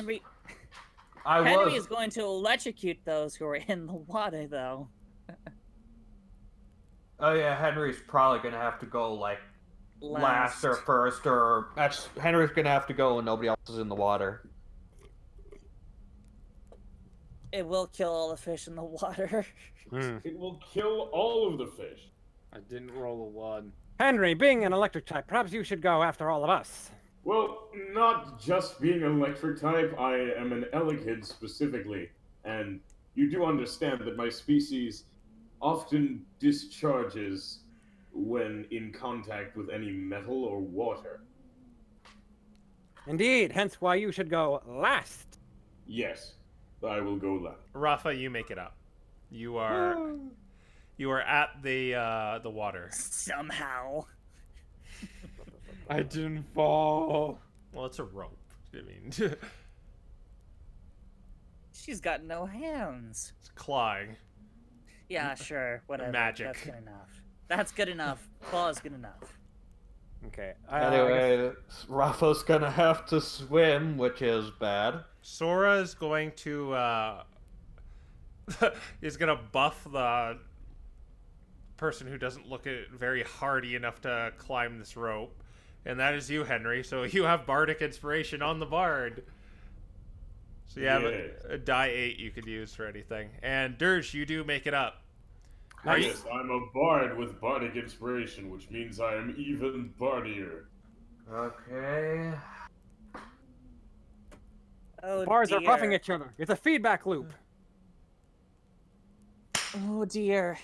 Henry is going to electrocute those who are in the water, though. Oh yeah, Henry's probably gonna have to go, last or first, or... Henry's gonna have to go when nobody else is in the water. It will kill all the fish in the water. It will kill all of the fish. I didn't roll a 1. Henry, being an electric type, perhaps you should go after all of us. Well, not just being an electric type, I am an Elekid specifically, and you do understand that my species often discharges when in contact with any metal or water. Indeed, hence why you should go last. Yes, I will go last. Raffa, you make it up. You are at the water. Somehow. I didn't fall. Well, it's a rope. I mean, she's got no hands. It's clawing. Yeah, sure, whatever. Magic. That's good enough. That's good enough. Claw is good enough. Okay. Anyway, Raffa's gonna have to swim, which is bad. Sora's going to is gonna buff the person who doesn't look very hardy enough to climb this rope, and that is you, Henry. So you have bardic inspiration on the bard. So you have a die 8 you could use for anything. And Dirge, you do make it up. Yes, I'm a bard with bardic inspiration, which means I am even bardier. Okay. Oh, Bars dear. are buffing each other. It's a feedback loop. Oh dear.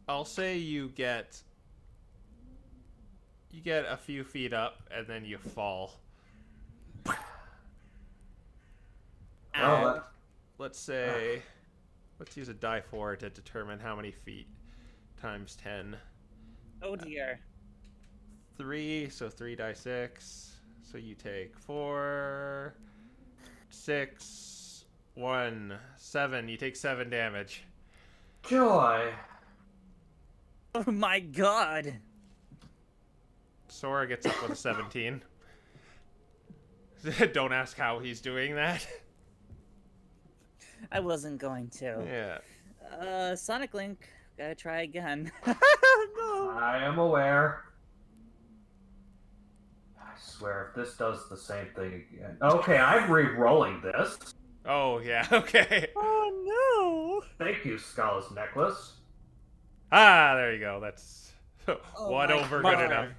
I'll say you get a few feet up and then you fall. Oh, Let's say, let's use a die 4 to determine how many feet times 10. Oh dear. 3, so 3 die 6. So you take 4, 6, 1, 7. You take 7 damage. joy. Oh my god. Sora gets up with a 17. Don't ask how he's doing that. I wasn't going to. Yeah. Sonic Link, gotta try again. No. I am aware. I swear, if this does the same thing again. Okay, I'm re-rolling this. Oh, yeah, okay. Oh Thank you, Scala's necklace. Ah, there you go. That's one my over God. good enough.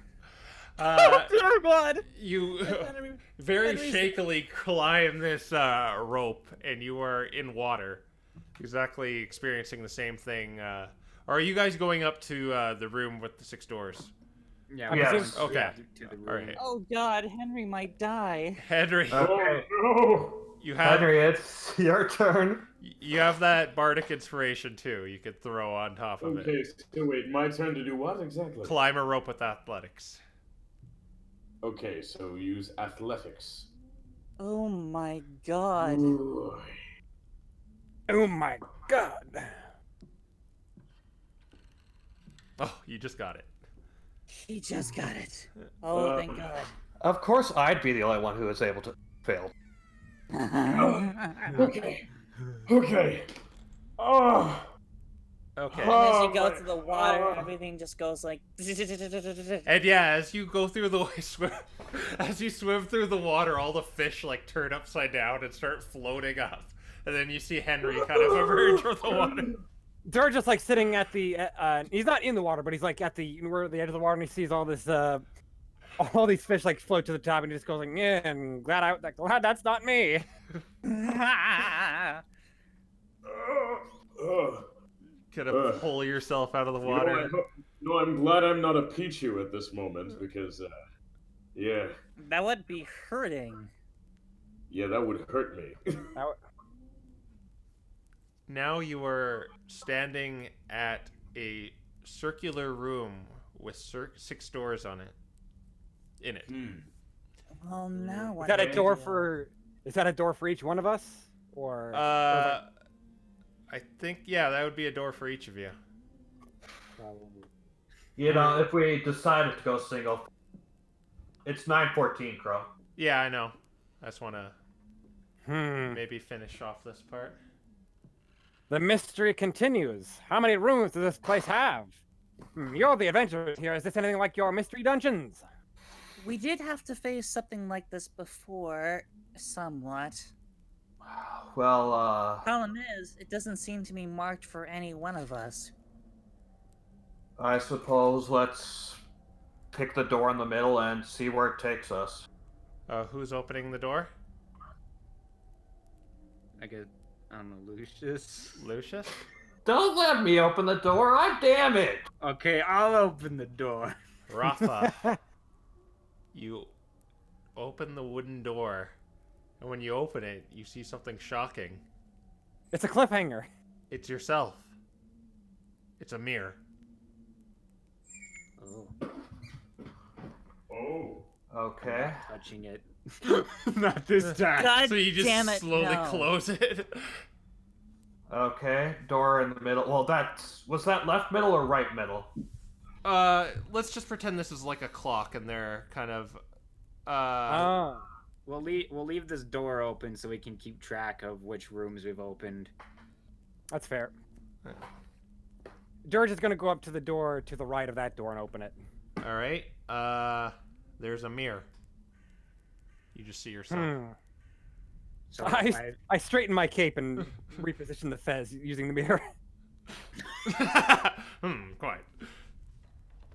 No! Dear God! You Henry- very Henry's- shakily climb this rope, and you are in water. Exactly experiencing the same thing. Are you guys going up to the room with the 6 doors? Yeah. Yes. Okay. To the room. All right. Oh God, Henry might die. Henry, Okay. Oh you have Henry, it's your turn. you have that bardic inspiration too. You could throw on top no! of Okay, it. so wait, my turn to do what exactly? Climb a rope with athletics. Okay, so use athletics. Oh my God. Ooh. Oh my god. Oh, you just got it. He just got it. Oh, thank God. Of course, I'd be the only one who was able to fail. Okay. Okay. Oh. Okay. And as you go my- through the water, everything just goes like. And yeah, as you go through the as you swim through the water, all the fish like turn upside down and start floating up, and then you see Henry kind of emerge from the water. Dirge just like sitting at the. He's not in the water, but he's like at the the edge of the water, and he sees all this. All these fish like float to the top, and he just goes like, "Yeah, and glad that's not me." Ugh. Kind of pull yourself out of the water. No, I'm glad I'm not a Pichu at this moment because, yeah, That would be hurting. that would hurt me. Now you are standing at a circular room with 6 doors on it. In it. Well, now Is what? that do a we door do? for? Is that a door for each one of us, or? I think that would be a door for each of you. You know, if we decided to go single, it's 9:14, Crow. Yeah, I know. I just want to Hmm. maybe finish off this part. The mystery continues. How many rooms does this place have? You're the adventurers here. Is this anything like your mystery dungeons? We did have to face something like this before, somewhat. Well, Problem is, it doesn't seem to be marked for any one of us. I suppose let's pick the door in the middle and see where it takes us. Who's opening the door? I don't know, Lucius. Lucius? Don't let me open the door, damn it! Okay, I'll open the door. Raffa. You open the wooden door, and when you open it, you see something shocking. It's a cliffhanger. It's yourself. It's a mirror. Oh. Okay. Touching it. Not this time. God So you just damn it, slowly no. close it. Okay, door in the middle. Well, was that left middle or right middle? Let's just pretend this is like a clock, and they're kind of. We'll leave this door open so we can keep track of which rooms we've opened. That's fair. George is gonna go up to the door to the right of that door and open it. All right. There's a mirror. You just see yourself. So I straighten my cape and reposition the fez using the mirror. Quite.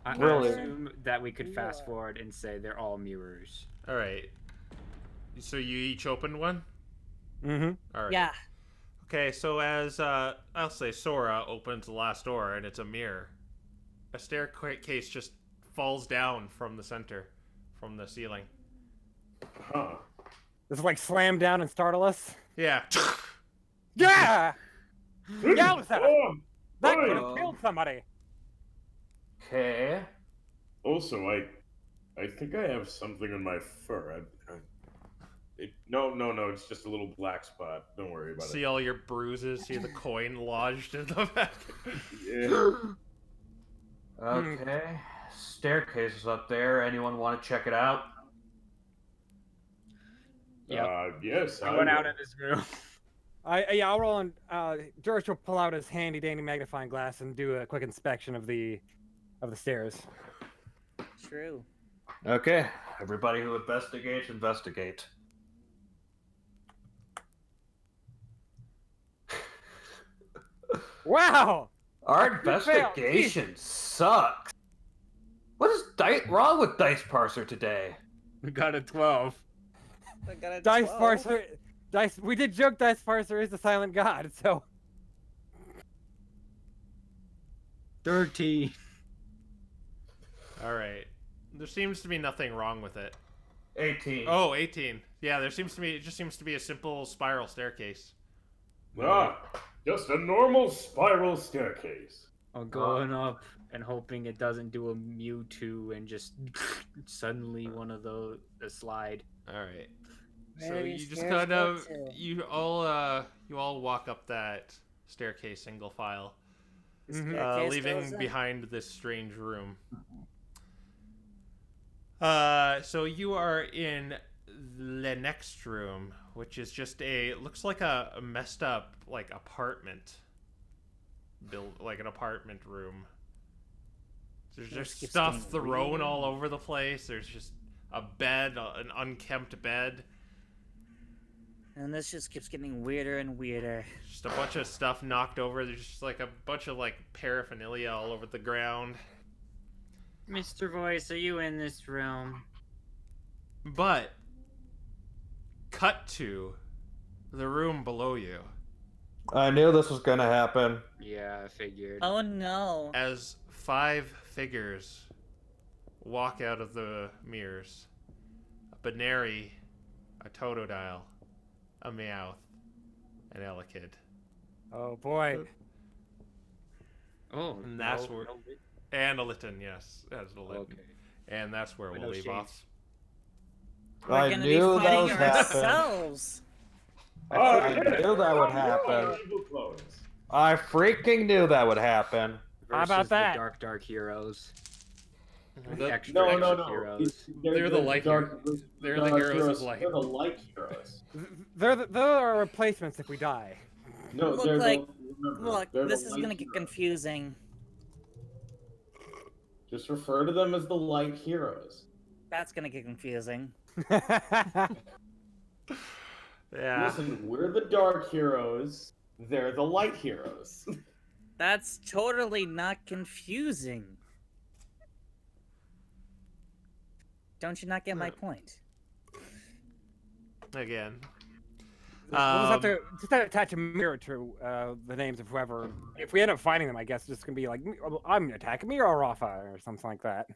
I Really? assume that we could fast forward and say they're all mirrors. All right. So you each opened one? Mm-hmm. All right. Yeah. Okay, so as I'll say Sora opens the last door and it's a mirror. A staircase just falls down from the center, from the ceiling. Huh. Does it like slam down and startle us? Yeah. Yeah! Yowza! Oh, That boy. could have killed somebody. Okay. Also, I think I have something in my fur. No, it's just a little black spot. Don't worry about See all your bruises, see the coin lodged in the back. it. Yeah. Okay. Staircase is up there. Anyone want to check it out? Yep. Yes. I went out of this room. I'll roll on. George will pull out his handy dandy magnifying glass and do a quick inspection of the stairs. True. Okay. Everybody who investigates, investigate. Wow! Our You failed. investigation sucks. What is wrong with Dice Parser today? We got a 12. I got a Dice 12. Parser. We did joke Dice Parser is the silent god, so. 13. All right. There seems to be nothing wrong with it. 18. Oh, 18. Yeah, it just seems to be a simple spiral staircase. Just a normal spiral staircase. I'm going up and hoping it doesn't do a Mewtwo and just suddenly one of those a slide. All right. Where So do you these just stairs kind go of to? you all walk up that staircase single file, Staircase goes leaving up. behind this strange room. So you are in the next room, which is just looks like a messed up like apartment like an apartment room. There's just keeps stuff getting thrown weird. all over the place. There's just a bed, an unkempt bed. And this just keeps getting weirder and weirder. Just a bunch of stuff knocked over. There's just like a bunch of like paraphernalia all over the ground. Mr. Voice, are you in this room? But cut to the room below you I knew this was gonna happen. Yeah, I figured. Oh no. as 5 figures walk out of the mirrors. A Buneary, a Totodile, a Meowth, an Elekid. Oh boy. Oh, And that's no, where- no, And a Litten, yes. As a Litten. Okay. And that's where we'll no leave shades. off. We're I gonna knew be that fighting was happening. ourselves. I knew that would happen. I freaking knew that would happen. How about Versus the that? dark heroes. The- Extra No. heroes. They're the light heroes. They're the heroes of light. They're the light heroes. They're our replacements if we die. No, Look they're like- remember, Look, they're the this is light gonna get heroes. confusing. Just refer to them as the light heroes. That's gonna get confusing. Yeah. Listen, we're the dark heroes. They're the light heroes. That's totally not confusing. Don't you not get my point? Again. We'll just have to attach a mirror to the names of whoever. If we end up finding them, I guess it's just gonna be like, I'm gonna attack Mira or Raffa or something like that.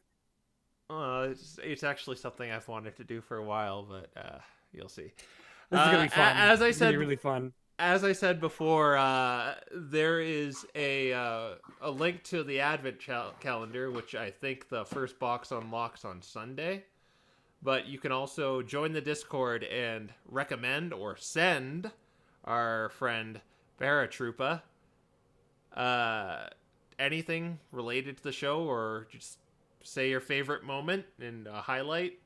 It's actually something I've wanted to do for a while, but you'll see. This is gonna be fun. As I It's gonna said, be really fun. as I said before, there is a link to the Advent calendar, which I think the first box unlocks on Sunday. But you can also join the Discord and recommend or send our friend Baratrupa anything related to the show, or just say your favorite moment and a highlight.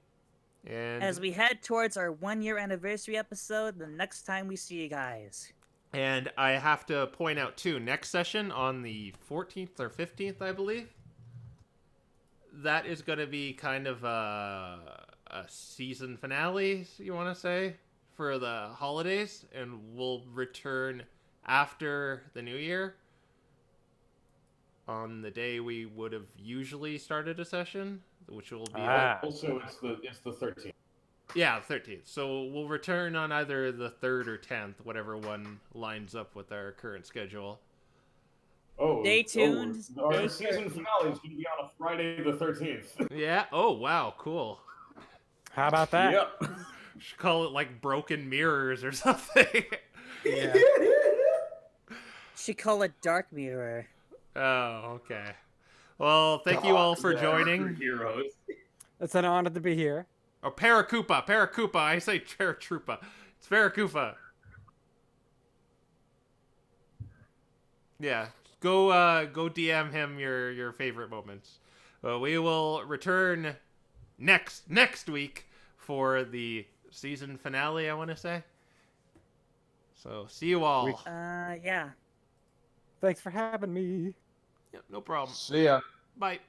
And As we head towards our 1-year anniversary episode, the next time we see you guys. And I have to point out, too, next session on the 14th or 15th, I believe, that is going to be kind of a season finale, you want to say, for the holidays, and we'll return after the new year on the day we would have usually started a session, which will be Also, it's the 13th. yeah, 13th. So we'll return on either the 3rd or 10th, whatever one lines up with our current schedule. Oh, Stay tuned. Our season finale is going to be on a Friday the 13th. Yeah. Oh, wow. Cool. How about that? Yep. Should call it like Broken Mirrors or something. Yeah. Should call it Dark Mirror. Oh, okay. Well, thank you all for joining. Heroes. It's an honor to be here. Oh, Paracupa. I say Paratroopa. It's Paracupa. Yeah. Go DM him your favorite moments. We will return next week for the season finale, I want to say. So, see you all. Yeah. Thanks for having me. Yep, no problem. See ya. Bye.